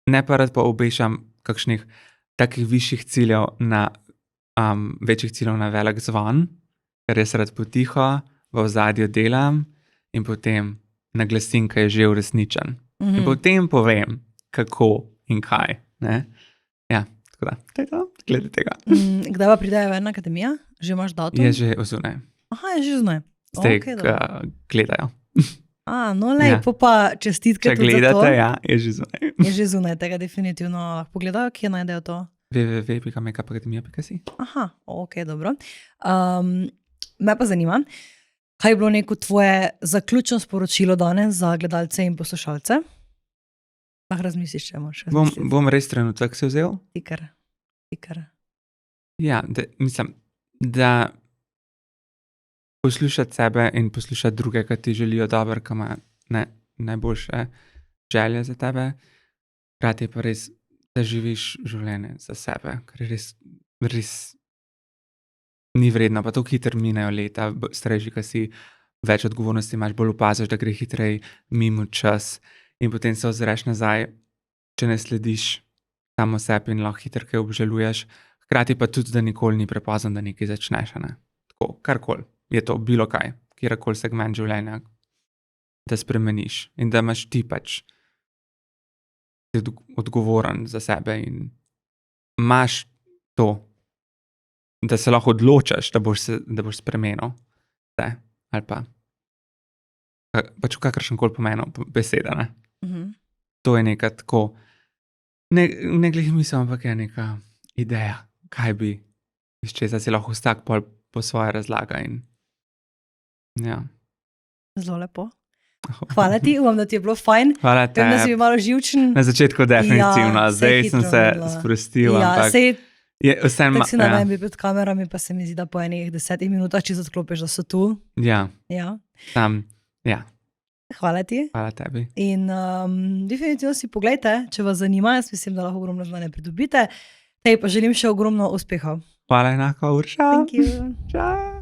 Ne pa rad pa obešam kakšnih takih višjih ciljev na večjih ciljev na velik zvon, ker jaz rad potiho v ozadju delam in potem naglasim, kaj je že uresničen. In potem povem, kako in kaj. Ne? Ja, tako da, to je to, glede tega. Kdaj pa pridejo ven akademija? Že imaš datum? Je že ozunaj. Aha, je že zunaj. Zdaj, Okej, gledajo. No lepo, pa čestitke Če tudi za to. gledate, ja, je že zunaj. Je že zunaj, tega definitivno lahko pogledajo, kje najdejo to. www.makeupacademia.si. Aha, ok, dobro. Me pa zanima, kaj je bilo neko tvoje zaključno sporočilo danes za gledalce in poslušalce? Lahko razmisliš, če moraš razmisliti. Bom res trenutek se vzel. Tikar. Ja, mislim, da poslušati sebe in poslušati druge, ki ti želijo dobro, ki ima najboljše želje za tebe, hkrati pa res, da živiš življenje za sebe, ker je res ni vredno, pa to hitro minejo leta, starejši, ki si, več odgovornosti imaš, bolj opaziš, da gre hitreje mimo čas in potem se ozreš nazaj, če ne slediš samo sebi in lahko hitro kaj obžaluješ, hkrati pa tudi, da nikoli ni prepozno, da nekaj začneš, ne? Tako, karkoli, je to bilo kaj, kjerkoli segment življenja, da spremeniš in da imaš ti pač odgovoren za sebe in imaš to, da se lahko odločaš, da boš spremenil vse, ali pa pač v kakršenkoli pomenu beseda, ne. To je neka tako, ne glih misel, ampak je neka ideja, kaj bi, iz česa si lahko vsak pol po svoje razlaga in ja. Zelo lepo. Hvala ti, upam, da ti je bilo fajn. Hvala Vem, da tebi. si bil malo živčen. Na začetku definitivno, Ja, zdaj saj sem hitro se bilo. sprostil, Ja, ampak sej je vseeno, tako si navajen bil pred kamerami, pa se mi zdi, da po enih 10 minutah, če odklopiš, da so tu. ja, Ja. ja, Hvala ti. hvala tebi. In definitivno si pogledajte, če vas zanima, jaz mislim, da lahko ogromno znanja pridobite. Tej pa želim še ogromno uspehov. Hvala enako, Urša. Thank you. Čau.